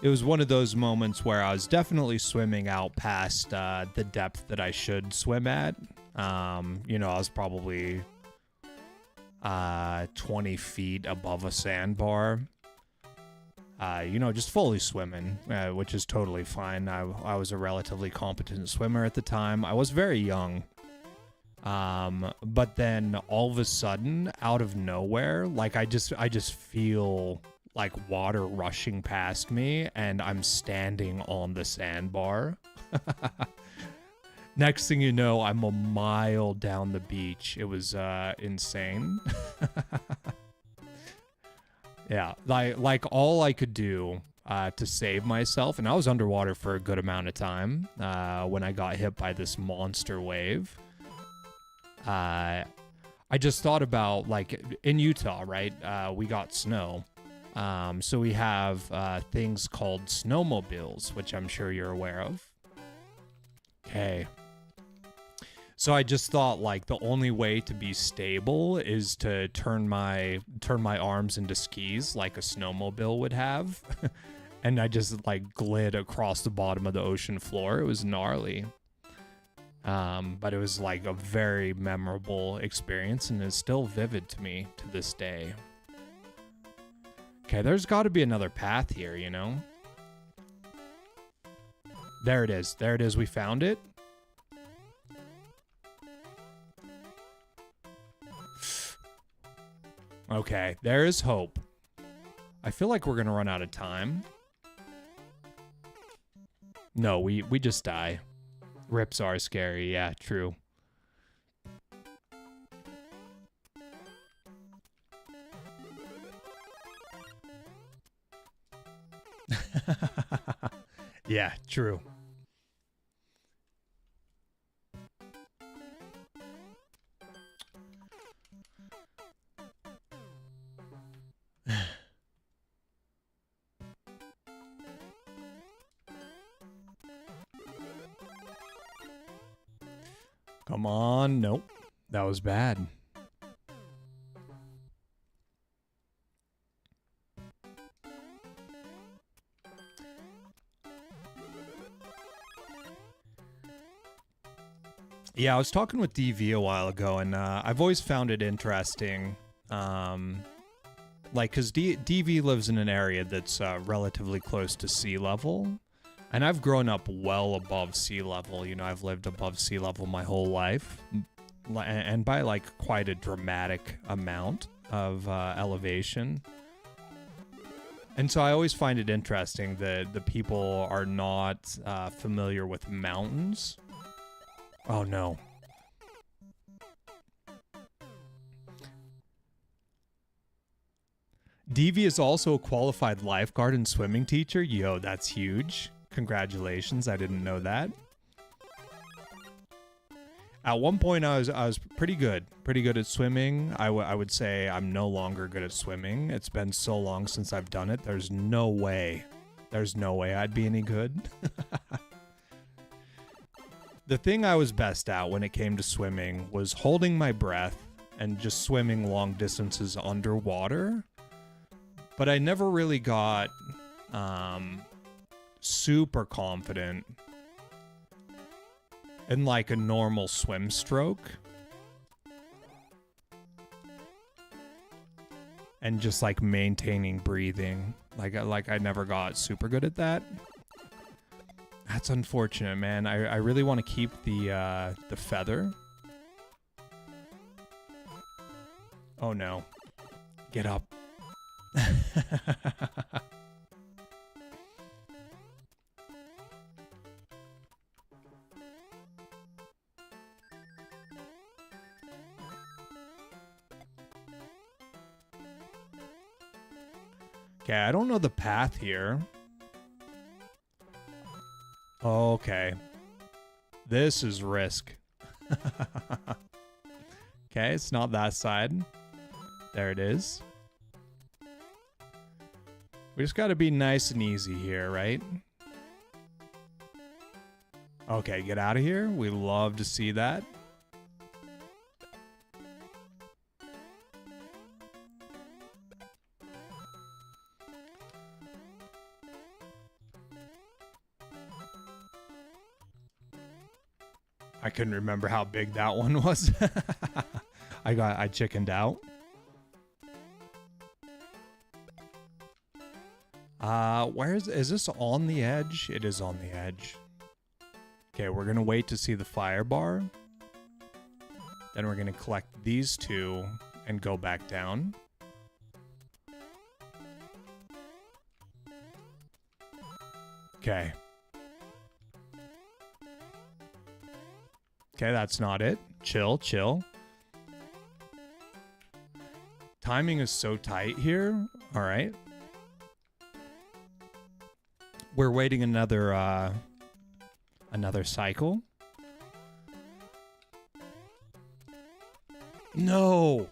It was one of those moments where I was definitely swimming out past the depth that I should swim at. You know, I was probably 20 feet above a sandbar. You know, just fully swimming, which is totally fine. I was a relatively competent swimmer at the time. I was very young. But then all of a sudden, out of nowhere, like I just feel like water rushing past me and I'm standing on the sandbar. Next thing you know, I'm a mile down the beach. It was insane. Yeah, like all I could do to save myself, and I was underwater for a good amount of time when I got hit by this monster wave. I just thought about, like, in Utah, right? We got snow. So we have things called snowmobiles, which I'm sure you're aware of. Okay. So I just thought, like, the only way to be stable is to turn my arms into skis like a snowmobile would have. And I just, like, glid across the bottom of the ocean floor. It was gnarly. But it was, like, a very memorable experience and is still vivid to me to this day. Okay, there's got to be another path here, you know? There it is. There it is. We found it. Okay, there is hope. I feel like we're going to run out of time. No, we just die. Rips are scary. Yeah, true. Yeah, true. Come on. Nope. That was bad. Yeah, I was talking with DV a while ago, and I've always found it interesting. Like, because DV lives in an area that's relatively close to sea level. And I've grown up well above sea level. You know, I've lived above sea level my whole life. And by, like, quite a dramatic amount of elevation. And so I always find it interesting that the people are not familiar with mountains. Oh, no. DV is also a qualified lifeguard and swimming teacher. Yo, that's huge. Congratulations. I didn't know that. At one point, I was pretty good at swimming. I would say I'm no longer good at swimming. It's been so long since I've done it. There's no way I'd be any good. The thing I was best at when it came to swimming was holding my breath and just swimming long distances underwater. But I never really got super confident in like a normal swim stroke. And just like maintaining breathing. Like I never got super good at that. That's unfortunate, man. I really want to keep the feather. Oh no. Get up. Okay, I don't know the path here. Okay. This is risk. Okay, it's not that side. There it is. We just gotta be nice and easy here, right? Okay, get out of here. We love to see that. I couldn't remember how big that one was. I chickened out. Is this on the edge? It is on the edge. Okay, we're gonna wait to see the fire bar. Then we're gonna collect these two and go back down. Okay. Okay, that's not it. Chill, chill. Timing is so tight here. All right. We're waiting another cycle. No.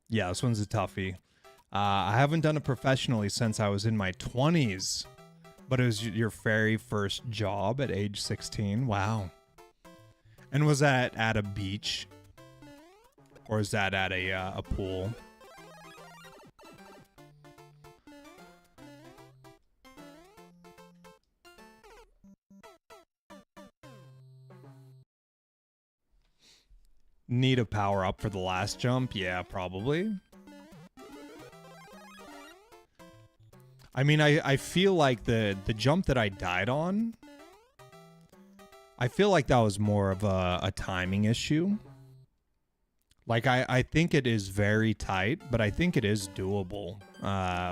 Yeah, this one's a toughie. I haven't done it professionally since I was in my 20s, but it was your very first job at age 16. Wow. And was that at a beach? Or is that at a pool? Need a power up for the last jump? Yeah, probably. I mean, I feel like the jump that I died on, I feel like that was more of a timing issue. Like, I think it is very tight, but I think it is doable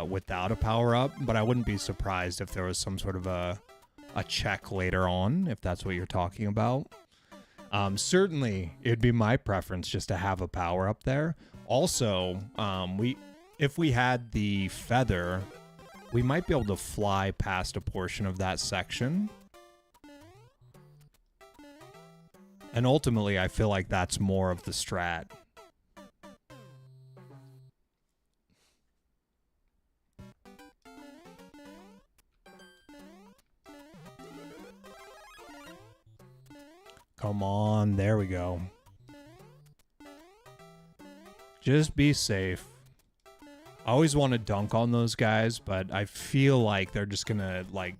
without a power-up. But I wouldn't be surprised if there was some sort of a check later on, if that's what you're talking about. Certainly, it'd be my preference just to have a power-up there. Also, if we had the feather, we might be able to fly past a portion of that section. And ultimately, I feel like that's more of the strat. Come on, there we go. Just be safe. I always want to dunk on those guys, but I feel like they're just gonna, like,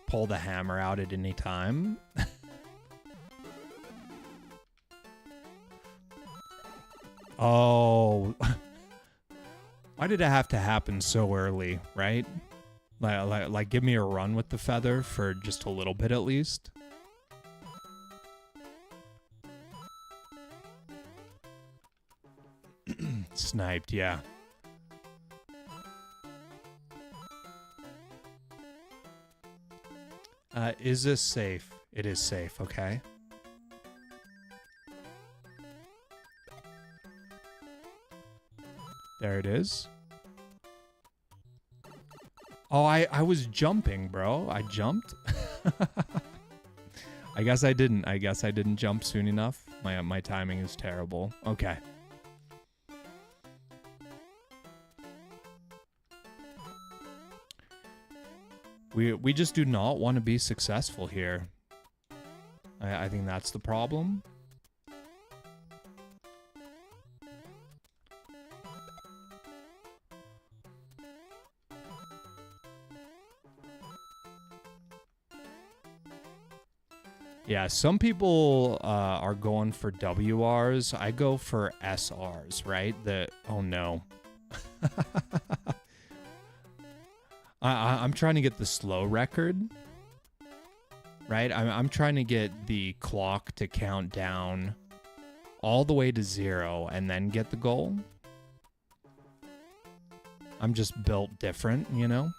pull the hammer out at any time. Oh. Why did it have to happen so early, right? Like, give me a run with the feather for just a little bit at least. Sniped, yeah. Is this safe? It is safe, okay. There it is. Oh, I was jumping, bro. I jumped. I guess I didn't. I guess I didn't jump soon enough. My timing is terrible. Okay. We just do not want to be successful here. I think that's the problem. Yeah, some people are going for WRs. I go for SRs, right? Oh no. I'm trying to get the slow record, right? I'm trying to get the clock to count down all the way to 0 and then get the goal. I'm just built different, you know?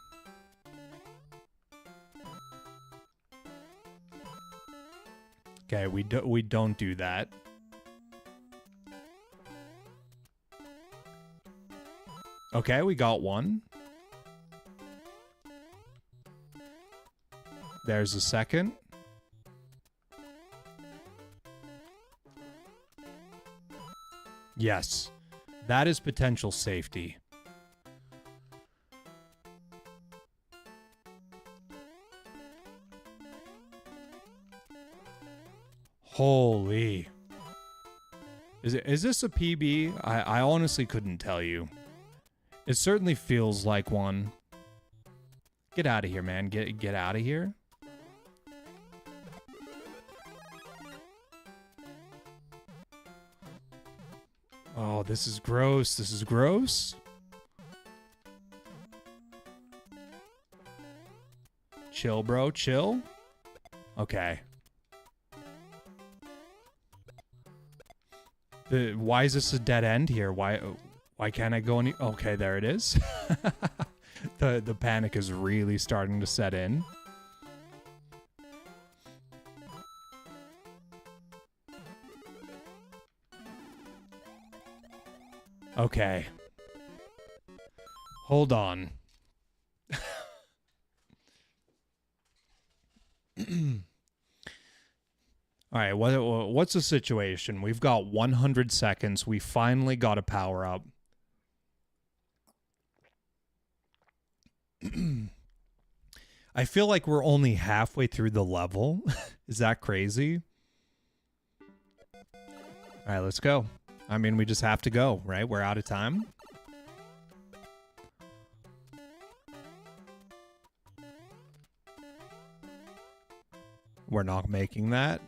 Okay, we don't do that. Okay, we got one. There's a second. Yes. That is potential safety. Holy. Is this a PB? I honestly couldn't tell you. It certainly feels like one. Get out of here, man. Get out of here. Oh, this is gross. This is gross. Chill, bro. Chill. Okay. Why is this a dead end here? Why can't I go any? Okay, there it is. The panic is really starting to set in. Okay. Hold on. All right, what's the situation? We've got 100 seconds. We finally got a power up. I feel like we're only halfway through the level. Is that crazy? All right, let's go. I mean, we just have to go, right? We're out of time. We're not making that.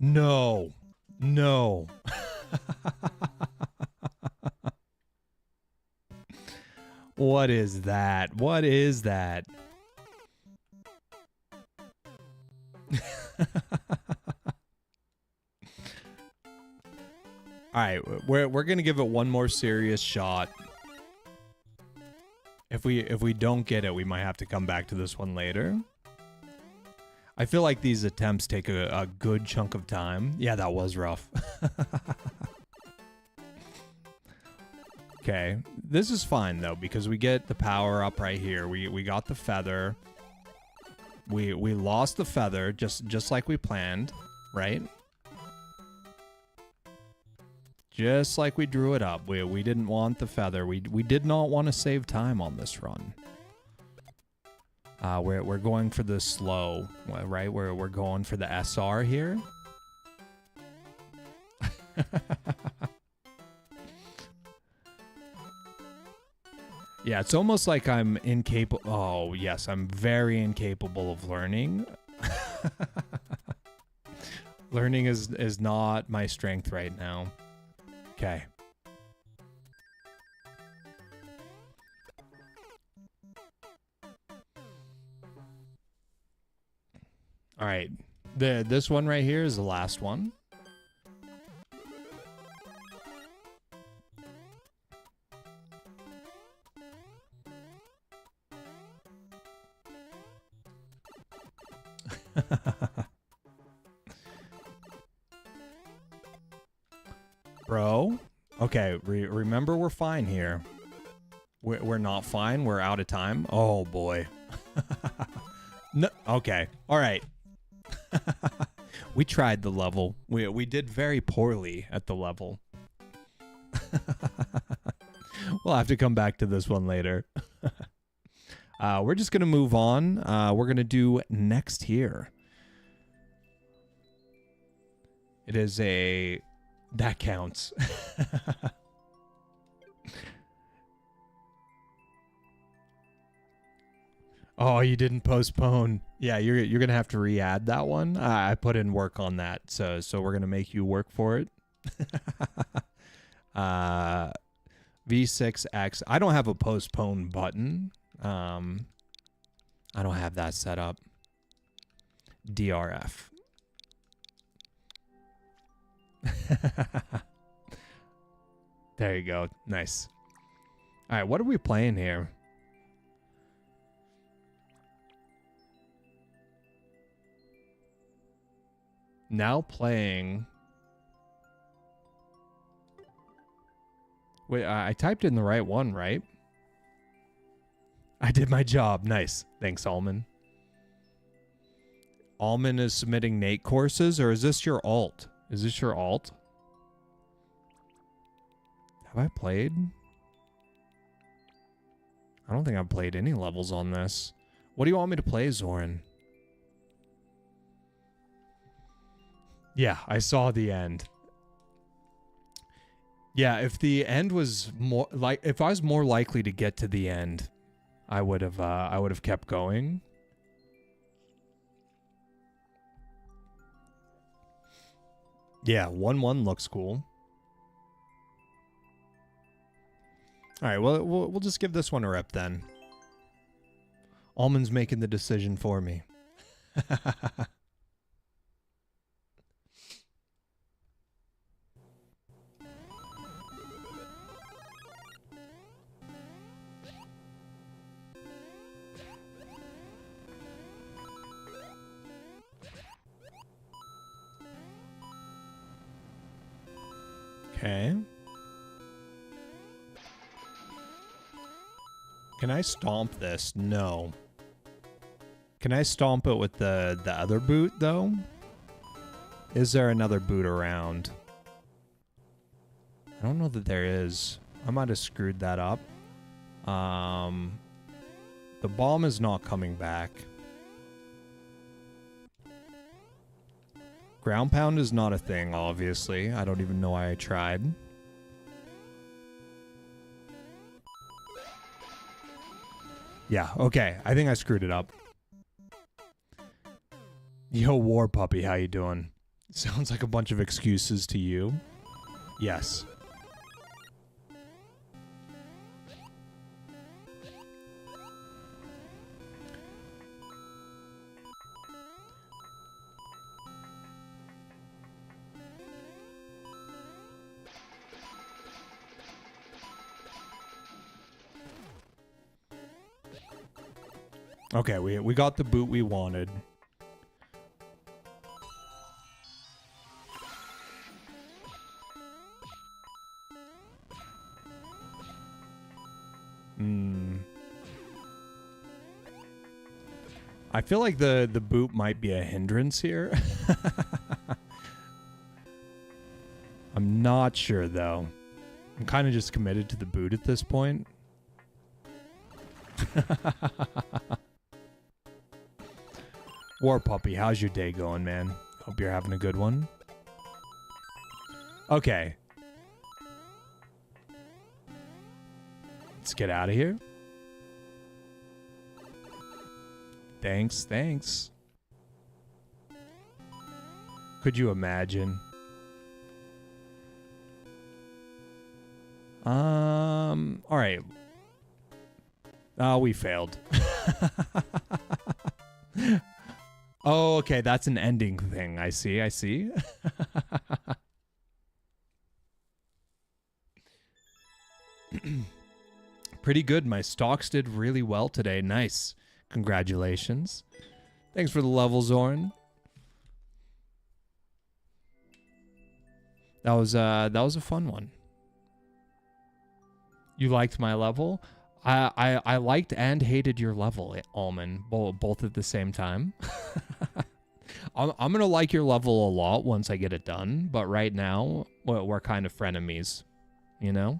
No. No. What is that? What is that? All right, we're gonna give it one more serious shot. If we don't get it, we might have to come back to this one later. I feel like these attempts take a good chunk of time. Yeah, that was rough. Okay, this is fine though because we get the power up right here. We got the feather. We lost the feather just like we planned, right? Just like we drew it up. We didn't want the feather. We did not want to save time on this run. We're going for the slow, right? We're going for the SR here. Yeah, it's almost like I'm incapable. Oh, yes, I'm very incapable of learning. Learning is not my strength right now. Okay. All right. This one right here is the last one. Bro, okay, remember we're fine here. We're not fine, we're out of time. Oh boy. No, okay, all right. We tried the level. We did very poorly at the level. We'll have to come back to this one later. We're just gonna move on. We're gonna do next here. It is a... That counts. Oh, you didn't postpone. Yeah, you're gonna have to re-add that one. I put in work on that, so we're gonna make you work for it. V6X. I don't have a postpone button. I don't have that set up. DRF. There you go. Nice. All right, what are we playing here? Now playing... Wait, I typed in the right one, right? I did my job. Nice. Thanks, Almond. Almond is submitting Nate courses, or is this your alt? Is this your alt? Have I played? I don't think I've played any levels on this. What do you want me to play, Zoran? Yeah, I saw the end. Yeah, if the end was more like, if I was more likely to get to the end, I would have kept going. Yeah, 1-1 looks cool. All right, well, we'll just give this one a rep then. Almond's making the decision for me. Okay. Can I stomp this? No. Can I stomp it with the other boot, though? Is there another boot around? I don't know that there is. I might have screwed that up. The bomb is not coming back. Ground pound is not a thing, obviously. I don't even know why I tried. Yeah, okay. I think I screwed it up. Yo, War Puppy, how you doing? Sounds like a bunch of excuses to you. Yes. Okay, we got the boot we wanted. I feel like the boot might be a hindrance here. I'm not sure though. I'm kind of just committed to the boot at this point. War Puppy, how's your day going, man? Hope you're having a good one. Okay. Let's get out of here. Thanks, thanks. Could you imagine? All right. Oh, we failed. Oh, okay, that's an ending thing. I see, I see. Pretty good. My stocks did really well today. Nice. Congratulations. Thanks for the level, Zoran. That was a fun one. You liked my level? I liked and hated your level, Almond, both at the same time. I'm gonna like your level a lot once I get it done, but right now we're kind of frenemies, you know.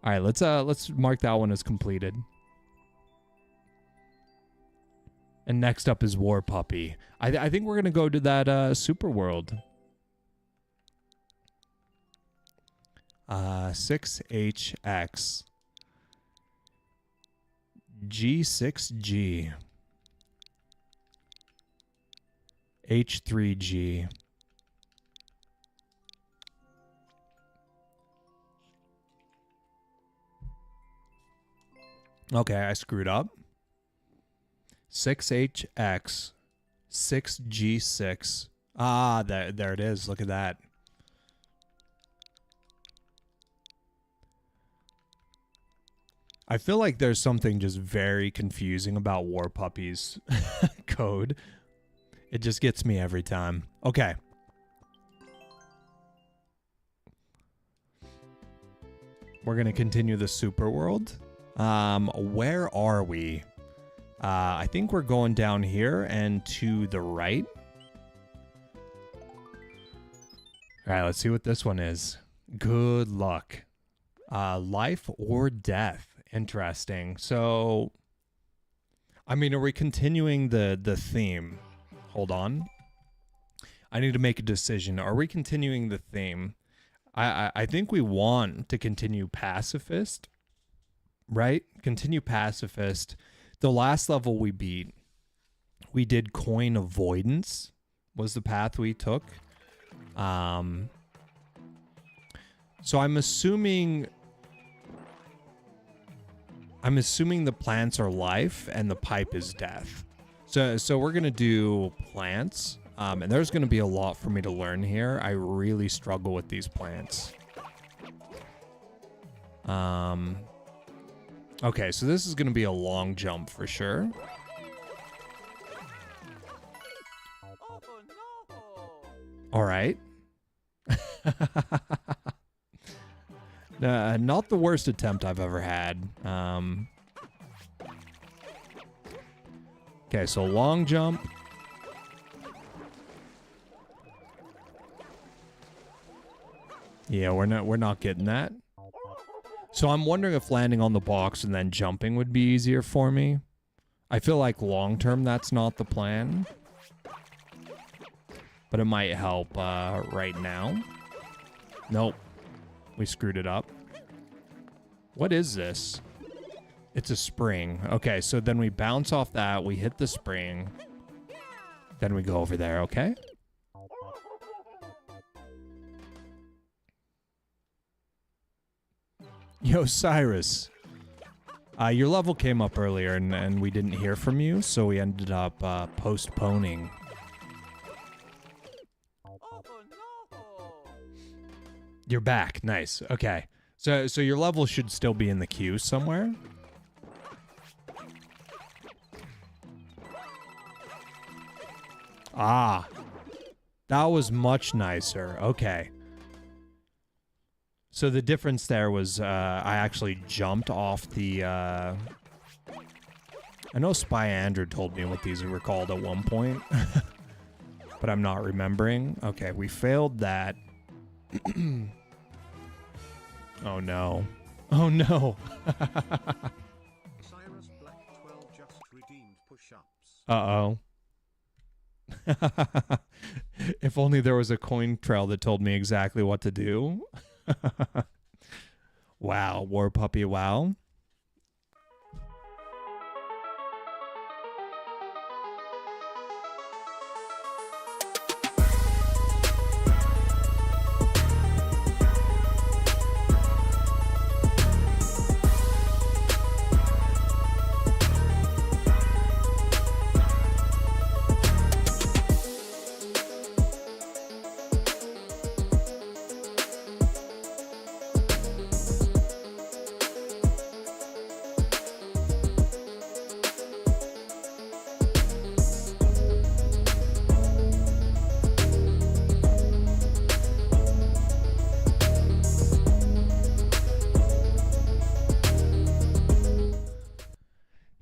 All right, let's mark that one as completed. And next up is War Puppy. I think we're gonna go to that super world. 6HX G6G H3G Okay, I screwed up. 6HX 6G6. Ah, there it is. Look at that. I feel like there's something just very confusing about War Puppy's code. It just gets me every time. Okay. We're going to continue the super world. Where are we? I think we're going down here and to the right. All right, let's see what this one is. Good luck. Life or death. Interesting. So, I mean, are we continuing the theme? Hold on. I need to make a decision. Are we continuing the theme? I think we want to continue pacifist, right? Continue pacifist. The last level we beat, we did coin avoidance was the path we took. So I'm assuming the plants are life and the pipe is death. So we're going to do plants. And there's going to be a lot for me to learn here. I really struggle with these plants. Okay, so this is going to be a long jump for sure. Oh no! All right. Not the worst attempt I've ever had. Okay, so long jump. Yeah, we're not getting that. So I'm wondering if landing on the box and then jumping would be easier for me. I feel like long term that's not the plan. But it might help right now. Nope. We screwed it up. What is this? It's a spring. Okay, so then we bounce off that. We hit the spring. Then we go over there, okay? Yo, Cyrus. Your level came up earlier and we didn't hear from you, so we ended up postponing. Oh no! You're back. Nice. Okay. So your level should still be in the queue somewhere. Ah. That was much nicer. Okay. So the difference there was I actually jumped off the... I know Spy Andrew told me what these were called at one point. But I'm not remembering. Okay, we failed that. Oh no. Oh no. Cyrus Black 12 just redeemed push-ups. Uh-oh. If only there was a coin trail that told me exactly what to do. Wow, War Puppy, wow.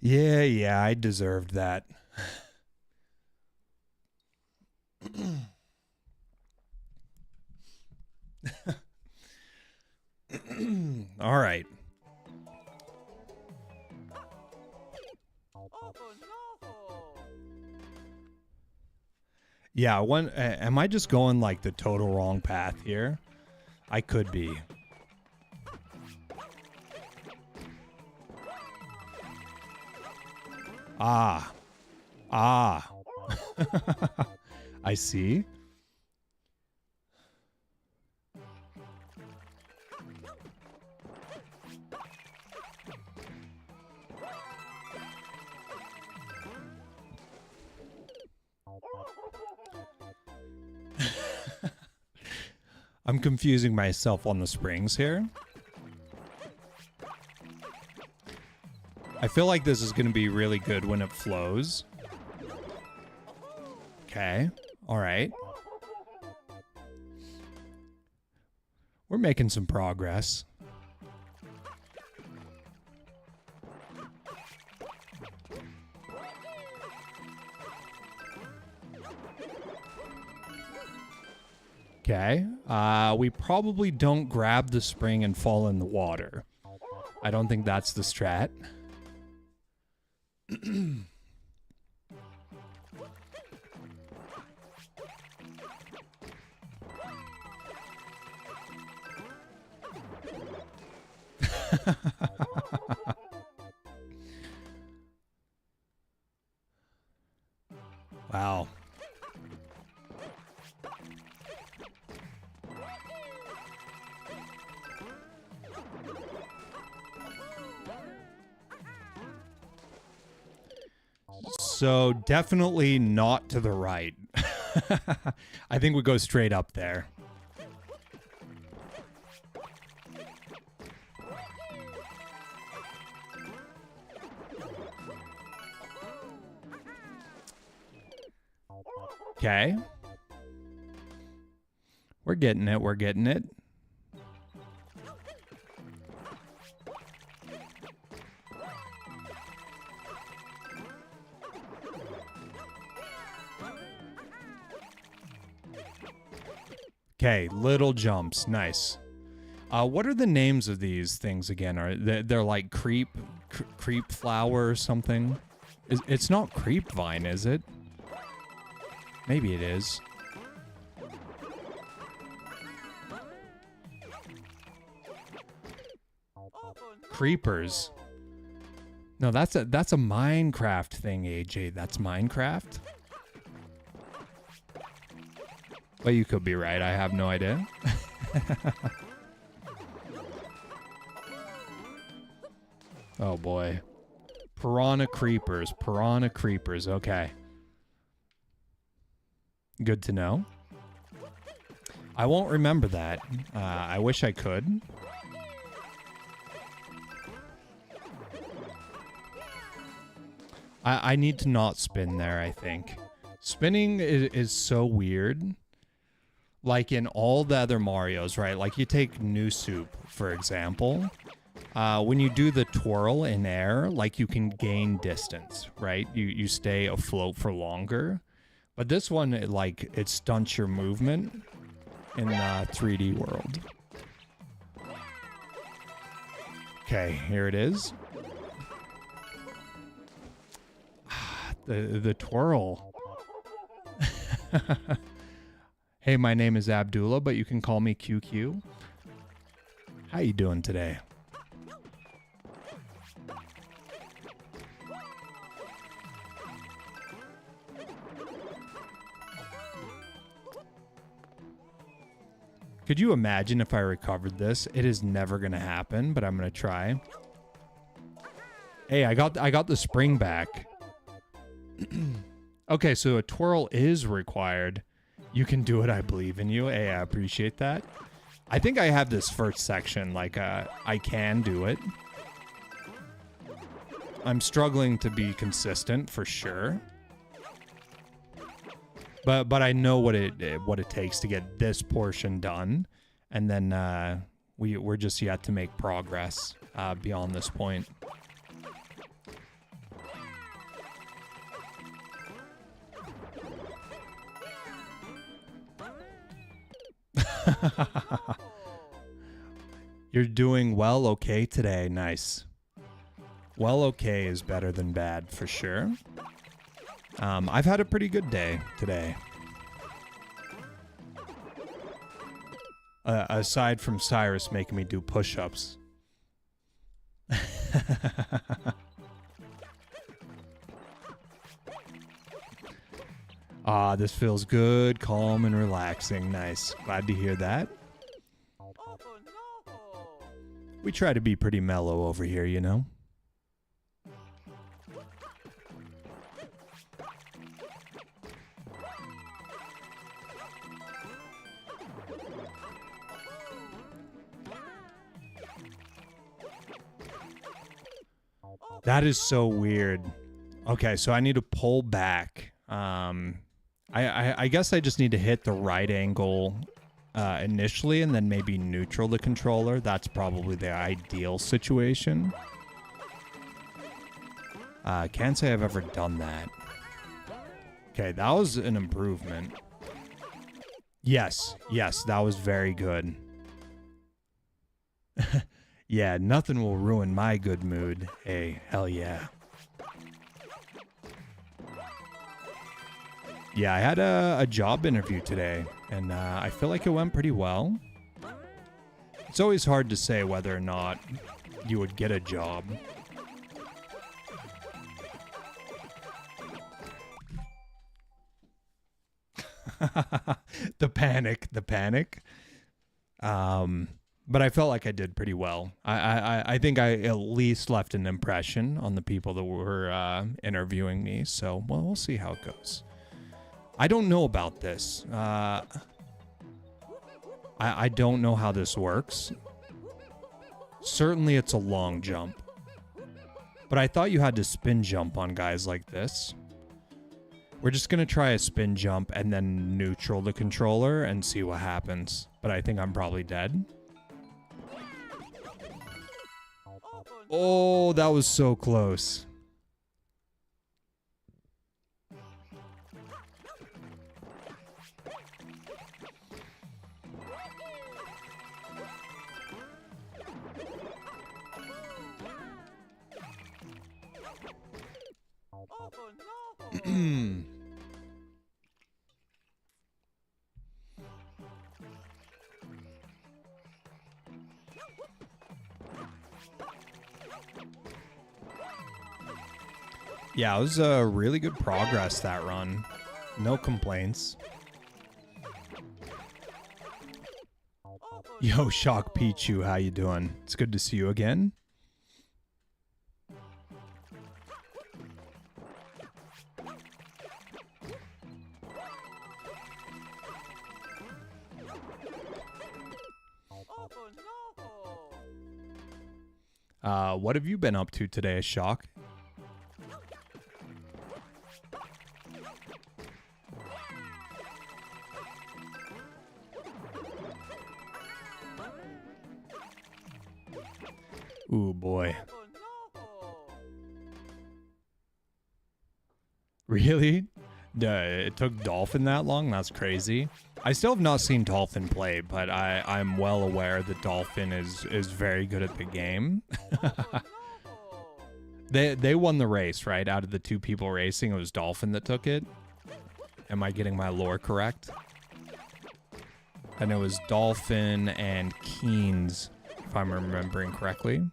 Yeah, I deserved that. All right. Oh no! Yeah, am I just going like the total wrong path here? I could be. Ah. I see. I'm confusing myself on the springs here. I feel like this is going to be really good when it flows. Okay. All right. We're making some progress. Okay. We probably don't grab the spring and fall in the water. I don't think that's the strat. Wow. So definitely not to the right. I think we go straight up there. Okay. We're getting it. We're getting it. Okay, little jumps. Nice. What are the names of these things again? Are they're like creep flower or something? It's not creep vine, is it? Maybe it is. Creepers. No, that's a Minecraft thing, AJ. That's Minecraft. But you could be right. I have no idea. Oh boy. Piranha creepers. Piranha creepers. Okay. Good to know. I won't remember that. I wish I could. I need to not spin there, I think. Spinning is so weird. Like in all the other Marios, right? Like you take New Soup, for example. When you do the twirl in air, like you can gain distance, right? You stay afloat for longer. But this one, it stunts your movement in 3D world. Okay, here it is. The twirl. Hey, my name is Abdullah, but you can call me QQ. How you doing today? Could you imagine if I recovered this? It is never going to happen, but I'm going to try. Hey, I got the spring back. Okay, so a twirl is required. You can do it, I believe in you. Hey, I appreciate that. I think I have this first section, like I can do it. I'm struggling to be consistent for sure. But I know what it takes to get this portion done, and then we're just yet to make progress beyond this point. You're doing well okay today. Nice. Well okay is better than bad for sure. I've had a pretty good day today. Aside from Cyrus making me do push-ups. Ah, this feels good, calm, and relaxing. Nice. Glad to hear that. Oh no! We try to be pretty mellow over here, you know? That is so weird. Okay, so I need to pull back. I guess I just need to hit the right angle initially and then maybe neutral the controller. That's probably the ideal situation. Can't say I've ever done that. Okay, that was an improvement. Yes, that was very good. Yeah, nothing will ruin my good mood. Hey, hell yeah. Yeah, I had a job interview today, and I feel like it went pretty well. It's always hard to say whether or not you would get a job. The panic. But I felt like I did pretty well. I think I at least left an impression on the people that were interviewing me. So, well, we'll see how it goes. I don't know about this. I don't know how this works. Certainly it's a long jump. But I thought you had to spin jump on guys like this. We're just going to try a spin jump and then neutral the controller and see what happens. But I think I'm probably dead. Oh, that was so close. Oh no! Yeah, it was a really good progress that run. No complaints. Yo, Shock Pichu, how you doing? It's good to see you again. What have you been up to today, Shock? Ooh, boy. Really? It took Dolphin that long? That's crazy. I still have not seen Dolphin play, but I'm well aware that Dolphin is very good at the game. They won the race, right? Out of the two people racing, it was Dolphin that took it. Am I getting my lore correct? And it was Dolphin and Keenz, if I'm remembering correctly.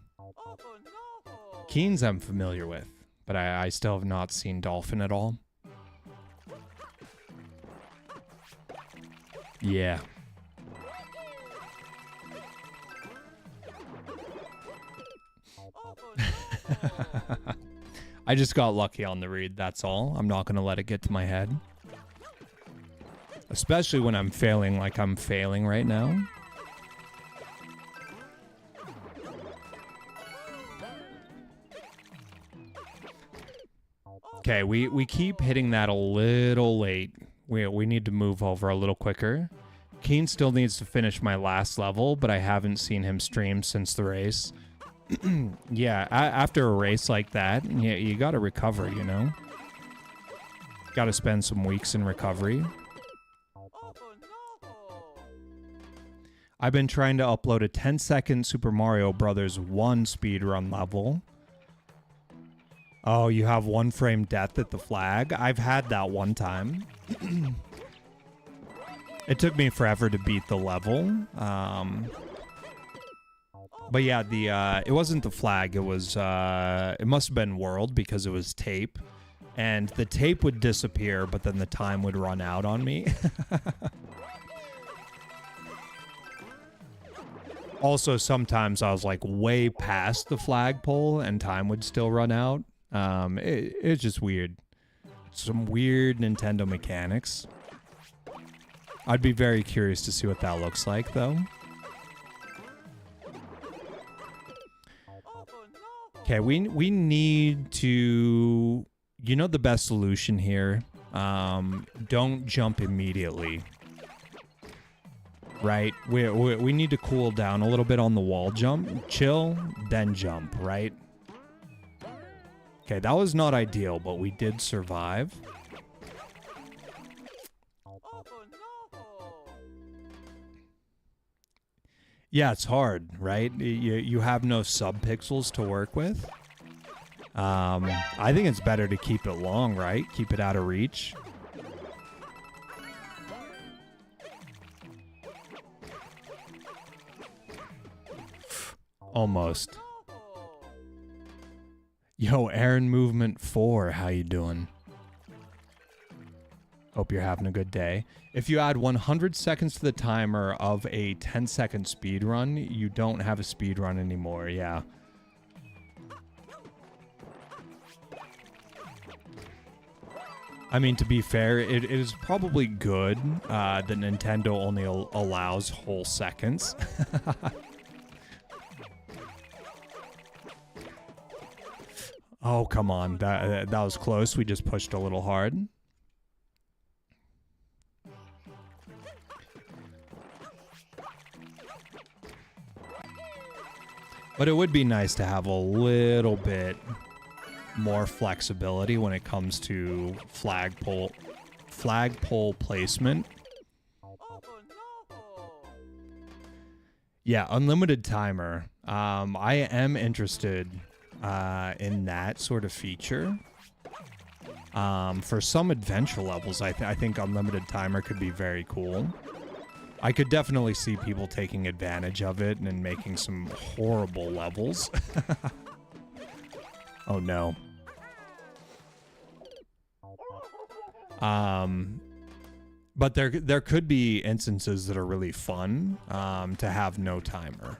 Keenz I'm familiar with, but I still have not seen Dolphin at all. Yeah. I just got lucky on the read, that's all. I'm not going to let it get to my head. Especially when I'm failing like I'm failing right now. Okay, we keep hitting that a little late. We need to move over a little quicker. Keen still needs to finish my last level, but I haven't seen him stream since the race. Yeah, after a race like that, yeah, you gotta recover, you know? Gotta spend some weeks in recovery. I've been trying to upload a 10-second Super Mario Bros. 1 speedrun level. Oh, you have one frame death at the flag? I've had that one time. It took me forever to beat the level. But yeah, it wasn't the flag. It was, it must have been World because it was tape. And the tape would disappear, but then the time would run out on me. Also, sometimes I was like way past the flagpole and time would still run out. It's just weird. Some weird Nintendo mechanics. I'd be very curious to see what that looks like, though. Okay, we need to... You know the best solution here? Don't jump immediately. Right? We need to cool down a little bit on the wall jump. Chill, then jump, right? Okay, that was not ideal, but we did survive. Yeah, it's hard, right? You have no sub-pixels to work with. I think it's better to keep it long, right? Keep it out of reach. Almost. Yo, Aaron Movement 4, how you doing? Hope you're having a good day. If you add 100 seconds to the timer of a 10-second speed run, you don't have a speed run anymore, yeah. I mean, to be fair, it is probably good that Nintendo only allows whole seconds. Oh, come on. That was close. We just pushed a little hard. But it would be nice to have a little bit more flexibility when it comes to flagpole placement. Yeah, unlimited timer. I am interested in that sort of feature. For some adventure levels, I think unlimited timer could be very cool. I could definitely see people taking advantage of it and making some horrible levels. Oh no. But there could be instances that are really fun to have no timer.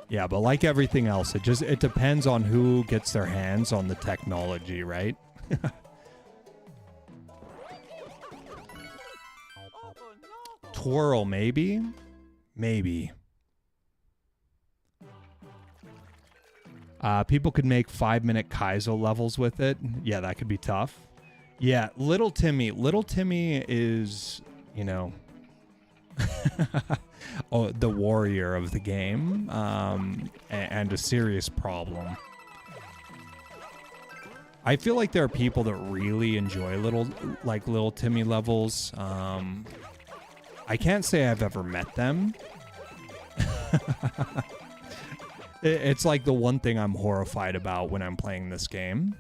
Yeah, but like everything else, it depends on who gets their hands on the technology, right? Twirl, maybe? Maybe. People could make 5-minute Kaizo levels with it. Yeah, that could be tough. Yeah, Little Timmy. Little Timmy is, you know, oh, the warrior of the game, and a serious problem. I feel like there are people that really enjoy Little Timmy levels. I can't say I've ever met them. It's like the one thing I'm horrified about when I'm playing this game.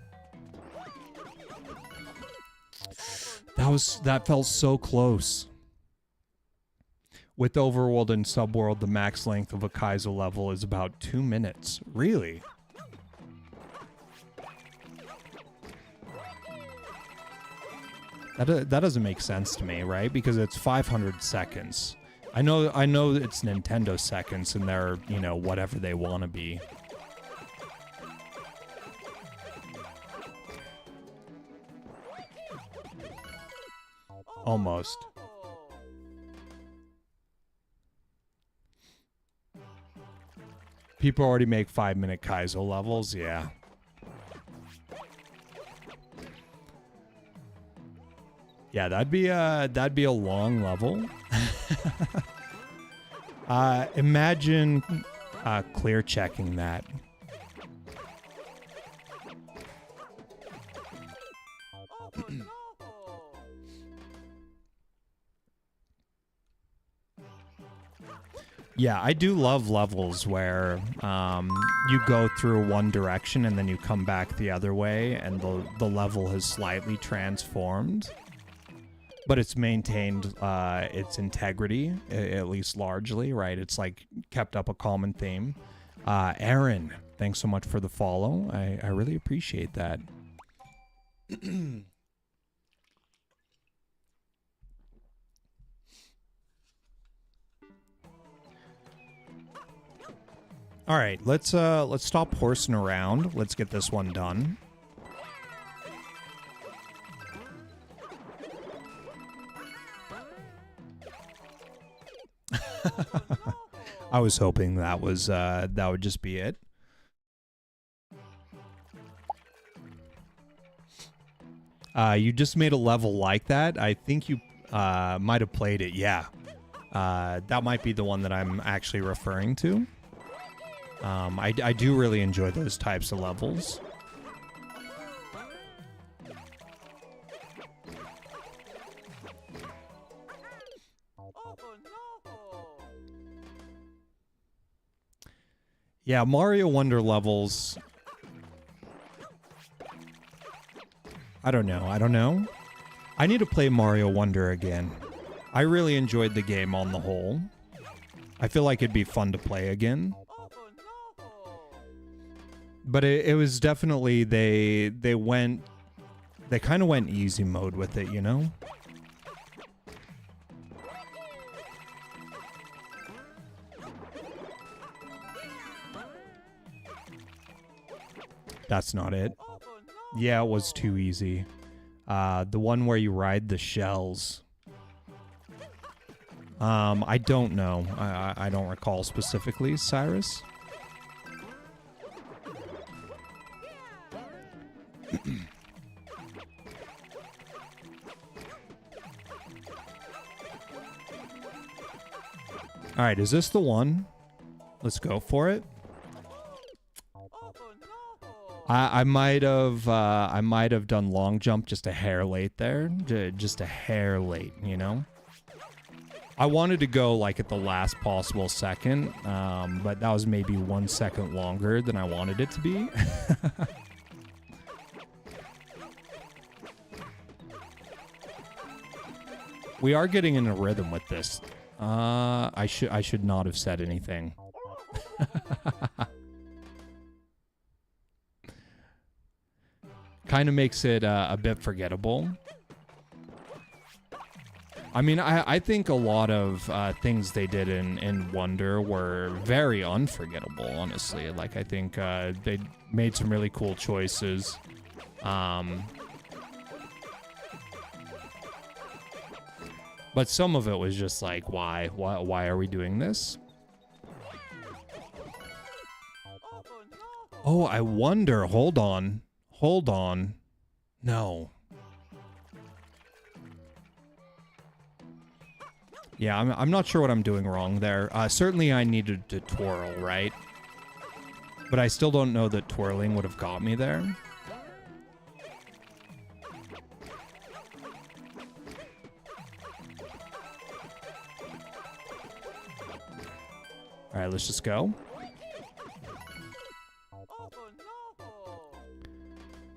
That felt so close. With Overworld and Subworld, the max length of a Kaizo level is about 2 minutes. Really? That doesn't make sense to me, right? Because it's 500 seconds. I know it's Nintendo seconds and they're, you know, whatever they want to be. Almost. People already make 5-minute Kaizo levels, yeah. Yeah, that'd be a long level. Imagine clear checking that. Yeah, I do love levels where you go through one direction and then you come back the other way and the level has slightly transformed. But it's maintained its integrity, at least largely, right? It's like kept up a common theme. Aaron, thanks so much for the follow. I really appreciate that. All right, let's stop horsing around. Let's get this one done. I was hoping that would just be it. You just made a level like that. I think you might have played it. Yeah, that might be the one that I'm actually referring to. I do really enjoy those types of levels. Yeah, Mario Wonder levels. I don't know. I need to play Mario Wonder again. I really enjoyed the game on the whole. I feel like it'd be fun to play again. But it was definitely they kind of went easy mode with it, you know? That's not it. Yeah, it was too easy. The one where you ride the shells. I don't know. I don't recall specifically, Cyrus. All right, is this the one? Let's go for it. I might have done long jump just a hair late there, just a hair late, you know. I wanted to go like at the last possible second, but that was maybe 1 second longer than I wanted it to be. We are getting in a rhythm with this. I should not have said anything. Kind of makes it a bit forgettable. I mean, I think a lot of things they did in Wonder were very unforgettable, honestly. Like, I think they made some really cool choices. But some of it was just like, why are we doing this? Oh, I wonder. Hold on. No. Yeah, I'm not sure what I'm doing wrong there. Certainly I needed to twirl, right? But I still don't know that twirling would have got me there. All right, let's just go.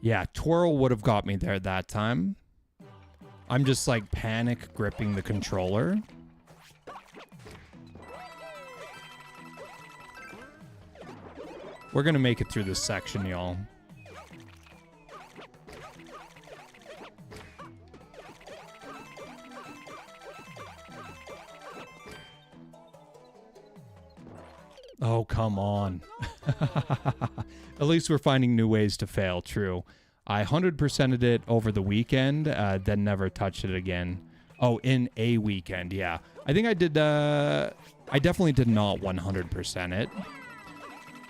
Yeah, twirl would have got me there that time. I'm just like panic gripping the controller. We're gonna make it through this section, y'all. Oh, come on. At least we're finding new ways to fail, true. I 100%ed it over the weekend, then never touched it again. Oh, in a weekend, yeah. I think I did, I definitely did not 100% it.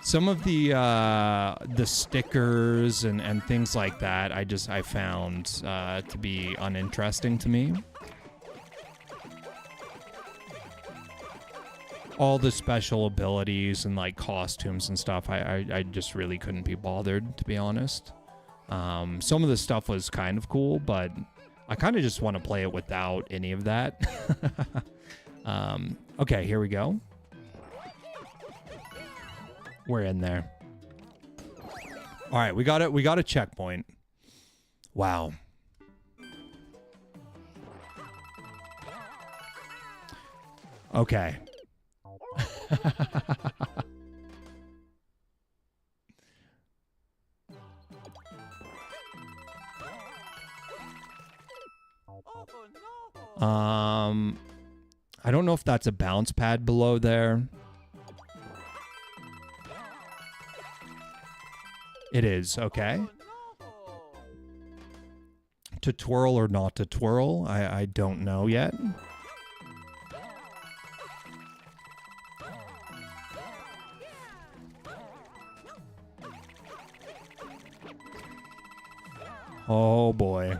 Some of the stickers and things like that, I found to be uninteresting to me. All the special abilities and like costumes and stuff, I just really couldn't be bothered, to be honest. Some of the stuff was kind of cool, but I kind of just want to play it without any of that. Okay, here we go. We're in there. All right, we got it. We got a checkpoint. Wow. Okay. I don't know if that's a bounce pad below there. It is, okay. To twirl or not to twirl, I don't know yet. Oh boy.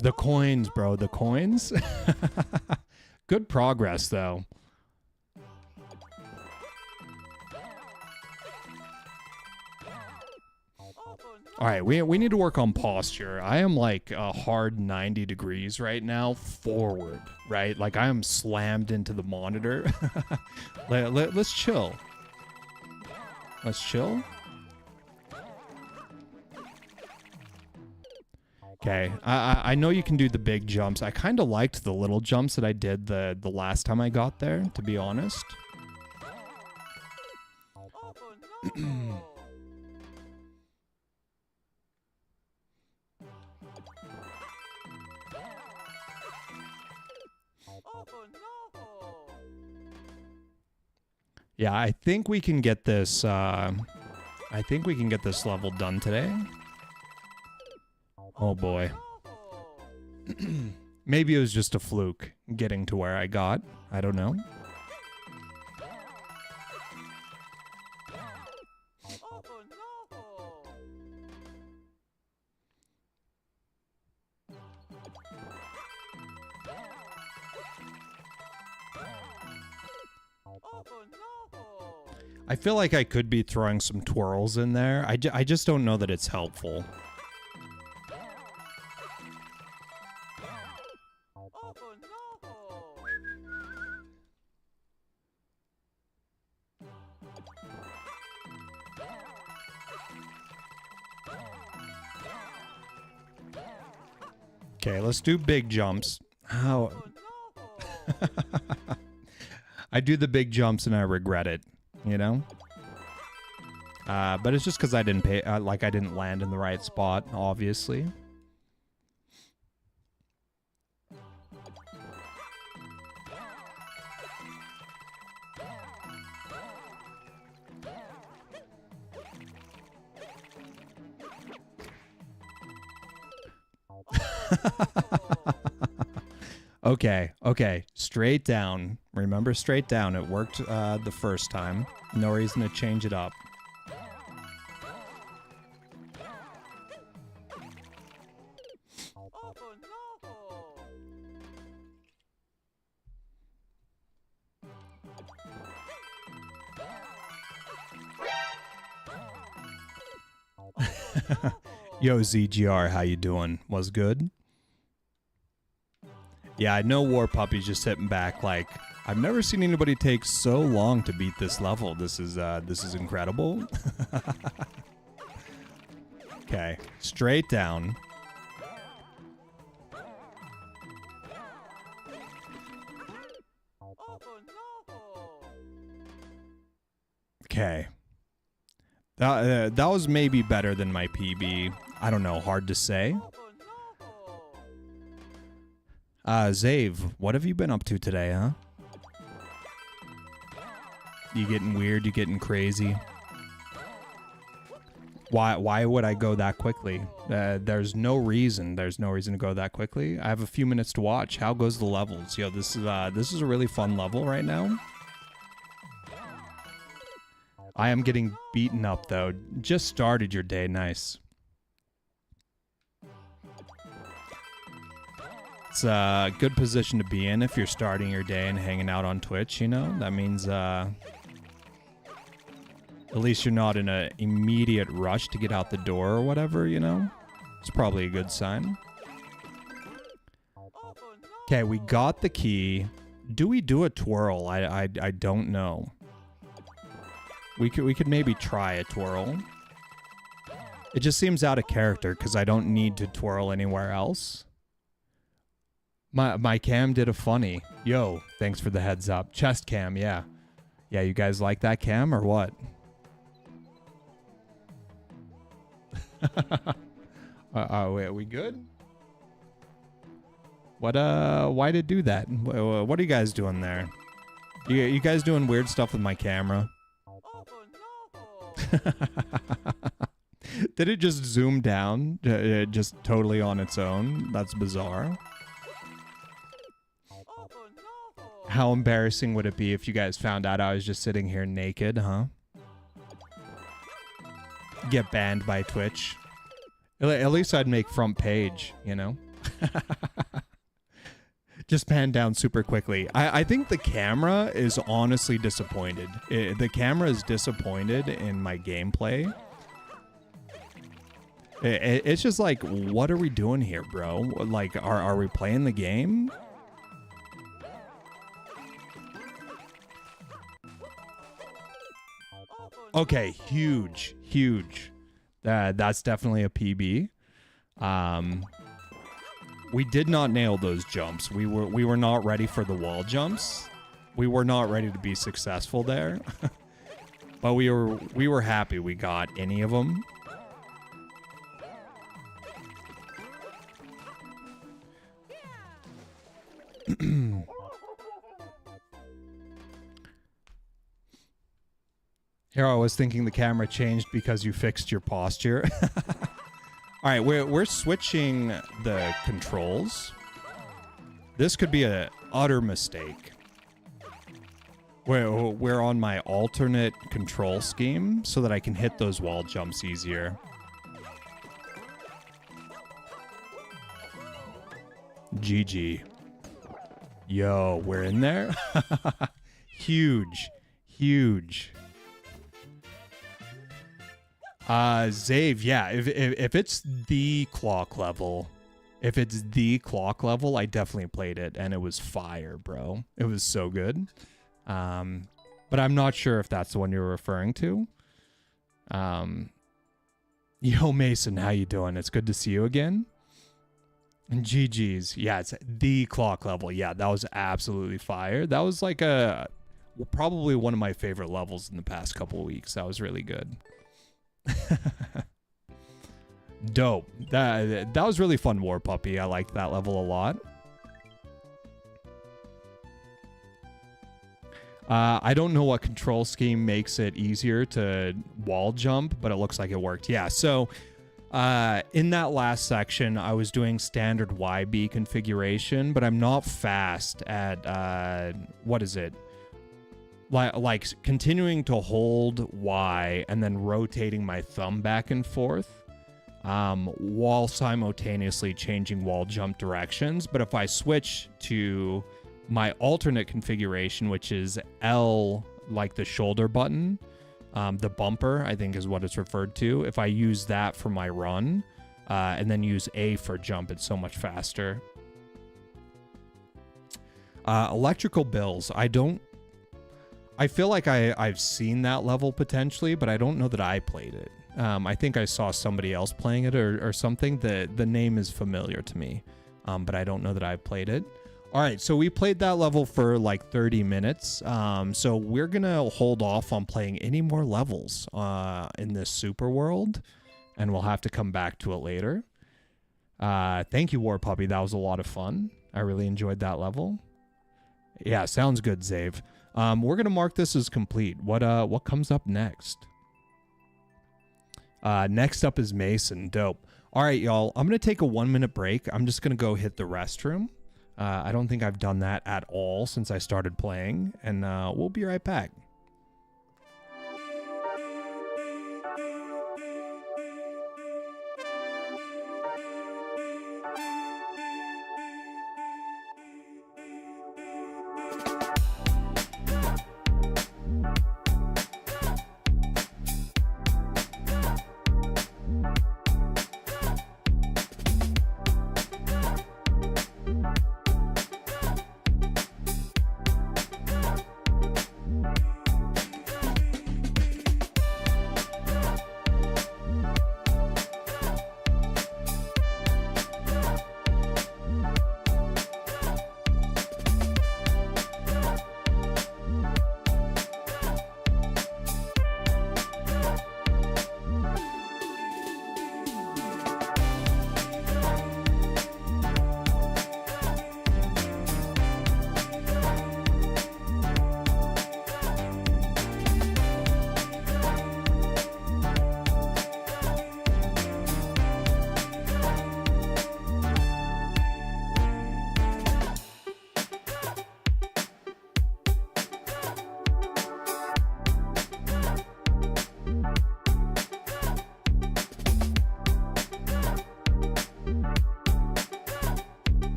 The coins, bro, the coins. Good progress, though. All right, we need to work on posture. I am like a hard 90 degrees right now forward, right? Like I am slammed into the monitor. Let's chill. Let's chill. Okay, I know you can do the big jumps. I kind of liked the little jumps that I did the last time I got there, to be honest. Yeah, I think we can get this. I think we can get this level done today. Oh boy. Maybe it was just a fluke getting to where I got. I don't know. I feel like I could be throwing some twirls in there. I just don't know that it's helpful. Okay, let's do big jumps. How? Oh no! I do the big jumps and I regret it, you know? But it's just because I didn't I didn't land in the right spot, obviously. Okay. Straight down. Remember, straight down. It worked the first time. No reason to change it up. Oh no! Yo, ZGR, how you doing? Was good? Yeah, I know War Puppy's just sitting back like, I've never seen anybody take so long to beat this level. This is incredible. Okay, straight down. Oh no! Okay. That was maybe better than my PB. I don't know, hard to say. Oh no! Zave, what have you been up to today, huh? You getting weird? You getting crazy? Why would I go that quickly? There's no reason. There's no reason to go that quickly. I have a few minutes to watch. How goes the levels? Yo, this is a really fun level right now. I am getting beaten up though. Just started your day, nice. It's a good position to be in if you're starting your day and hanging out on Twitch, you know? That means at least you're not in an immediate rush to get out the door or whatever, you know? It's probably a good sign. Okay, we got the key. Do we do a twirl? I don't know. We could maybe try a twirl. It just seems out of character because I don't need to twirl anywhere else. My cam did a funny. Yo, thanks for the heads up. Chest cam, yeah. Yeah, you guys like that cam or what? Wait, are we good? What, why did it do that? What are you guys doing there? You guys doing weird stuff with my camera? Oh no! Did it just zoom down? Just totally on its own? That's bizarre. Oh no! How embarrassing would it be if you guys found out I was just sitting here naked, huh? Get banned by Twitch. At least I'd make front page, you know? Just pan down super quickly. I think the camera is honestly disappointed. The camera is disappointed in my gameplay. It's just like, what are we doing here, bro? Like, are we playing the game? Okay, huge. That's definitely a PB. We did not nail those jumps. We were not ready for the wall jumps. We were not ready to be successful there. But we were happy we got any of them. Here I was thinking the camera changed because you fixed your posture. All right, we're switching the controls. This could be an utter mistake. We're on my alternate control scheme so that I can hit those wall jumps easier. GG. Yo, we're in there? Huge. Zave, yeah, if it's the clock level, I definitely played it and it was fire, bro. It was so good. But I'm not sure if that's the one you're referring to. Yo, Mason, how you doing? It's good to see you again. GG's. Yeah, it's the clock level. Yeah, that was absolutely fire. That was like probably one of my favorite levels in the past couple of weeks. That was really good. Dope. That was really fun, War Puppy. I liked that level a lot. I don't know what control scheme makes it easier to wall jump, but it looks like it worked. Yeah, so in that last section, I was doing standard YB configuration, but I'm not fast at, what is it? Like continuing to hold Y and then rotating my thumb back and forth while simultaneously changing wall jump directions. But if I switch to my alternate configuration, which is L, like the shoulder button, the bumper, I think is what it's referred to. If I use that for my run and then use A for jump, it's so much faster. Electrical bills. I feel like I've seen that level potentially, but I don't know that I played it. I think I saw somebody else playing it or something. The name is familiar to me, but I don't know that I've played it. All right, so we played that level for like 30 minutes. So we're going to hold off on playing any more levels in this super world, and we'll have to come back to it later. Thank you, War Puppy. That was a lot of fun. I really enjoyed that level. Yeah, sounds good, Zave. We're going to mark this as complete. What comes up next? Next up is Mason. Dope. All right, y'all. I'm going to take a 1-minute break. I'm just going to go hit the restroom. I don't think I've done that at all since I started playing, and we'll be right back.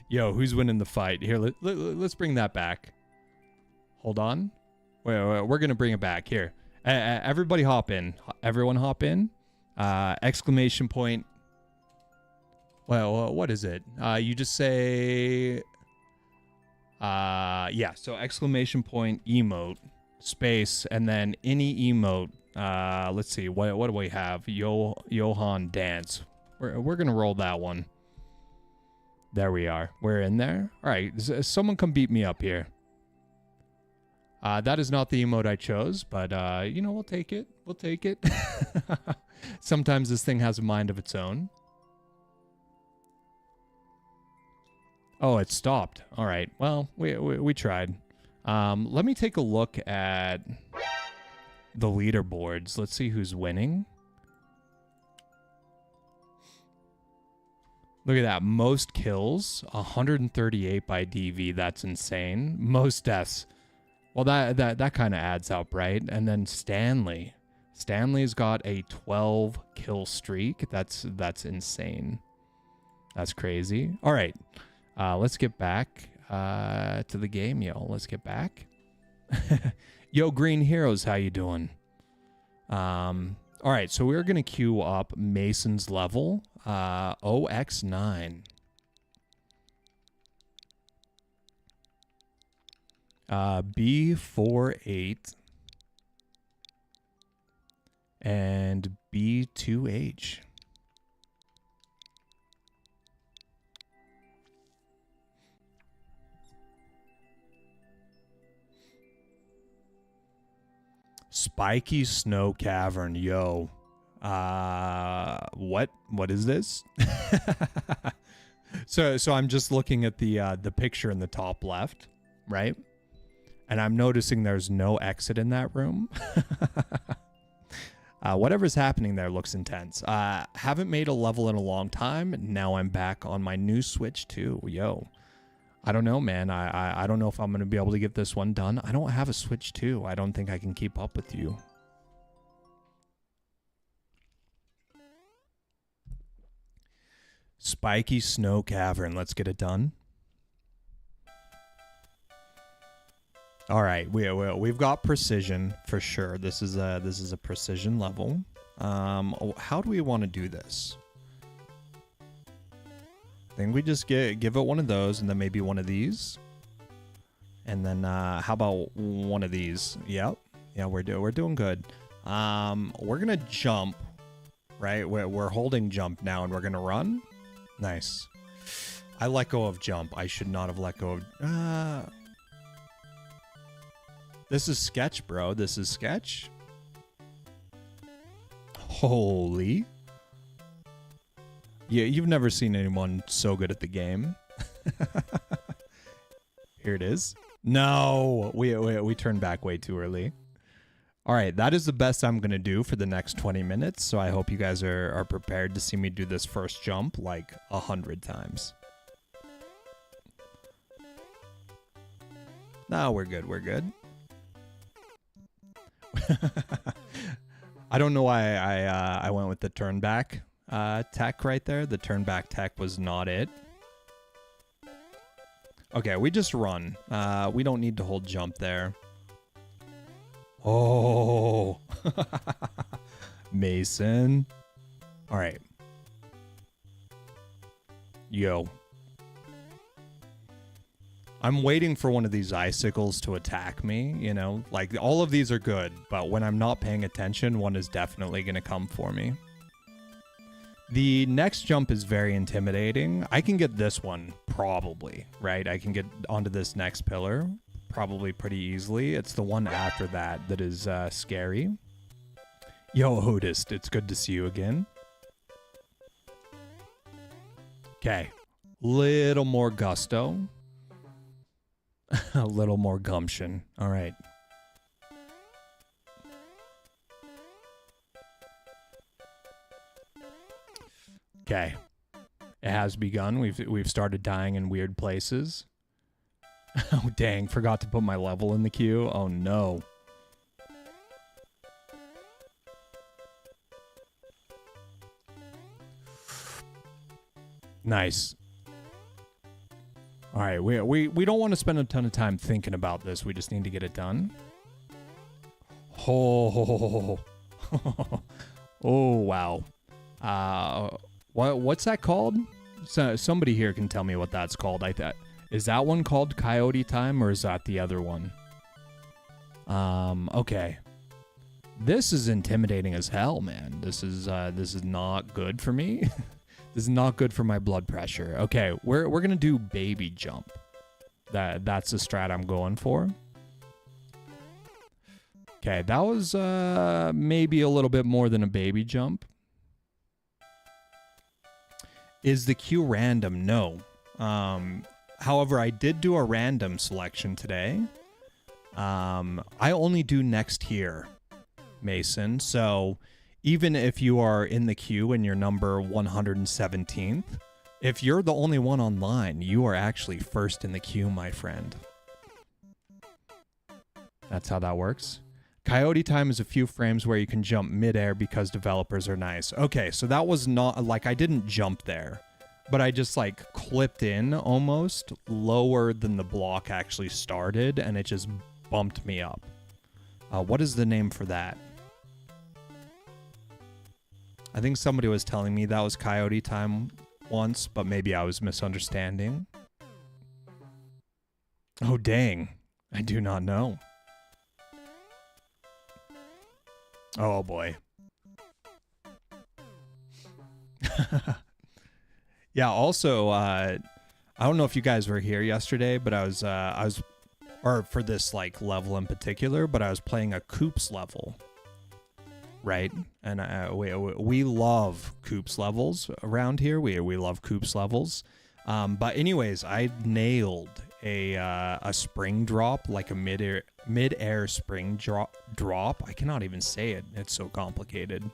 Yo, who's winning the fight? Here, let's bring that back. Hold on. Wait, we're going to bring it back. Here. Everybody hop in. Everyone hop in. Exclamation point. Well, what is it? You just say... yeah, so exclamation point, emote, space, and then any emote. Let's see. What do we have? Johan dance. We're going to roll that one. There we are. We're in there. All right. Someone come beat me up here. That is not the emote I chose, but, you know, we'll take it. We'll take it. Sometimes this thing has a mind of its own. Oh, it stopped. All right. Well, we tried. Let me take a look at the leaderboards. Let's see who's winning. Look at that. Most kills, 138 by DV. That's insane. Most deaths. Well, that kind of adds up, right? And then Stanley. Stanley's got a 12 kill streak. That's insane. That's crazy. All right. Let's get back to the game, yo. Let's get back. Yo, Green Heroes, how you doing? All right, so we're going to queue up Mason's level, OX9. B48 and B2H. Spiky Snow Cavern, yo. What is this? So I'm just looking at the picture in the top left, right? And I'm noticing there's no exit in that room. Whatever's happening there looks intense. Haven't made a level in a long time. Now I'm back on my new Switch too. Yo. I don't know, man. I don't know if I'm going to be able to get this one done. I don't have a Switch 2. I don't think I can keep up with you. Spiky Snow Cavern. Let's get it done. All right, we've got precision for sure. This is a precision level. How do we want to do this? I think we just give it one of those, and then maybe one of these, and then how about one of these? Yep, yeah, we're doing good. We're gonna jump, right? We're holding jump now, and we're gonna run. Nice. I let go of jump. I should not have let go of. This is sketch, bro. This is sketch. Holy. Yeah, you've never seen anyone so good at the game. Here it is. No, we turned back way too early. All right, that is the best I'm going to do for the next 20 minutes, so I hope you guys are prepared to see me do this first jump like 100 times. No, we're good, we're good. I don't know why I went with the turn back tech right there. The turn back tech was not it. Okay, we just run. We don't need to hold jump there. Oh, Mason. All right. Yo. I'm waiting for one of these icicles to attack me, you know? Like, all of these are good, but when I'm not paying attention, one is definitely going to come for me. The next jump is very intimidating. I can get this one, probably, right? I can get onto this next pillar, probably pretty easily. It's the one after that that is scary. Yo, Otis, it's good to see you again. Okay, little more gusto. A little more gumption. All right. Okay. It has begun. We've started dying in weird places. Oh dang, forgot to put my level in the queue. Oh no. Nice. All right, we don't want to spend a ton of time thinking about this. We just need to get it done. Oh, oh wow. What's that called? So, somebody here can tell me what that's called. Is that one called Coyote Time, or is that the other one? Okay. This is intimidating as hell, man. This is not good for me. This is not good for my blood pressure. Okay, we're gonna do baby jump. That's the strat I'm going for. Okay, that was maybe a little bit more than a baby jump. Is the queue random? No. However, I did do a random selection today. I only do next here, Mason. So even if you are in the queue and you're number 117th, if you're the only one online, you are actually first in the queue, my friend. That's how that works. Coyote Time is a few frames where you can jump midair because developers are nice. Okay, so that was not, like, I didn't jump there, but I just, like, clipped in almost lower than the block actually started, and it just bumped me up. What is the name for that? I think somebody was telling me that was coyote time once, but maybe I was misunderstanding. Oh, dang. I do not know. Oh, boy. Yeah, also, I don't know if you guys were here yesterday, but I was, or for this, like, level in particular, but I was playing a Koops level. Right, and we love Koops levels around here. We love Koops levels. But anyways, I nailed a spring drop, like a mid-air spring drop. I cannot even say it. It's so complicated.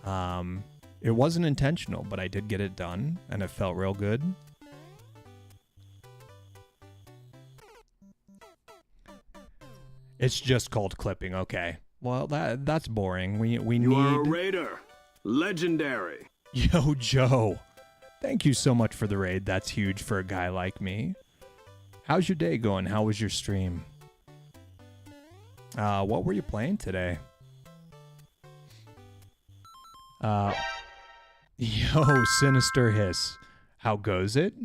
It wasn't intentional, but I did get it done, and it felt real good. It's just called clipping. Okay. Well, that's boring. We You need. are a raider. Legendary. Yo, Joe. Thank you so much for the raid. That's huge for a guy like me. How's your day going? How was your stream? What were you playing today? Yo, Sinister Hiss. How goes it?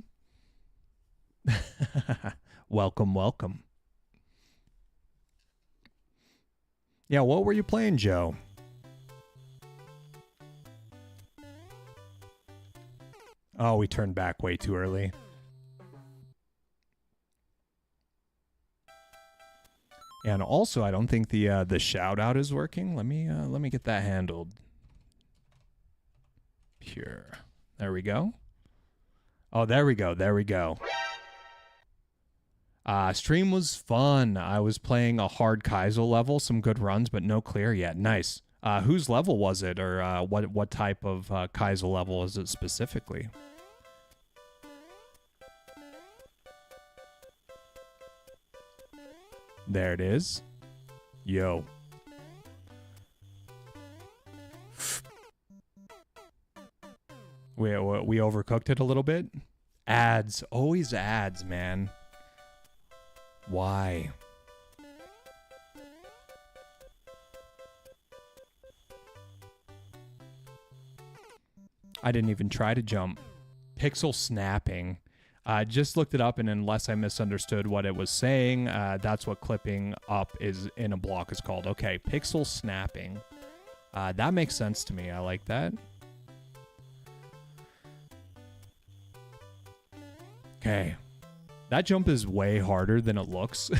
Welcome, welcome. Yeah, what were you playing, Joe? Oh, we turned back way too early. And also, I don't think the shout out is working. Let me get that handled. Pure. There we go. Oh, there we go. There we go. Stream was fun. I was playing a hard Kaizo level, some good runs, but no clear yet. Nice. Whose level was it, or what type of Kaizo level is it specifically? There it is. Yo. We overcooked it a little bit. Ads, always ads, man. Why? I didn't even try to jump. Pixel snapping. I just looked it up, and unless I misunderstood what it was saying, that's what clipping up is in a block is called. Okay, pixel snapping. That makes sense to me. I like that. Okay. That jump is way harder than it looks.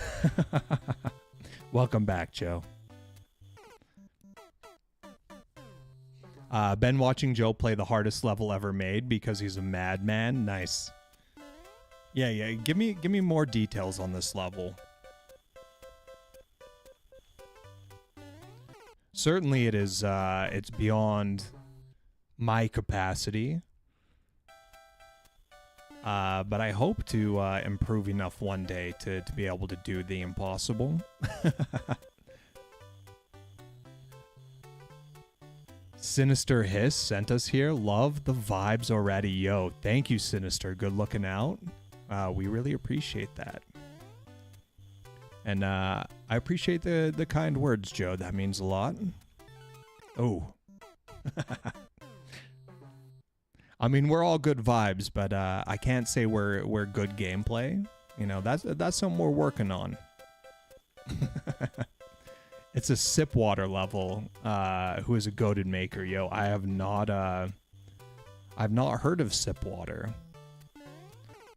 Welcome back, Joe. Been watching Joe play the hardest level ever made because he's a madman. Nice. Yeah. Give me more details on this level. Certainly, it is. It's beyond my capacity. But I hope to improve enough one day to be able to do the impossible. Sinister Hiss sent us here. Love the vibes already. Yo, thank you, Sinister. Good looking out. We really appreciate that. And I appreciate the kind words, Joe. That means a lot. Oh. I mean, we're all good vibes, but I can't say we're good gameplay. You know, that's something we're working on. It's a sip water level. Who is a goated maker? Yo, I've not heard of sip water,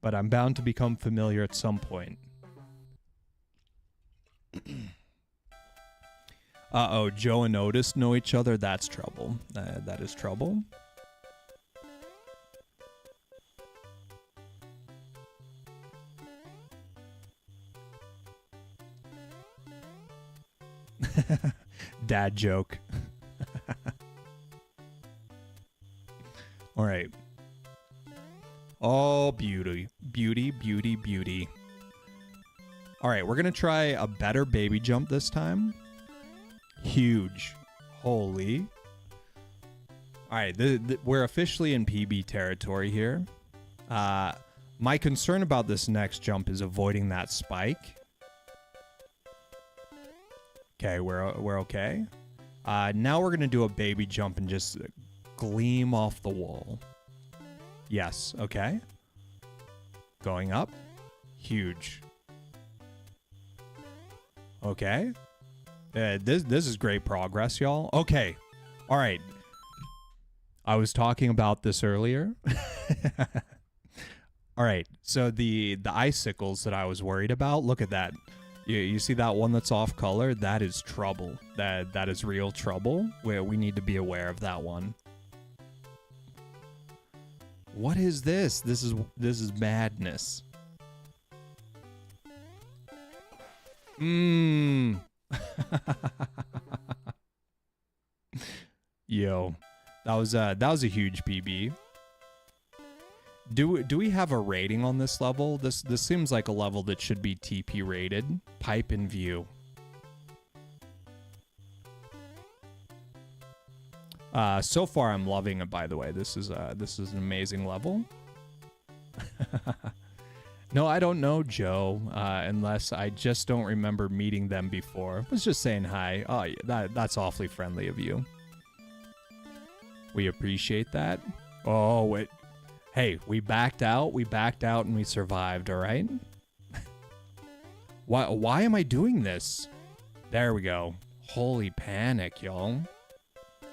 but I'm bound to become familiar at some point. Uh-oh, Joe and Otis know each other. That's trouble. That is trouble. Dad joke. All right. Oh, beauty. Beauty, beauty, beauty. All right, we're going to try a better baby jump this time. Huge. Holy. All right, we're officially in PB territory here. My concern about this next jump is avoiding that spike. Okay, we're okay. Now we're going to do a baby jump and just gleam off the wall. Yes, okay. Going up. Huge. Okay. This is great progress, y'all. Okay. All right. I was talking about this earlier. All right. So the icicles that I was worried about, look at that. You see that one that's off color? That is trouble. That is real trouble. We need to be aware of that one. What is this? This is madness. Yo, that was a huge PB. Do we have a rating on this level? This seems like a level that should be TP rated. Pipe in view. So far I'm loving it, by the way. This is an amazing level. No, I don't know Joe, unless I just don't remember meeting them before. I was just saying hi. Oh, yeah, that's awfully friendly of you. We appreciate that. Oh, wait. Hey, we backed out and we survived, all right? Why am I doing this? There we go. Holy panic, y'all.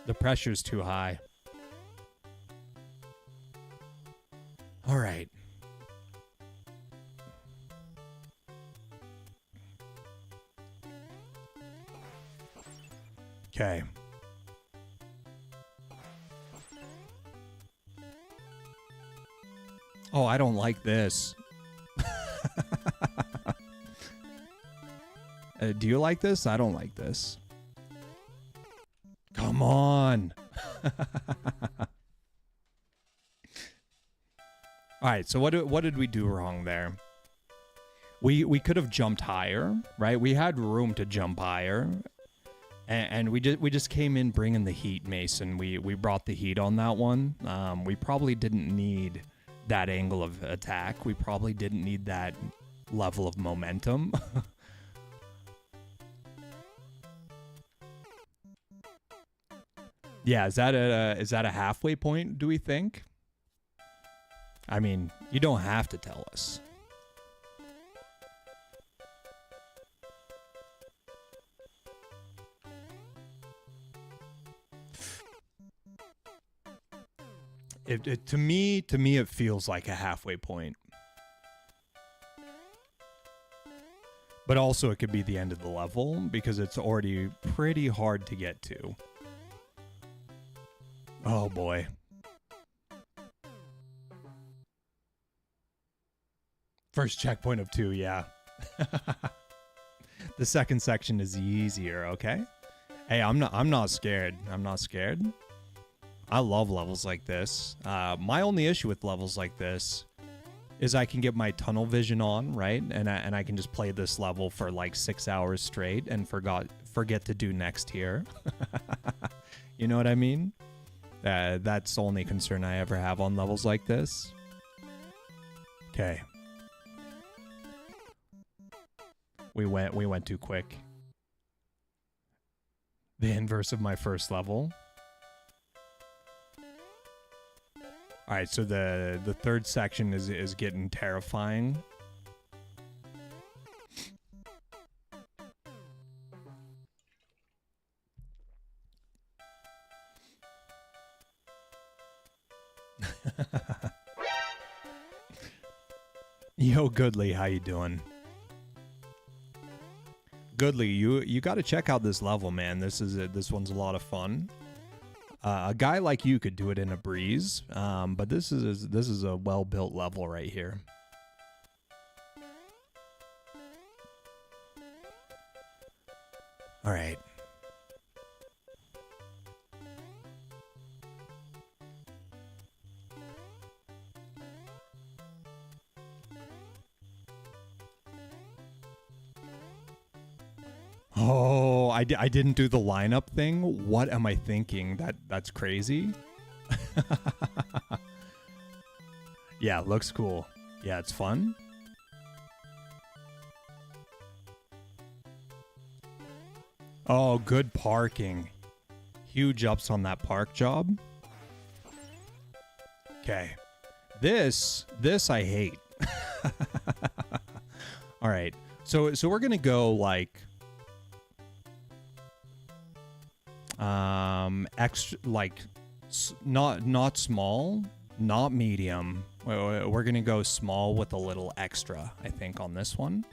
The pressure's too high. All right. Okay. Oh, I don't like this. Do you like this? I don't like this. Come on. All right, so what did we do wrong there? We could have jumped higher, right? We had room to jump higher. And we just came in bringing the heat, Mason. We brought the heat on that one. We probably didn't need that angle of attack. We probably didn't need that level of momentum. Yeah, is that a halfway point, do we think? I mean, you don't have to tell us. To me, it feels like a halfway point. But also, it could be the end of the level because it's already pretty hard to get to. Oh boy. First checkpoint of 2, yeah. The second section is easier, okay? Hey, I'm not scared. I'm not scared. I love levels like this. My only issue with levels like this is I can get my tunnel vision on, right? And I can just play this level for like 6 hours straight and forget to do next here. You know what I mean? That's the only concern I ever have on levels like this. Okay. We went too quick. The inverse of my first level. All right, so the third section is getting terrifying. Yo, Goodly, how you doing? Goodly, you got to check out this level, man. This one's a lot of fun. A guy like you could do it in a breeze, but this is a well-built level right here. All right. Oh, I didn't do the lineup thing. What am I thinking? That's crazy. Yeah, looks cool. Yeah, it's fun. Oh, good parking. Huge ups on that park job. Okay. This I hate. All right. So we're going to go like extra, like not small, not medium. We're going to go small with a little extra, I think, on this one.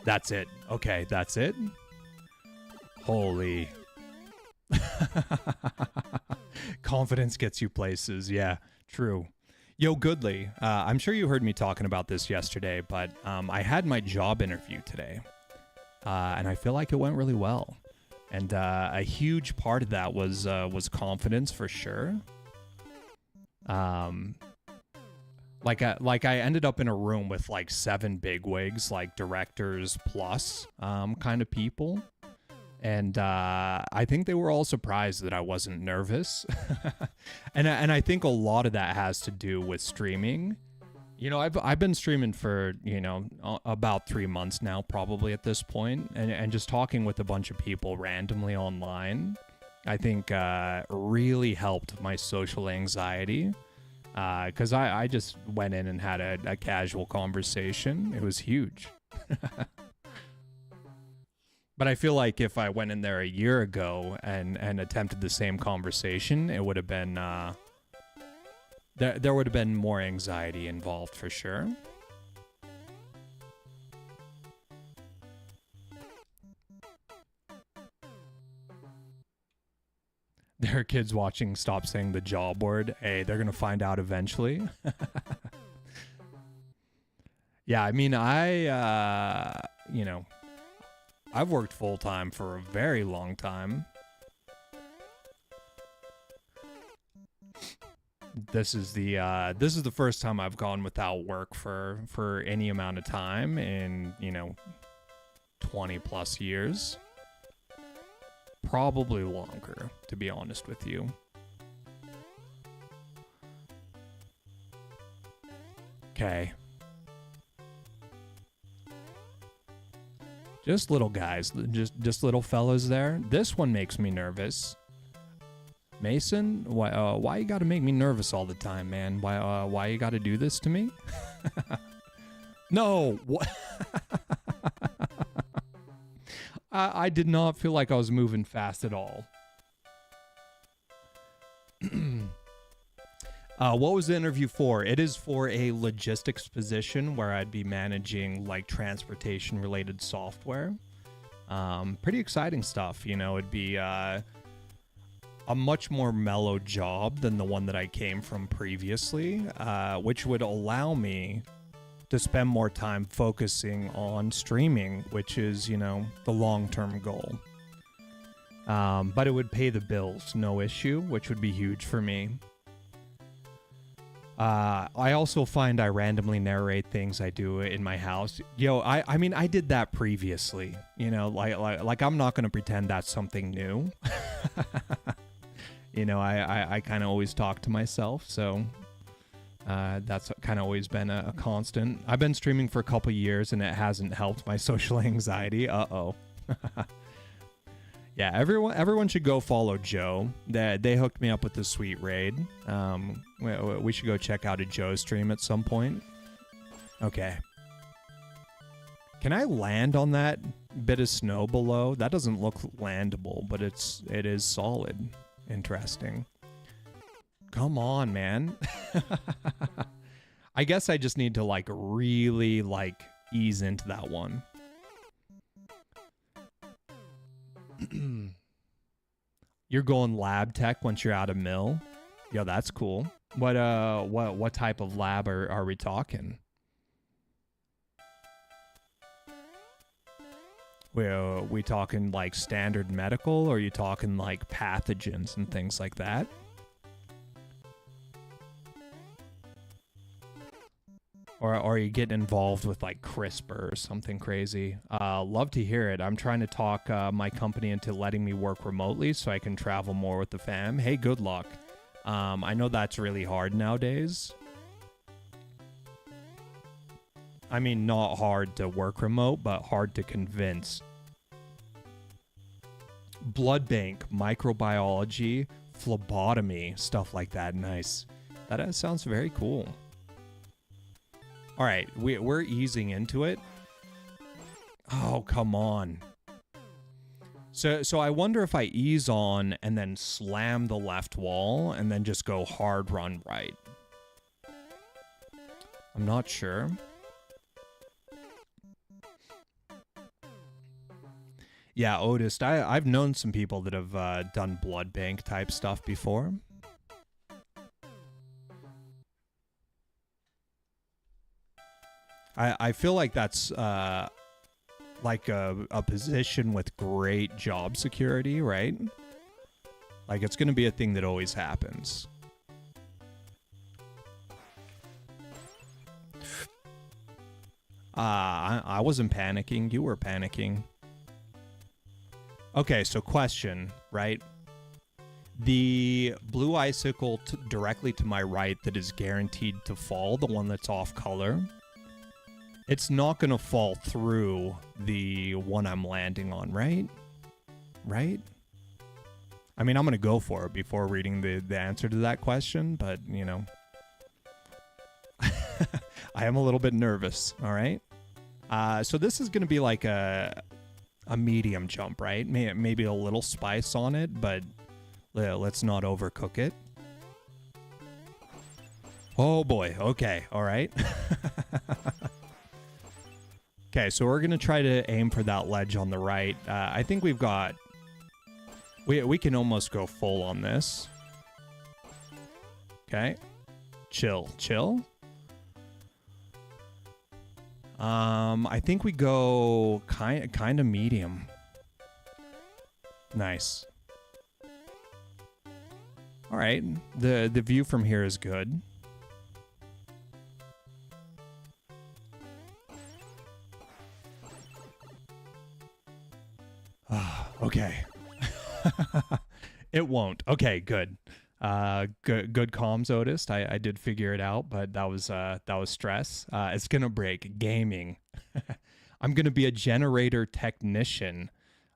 That's it. Okay, that's it. Holy. Confidence gets you places. Yeah, true. Yo, Goodly, I'm sure you heard me talking about this yesterday, but I had my job interview today, and I feel like it went really well. And a huge part of that was confidence for sure. Like I ended up in a room with like 7 bigwigs, like directors plus kind of people. And I think they were all surprised that I wasn't nervous. and I think a lot of that has to do with streaming. You know, I've been streaming for, you know, about 3 months now, probably at this point, and just talking with a bunch of people randomly online, I think really helped my social anxiety. Because I just went in and had a casual conversation. It was huge. But I feel like if I went in there a year ago and attempted the same conversation, it would have been there would have been more anxiety involved for sure. There are kids watching Stop Saying the Job word. Hey, they're gonna find out eventually. Yeah, I mean, you know, I've worked full-time for a very long time. This is the first time I've gone without work for any amount of time in, you know, 20 plus years. Probably longer, to be honest with you. Okay. Just little guys, just little fellas there. This one makes me nervous. Mason, why you gotta make me nervous all the time, man? Why you gotta do this to me? No, what? I did not feel like I was moving fast at all. What was the interview for? It is for a logistics position where I'd be managing like transportation related software. Pretty exciting stuff. You know, it'd be a much more mellow job than the one that I came from previously, which would allow me to spend more time focusing on streaming, which is, you know, the long-term goal. But it would pay the bills, no issue, which would be huge for me. I also find I randomly narrate things I do in my house. Yo, I mean, I did that previously, you know, like I'm not going to pretend that's something new. You know, I kind of always talk to myself, so that's kind of always been a constant. I've been streaming for a couple years and it hasn't helped my social anxiety. Uh-oh. Yeah, everyone should go follow Joe. They hooked me up with the sweet raid. We should go check out a Joe stream at some point. Okay. Can I land on that bit of snow below? That doesn't look landable, but it is solid. Interesting. Come on, man. I guess I just need to like really like ease into that one. You're going lab tech once you're out of mill. Yo, that's cool. What type of lab are we talking? We talking like standard medical, or are you talking like pathogens and things like that? Or are you getting involved with like CRISPR or something crazy? Love to hear it. I'm trying to talk my company into letting me work remotely so I can travel more with the fam. Hey, good luck. I know that's really hard nowadays. I mean, not hard to work remote, but hard to convince. Blood bank, microbiology, phlebotomy, stuff like that. Nice. That sounds very cool. All right, we're easing into it. Oh, come on. So I wonder if I ease on and then slam the left wall and then just go hard run right. I'm not sure. Yeah, Otis, I've known some people that have done blood bank type stuff before. I feel like that's like a position with great job security, right? Like it's going to be a thing that always happens. I wasn't panicking. You were panicking. Okay, so question, right? The blue icicle directly to my right that is guaranteed to fall, the one that's off color, it's not going to fall through the one I'm landing on, right? Right? I mean, I'm going to go for it before reading the answer to that question, but, you know. I am a little bit nervous, all right? So this is going to be like a medium jump, right? Maybe a little spice on it, but let's not overcook it. Oh boy, okay, all right. Okay, so we're going to try to aim for that ledge on the right. I think we've got... We can almost go full on this. Okay. Chill. I think we go kind of medium. Nice. All right. The view from here is good. Okay. It won't. Okay, good. Good comms, Otis. I did figure it out, but that was stress. It's gonna break. Gaming. I'm gonna be a generator technician.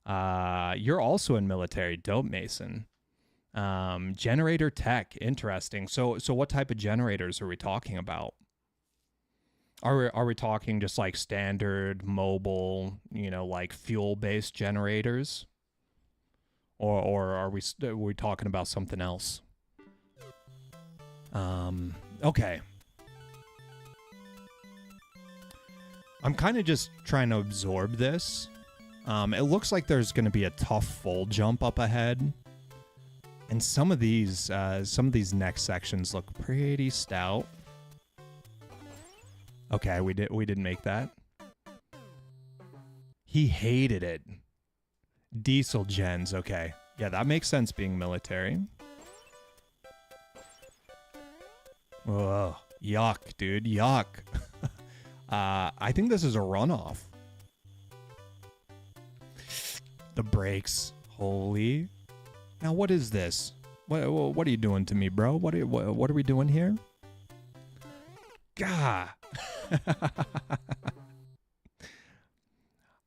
You're also in military. Dope, Mason. Generator tech. Interesting. So what type of generators are we talking about? Are we talking just like standard mobile, you know, like fuel-based generators? Or are we talking about something else? Okay. I'm kind of just trying to absorb this. It looks like there's going to be a tough full jump up ahead. And some of these next sections look pretty stout. Okay, we didn't make that. He hated it. Diesel gens, okay. Yeah, that makes sense being military. Whoa, yuck, dude, yuck. I think this is a runoff. The brakes, holy. Now what is this? What are you doing to me, bro? What are we doing here? Gah.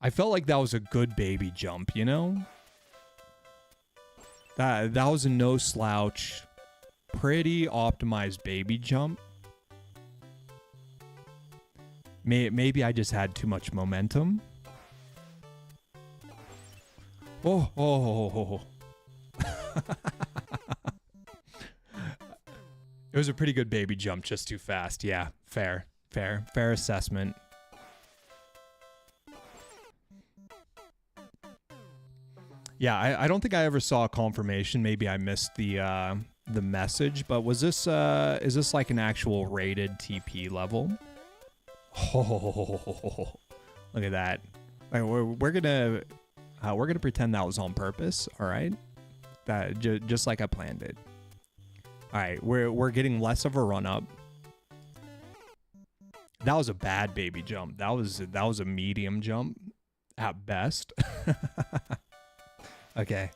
I felt like that was a good baby jump, you know? That was a no slouch, pretty optimized baby jump. Maybe I just had too much momentum. Oh. It was a pretty good baby jump, just too fast. Yeah, fair assessment. Yeah, I don't think I ever saw a confirmation. Maybe I missed the message, but was this is this like an actual rated TP level? Oh, look at that. Right, we're gonna pretend that was on purpose. All right, that just like I planned it. All right, we're getting less of a run up. That was a bad baby jump. That was a medium jump at best. Okay.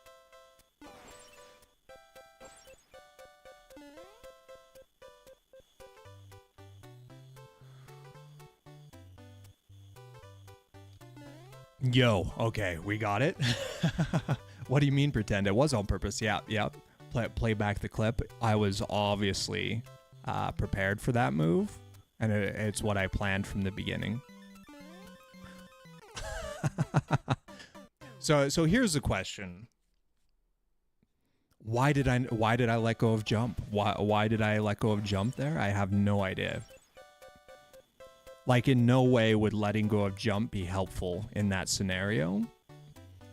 Yo, okay, we got it. What do you mean pretend? It was on purpose. Yeah. Play back the clip. I was obviously prepared for that move, and it's what I planned from the beginning. So here's the question. Why did I let go of jump? Why did I let go of jump there? I have no idea. Like, in no way would letting go of jump be helpful in that scenario.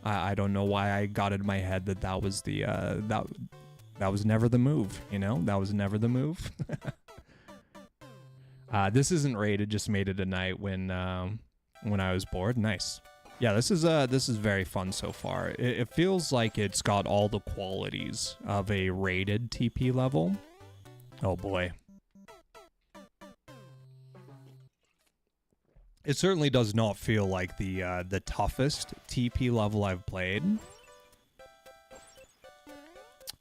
I don't know why I got it in my head that was the that was never the move, you know? That was never the move. This isn't rated, just made it a night when I was bored. Nice. Yeah, this is very fun so far. It feels like it's got all the qualities of a rated TP level. Oh boy. It certainly does not feel like the toughest TP level I've played.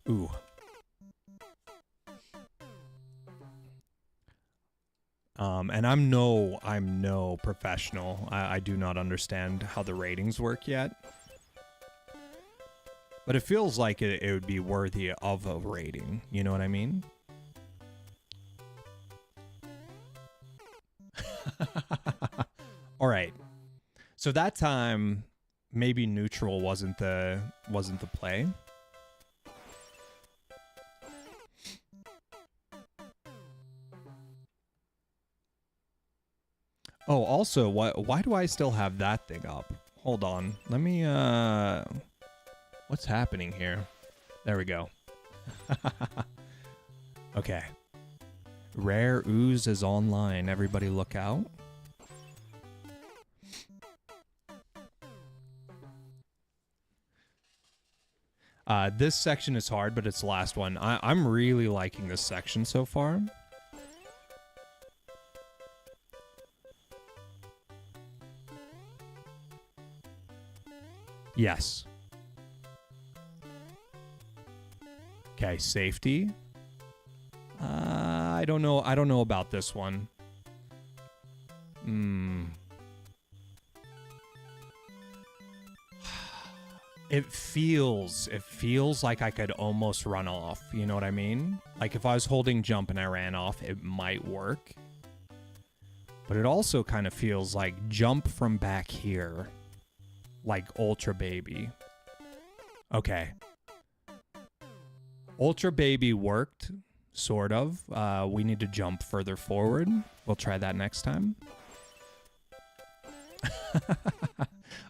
Ooh. And I'm no professional. I do not understand how the ratings work yet. But it feels like it would be worthy of a rating. You know what I mean? All right. So that time, maybe neutral wasn't the play. Oh, also, why do I still have that thing up? Hold on. Let me, what's happening here? There we go. Okay. Rare Ooze is online. Everybody look out. This section is hard, but it's the last one. I'm really liking this section so far. Yes. Okay, safety. I don't know. I don't know about this one. It feels like I could almost run off. You know what I mean? Like if I was holding jump and I ran off, it might work. But it also kind of feels like jump from back here. Like Ultra Baby. Okay. Ultra Baby worked, sort of. We need to jump further forward. We'll try that next time.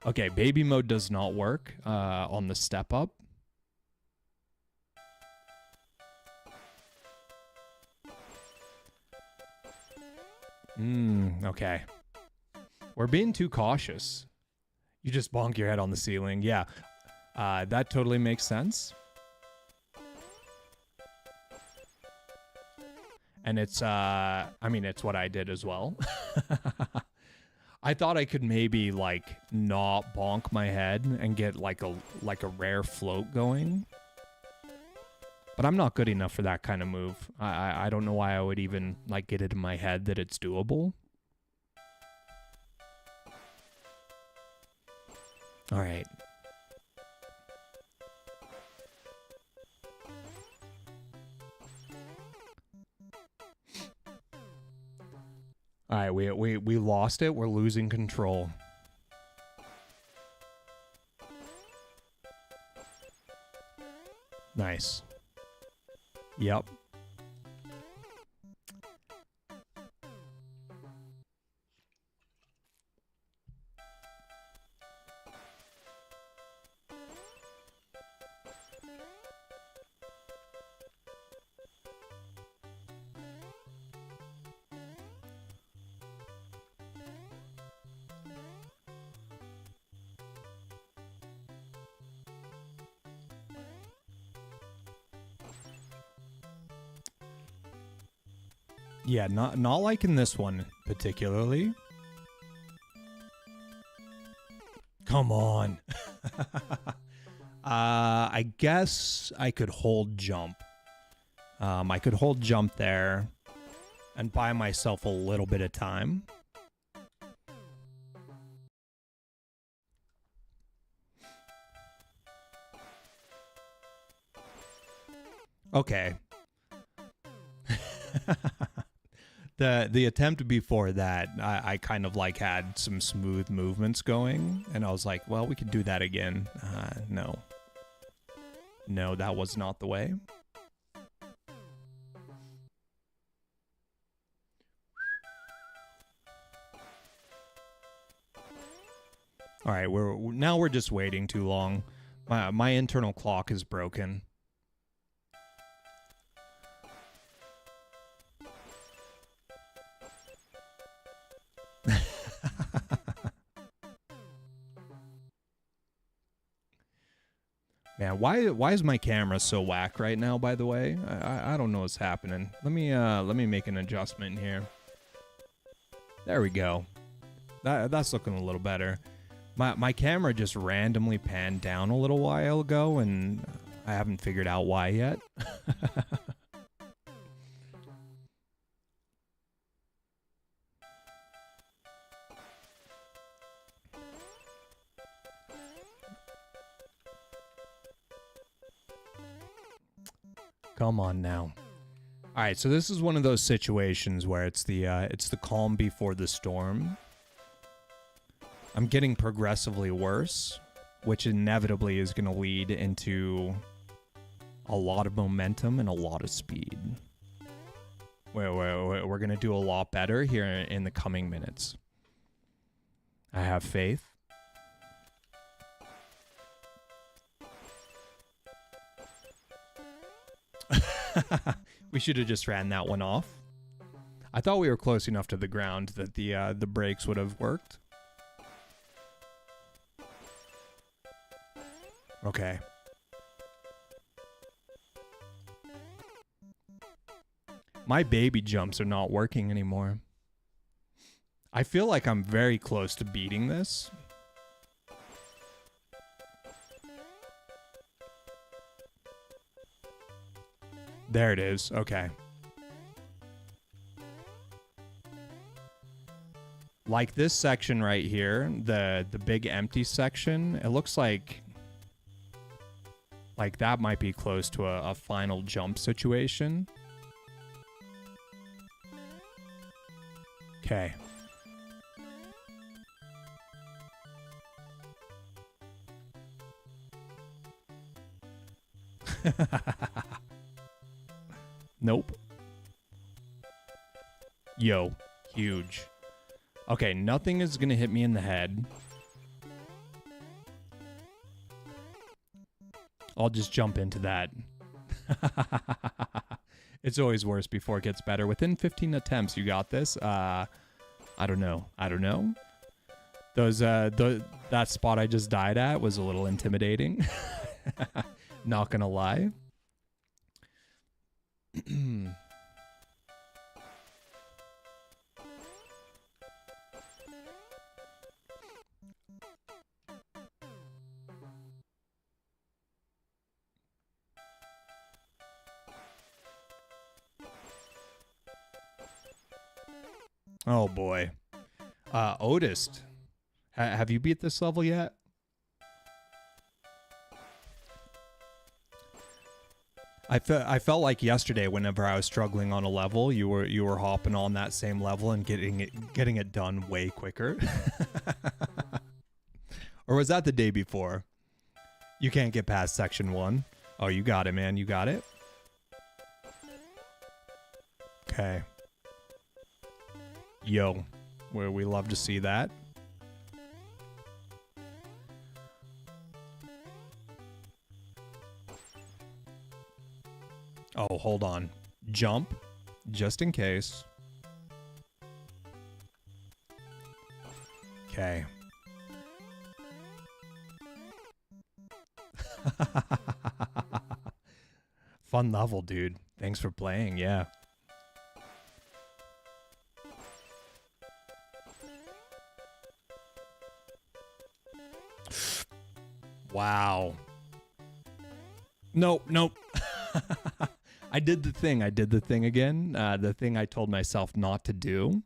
Okay, baby mode does not work on the step up. Okay. We're being too cautious. You just bonk your head on the ceiling. Yeah, that totally makes sense. And it's, I mean, it's what I did as well. I thought I could maybe, like, not bonk my head and get, like a rare float going. But I'm not good enough for that kind of move. I don't know why I would even, like, get it in my head that it's doable. All right. All right, we lost it. We're losing control. Nice. Yep. Yeah, not liking this one particularly. Come on. I guess I could hold jump. I could hold jump there and buy myself a little bit of time. Okay. The attempt before that, I kind of like had some smooth movements going, and I was like, well, we could do that again. No. No, that was not the way. All right, we're just waiting too long. My internal clock is broken. Man, why is my camera so whack right now, by the way? I don't know what's happening. Let me make an adjustment here. There we go. That's looking a little better. My camera just randomly panned down a little while ago, and I haven't figured out why yet. Come on now. All right, so this is one of those situations where it's the calm before the storm. I'm getting progressively worse, which inevitably is going to lead into a lot of momentum and a lot of speed. We're going to do a lot better here in the coming minutes. I have faith. We should have just ran that one off. I thought we were close enough to the ground that the brakes would have worked. Okay. My baby jumps are not working anymore. I feel like I'm very close to beating this. There it is. Okay. Like this section right here, the big empty section, it looks like that might be close to a final jump situation. Okay. Nope. Yo, huge. Okay, nothing is gonna hit me in the head. I'll just jump into that. It's always worse before it gets better. Within 15 attempts, you got this. I don't know. That spot I just died at was a little intimidating. Not gonna lie. Oh boy. Otis, have you beat this level yet? I felt like yesterday, whenever I was struggling on a level, you were hopping on that same level and getting it done way quicker. Or was that the day before? You can't get past section 1. Oh, you got it, man. You got it. Okay. Yo, where we love to see that. Oh, hold on. Jump, just in case. Okay. Fun level, dude. Thanks for playing, yeah. Wow. Nope. I did the thing again. The thing I told myself not to do.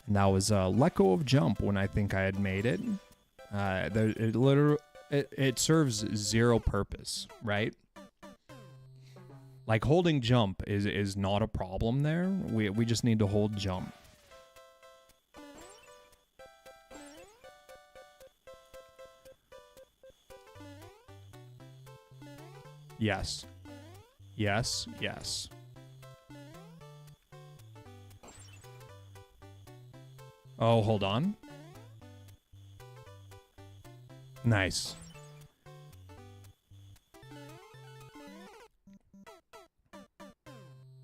And that was let go of jump when I think I had made it. It serves zero purpose, right? Like holding jump is not a problem there. We just need to hold jump. Yes. Yes, yes. Oh, hold on. Nice.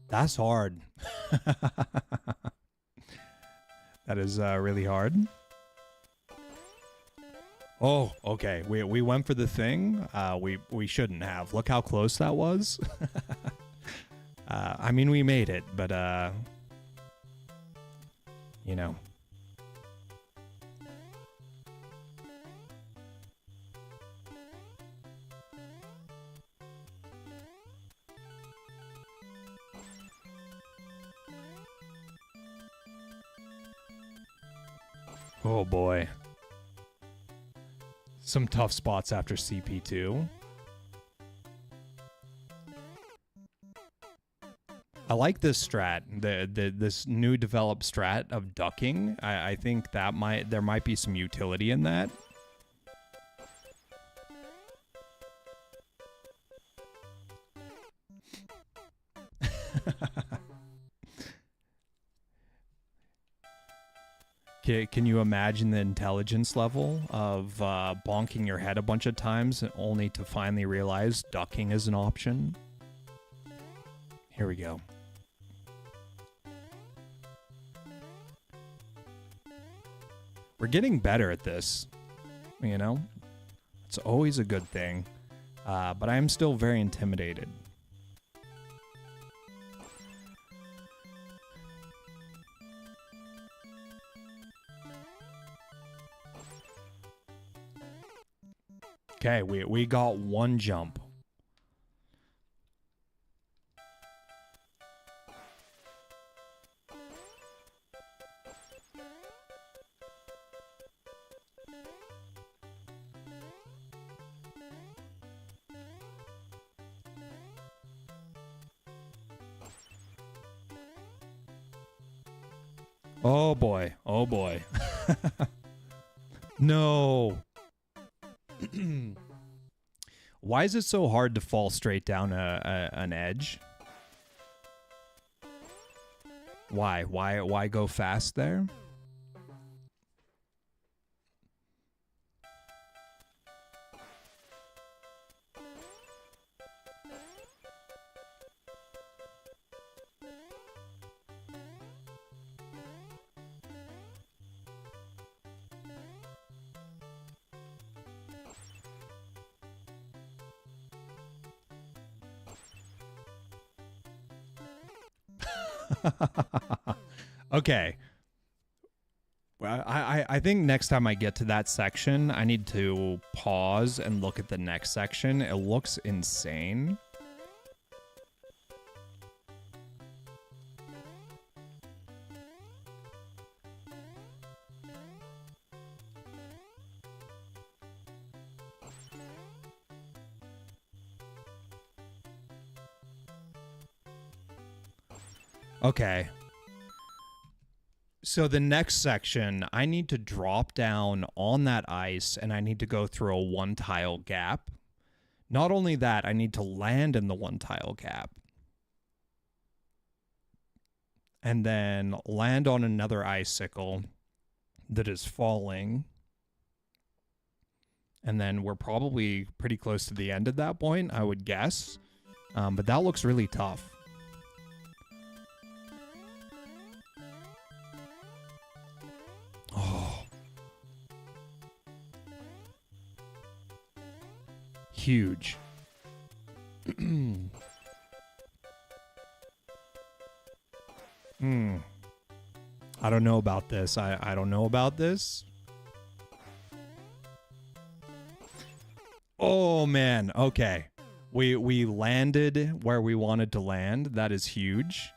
That's hard. That is really hard. Oh, okay. We went for the thing. We shouldn't have. Look how close that was. I mean, we made it, but you know. Oh boy. Some tough spots after CP2. I like this strat, this new developed strat of ducking. I think that there might be some utility in that. Can you imagine the intelligence level of bonking your head a bunch of times only to finally realize ducking is an option? Here we go. We're getting better at this, you know? It's always a good thing, but I am still very intimidated. Okay, we got one jump. Oh boy, oh boy. No. Why is it so hard to fall straight down an edge? Why go fast there? Okay. Well, I think next time I get to that section, I need to pause and look at the next section. It looks insane. Okay. So the next section, I need to drop down on that ice and I need to go through a one tile gap. Not only that, I need to land in the one tile gap. And then land on another icicle that is falling. And then we're probably pretty close to the end at that point, I would guess. But that looks really tough. Oh. Huge. I don't know about this. I don't know about this. Oh man, okay. We landed where we wanted to land. That is huge.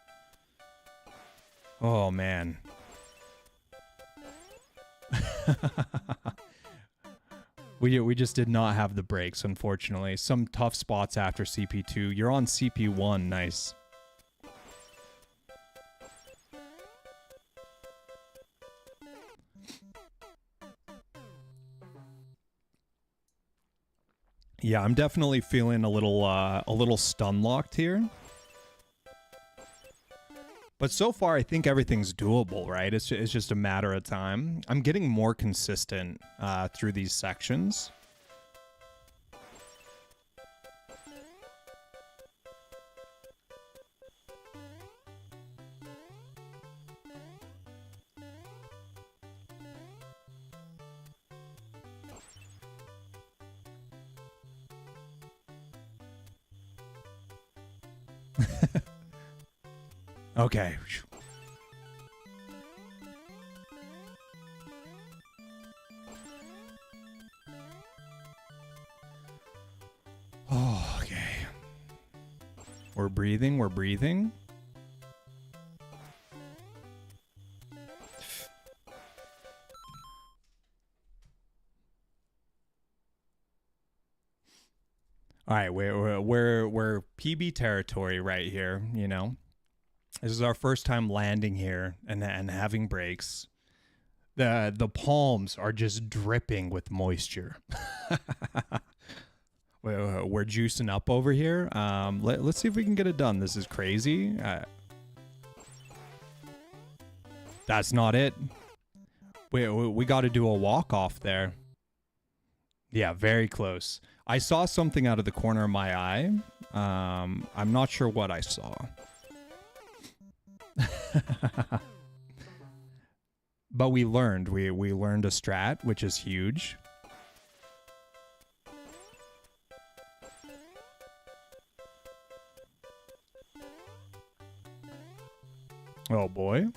Oh man. We just did not have the brakes, unfortunately. Some tough spots after CP2. You're on CP1. Nice. Yeah, I'm definitely feeling a little stun locked here. But so far, I think everything's doable, right? It's just a matter of time. I'm getting more consistent through these sections. Okay. Oh, okay. We're breathing, we're breathing. All right, we're PB territory right here, you know. This is our first time landing here and having breaks. The palms are just dripping with moisture. We're juicing up over here. Let's see if we can get it done. This is crazy. That's not it. We got to do a walk off there. Yeah, very close. I saw something out of the corner of my eye. I'm not sure what I saw. But we learned. We learned a strat, which is huge. Oh boy.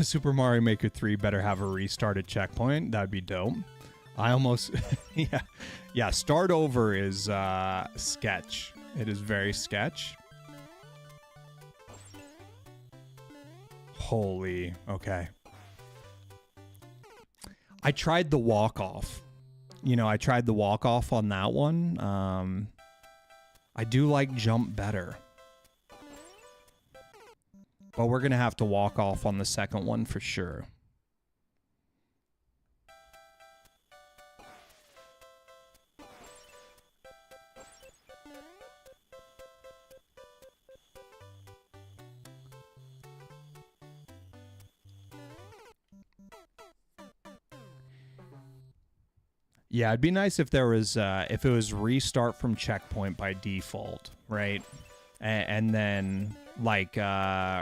Super Mario Maker 3 better have a restarted checkpoint. That'd be dope. I almost yeah, start over is sketch. It is very sketch. Holy, okay. I tried the walk off. You know, I tried the walk off on that one. I do like jump better. But we're going to have to walk off on the second one for sure. Yeah, it'd be nice if there was, if it was restart from checkpoint by default, right? And then like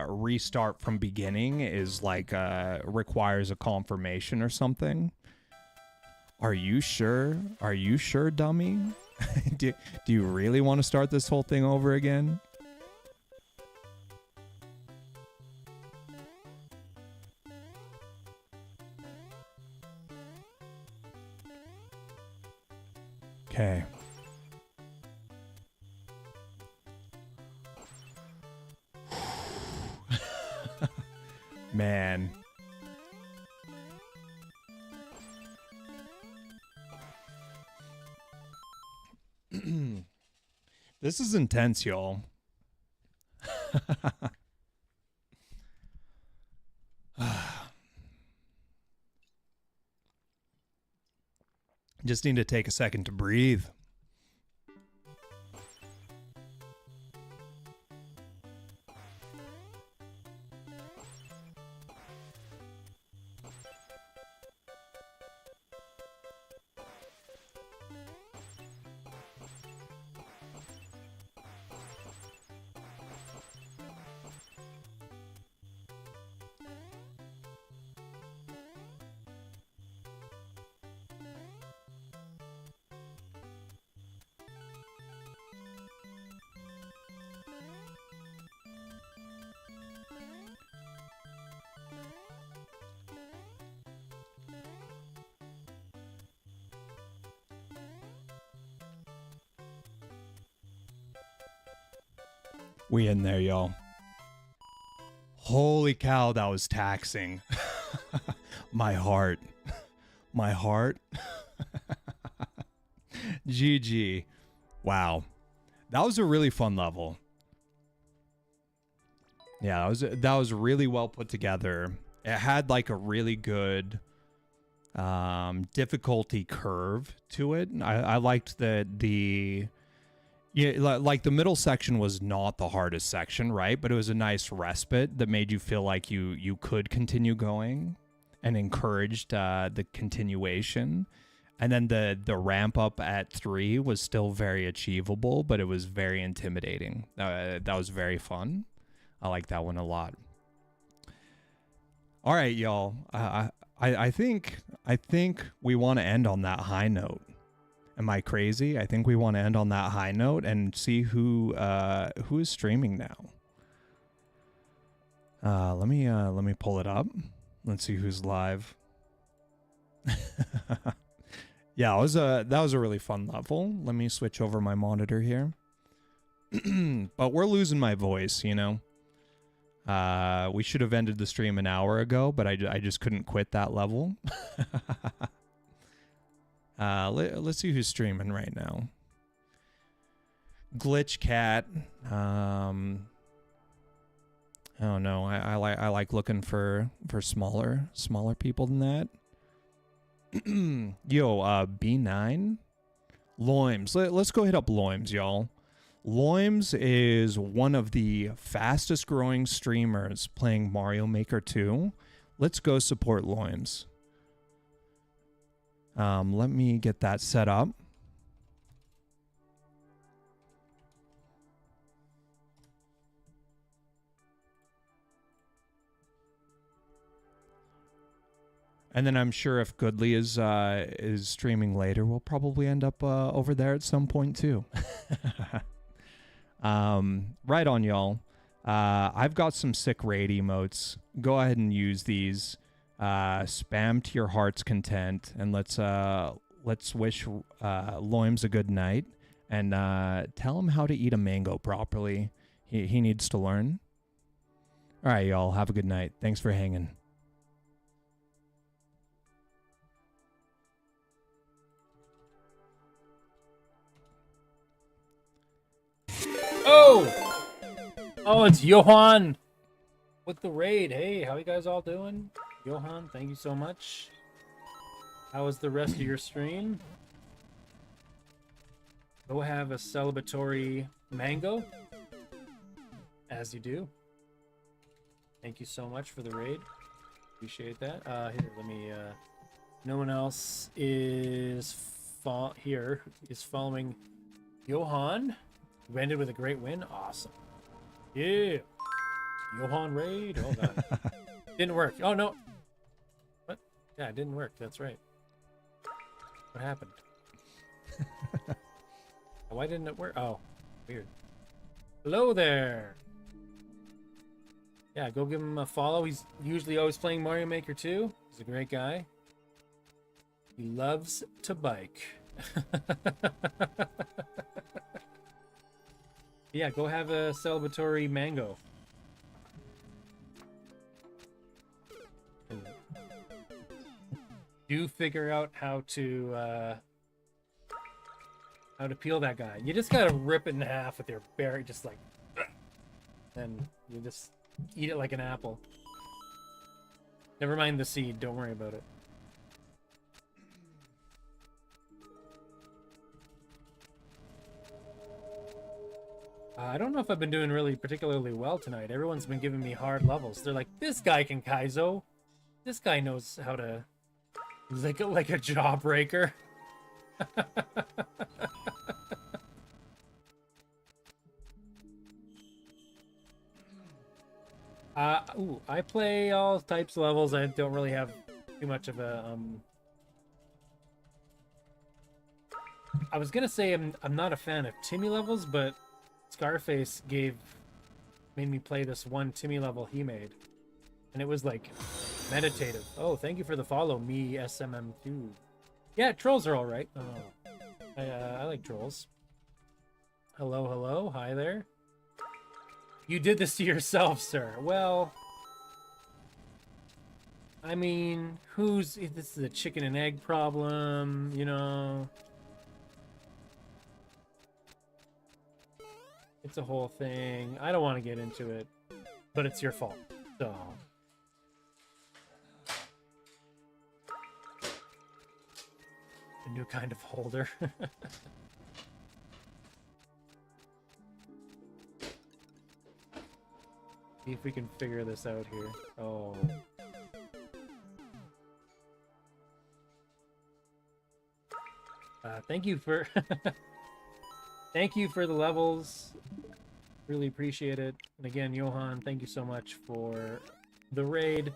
restart from beginning is like requires a confirmation or something. Are you sure? Are you sure, dummy? do you really want to start this whole thing over again? Okay. Man. This is intense, y'all. Just need to take a second to breathe. We in there, y'all. Holy cow, that was taxing. My heart. My heart. GG. Wow. That was a really fun level. Yeah, that was really well put together. It had like a really good difficulty curve to it. I liked that like the middle section was not the hardest section, right? But it was a nice respite that made you feel like you could continue going and encouraged the continuation. And then the ramp up at 3 was still very achievable, but it was very intimidating. That was very fun. I like that one a lot. All right, y'all. I think we want to end on that high note. Am I crazy? I think we want to end on that high note and see who is streaming now. Let me pull it up. Let's see who's live. Yeah, that was a really fun level. Let me switch over my monitor here. But we're losing my voice, you know. We should have ended the stream an hour ago, but I just couldn't quit that level. Let's see who's streaming right now. Glitch Cat. I don't know. I like looking for smaller people than that. Yo, B9 Loims. Let's go hit up Loims, y'all. Loims is one of the fastest growing streamers playing Mario Maker 2. Let's go support Loims. Let me get that set up. And then I'm sure if Goodly is streaming later, we'll probably end up over there at some point too. Right on, y'all. I've got some sick raid emotes. Go ahead and use these. Spam to your heart's content, and let's wish Loims a good night, and tell him how to eat a mango properly. He needs to learn. All right, y'all. Have a good night. Thanks for hanging. Oh, it's Johan with the raid. Hey, how you guys all doing? Johan, thank you so much. How was the rest of your stream? Go have a celebratory mango, as you do. Thank you so much for the raid. Appreciate that. Here, let me. No one else is following Johan. We ended with a great win. Awesome. Yeah. Johan raid. Oh god. Didn't work. Oh no. What? Yeah, it didn't work. That's right. What happened? Why didn't it work? Oh, weird. Hello there. Yeah, go give him a follow. He's usually always playing Mario Maker 2. He's a great guy. He loves to bike. Yeah, go have a celebratory mango. Do figure out how to peel that guy. You just gotta rip it in half with your berry, just like, and you just eat it like an apple. Never mind the seed. Don't worry about it. I don't know if I've been doing really particularly well tonight. Everyone's been giving me hard levels. They're like, this guy can Kaizo. This guy knows how to lick it like a jawbreaker. I play all types of levels. I don't really have too much of a I was gonna say I'm not a fan of Timmy levels, but Scarface made me play this one Timmy level he made, and it was like meditative. Oh, thank you for the follow, me SMM2. Yeah, trolls are all right. Oh, I like trolls. Hello, hi there. You did this to yourself, sir. Well, I mean, this is a chicken and egg problem, you know? It's a whole thing. I don't want to get into it, but it's your fault, so... A new kind of holder. See if we can figure this out here. Oh. Thank you for thank you for the levels. Really appreciate it. And again, Johan, thank you so much for the raid.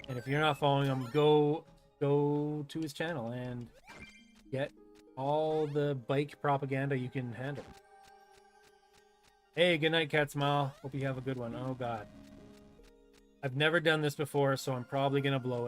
And if you're not following him, go to his channel and get all the bike propaganda you can handle. Hey, good night, Cat Smile. Hope you have a good one. Oh, God. I've never done this before, so I'm probably going to blow it.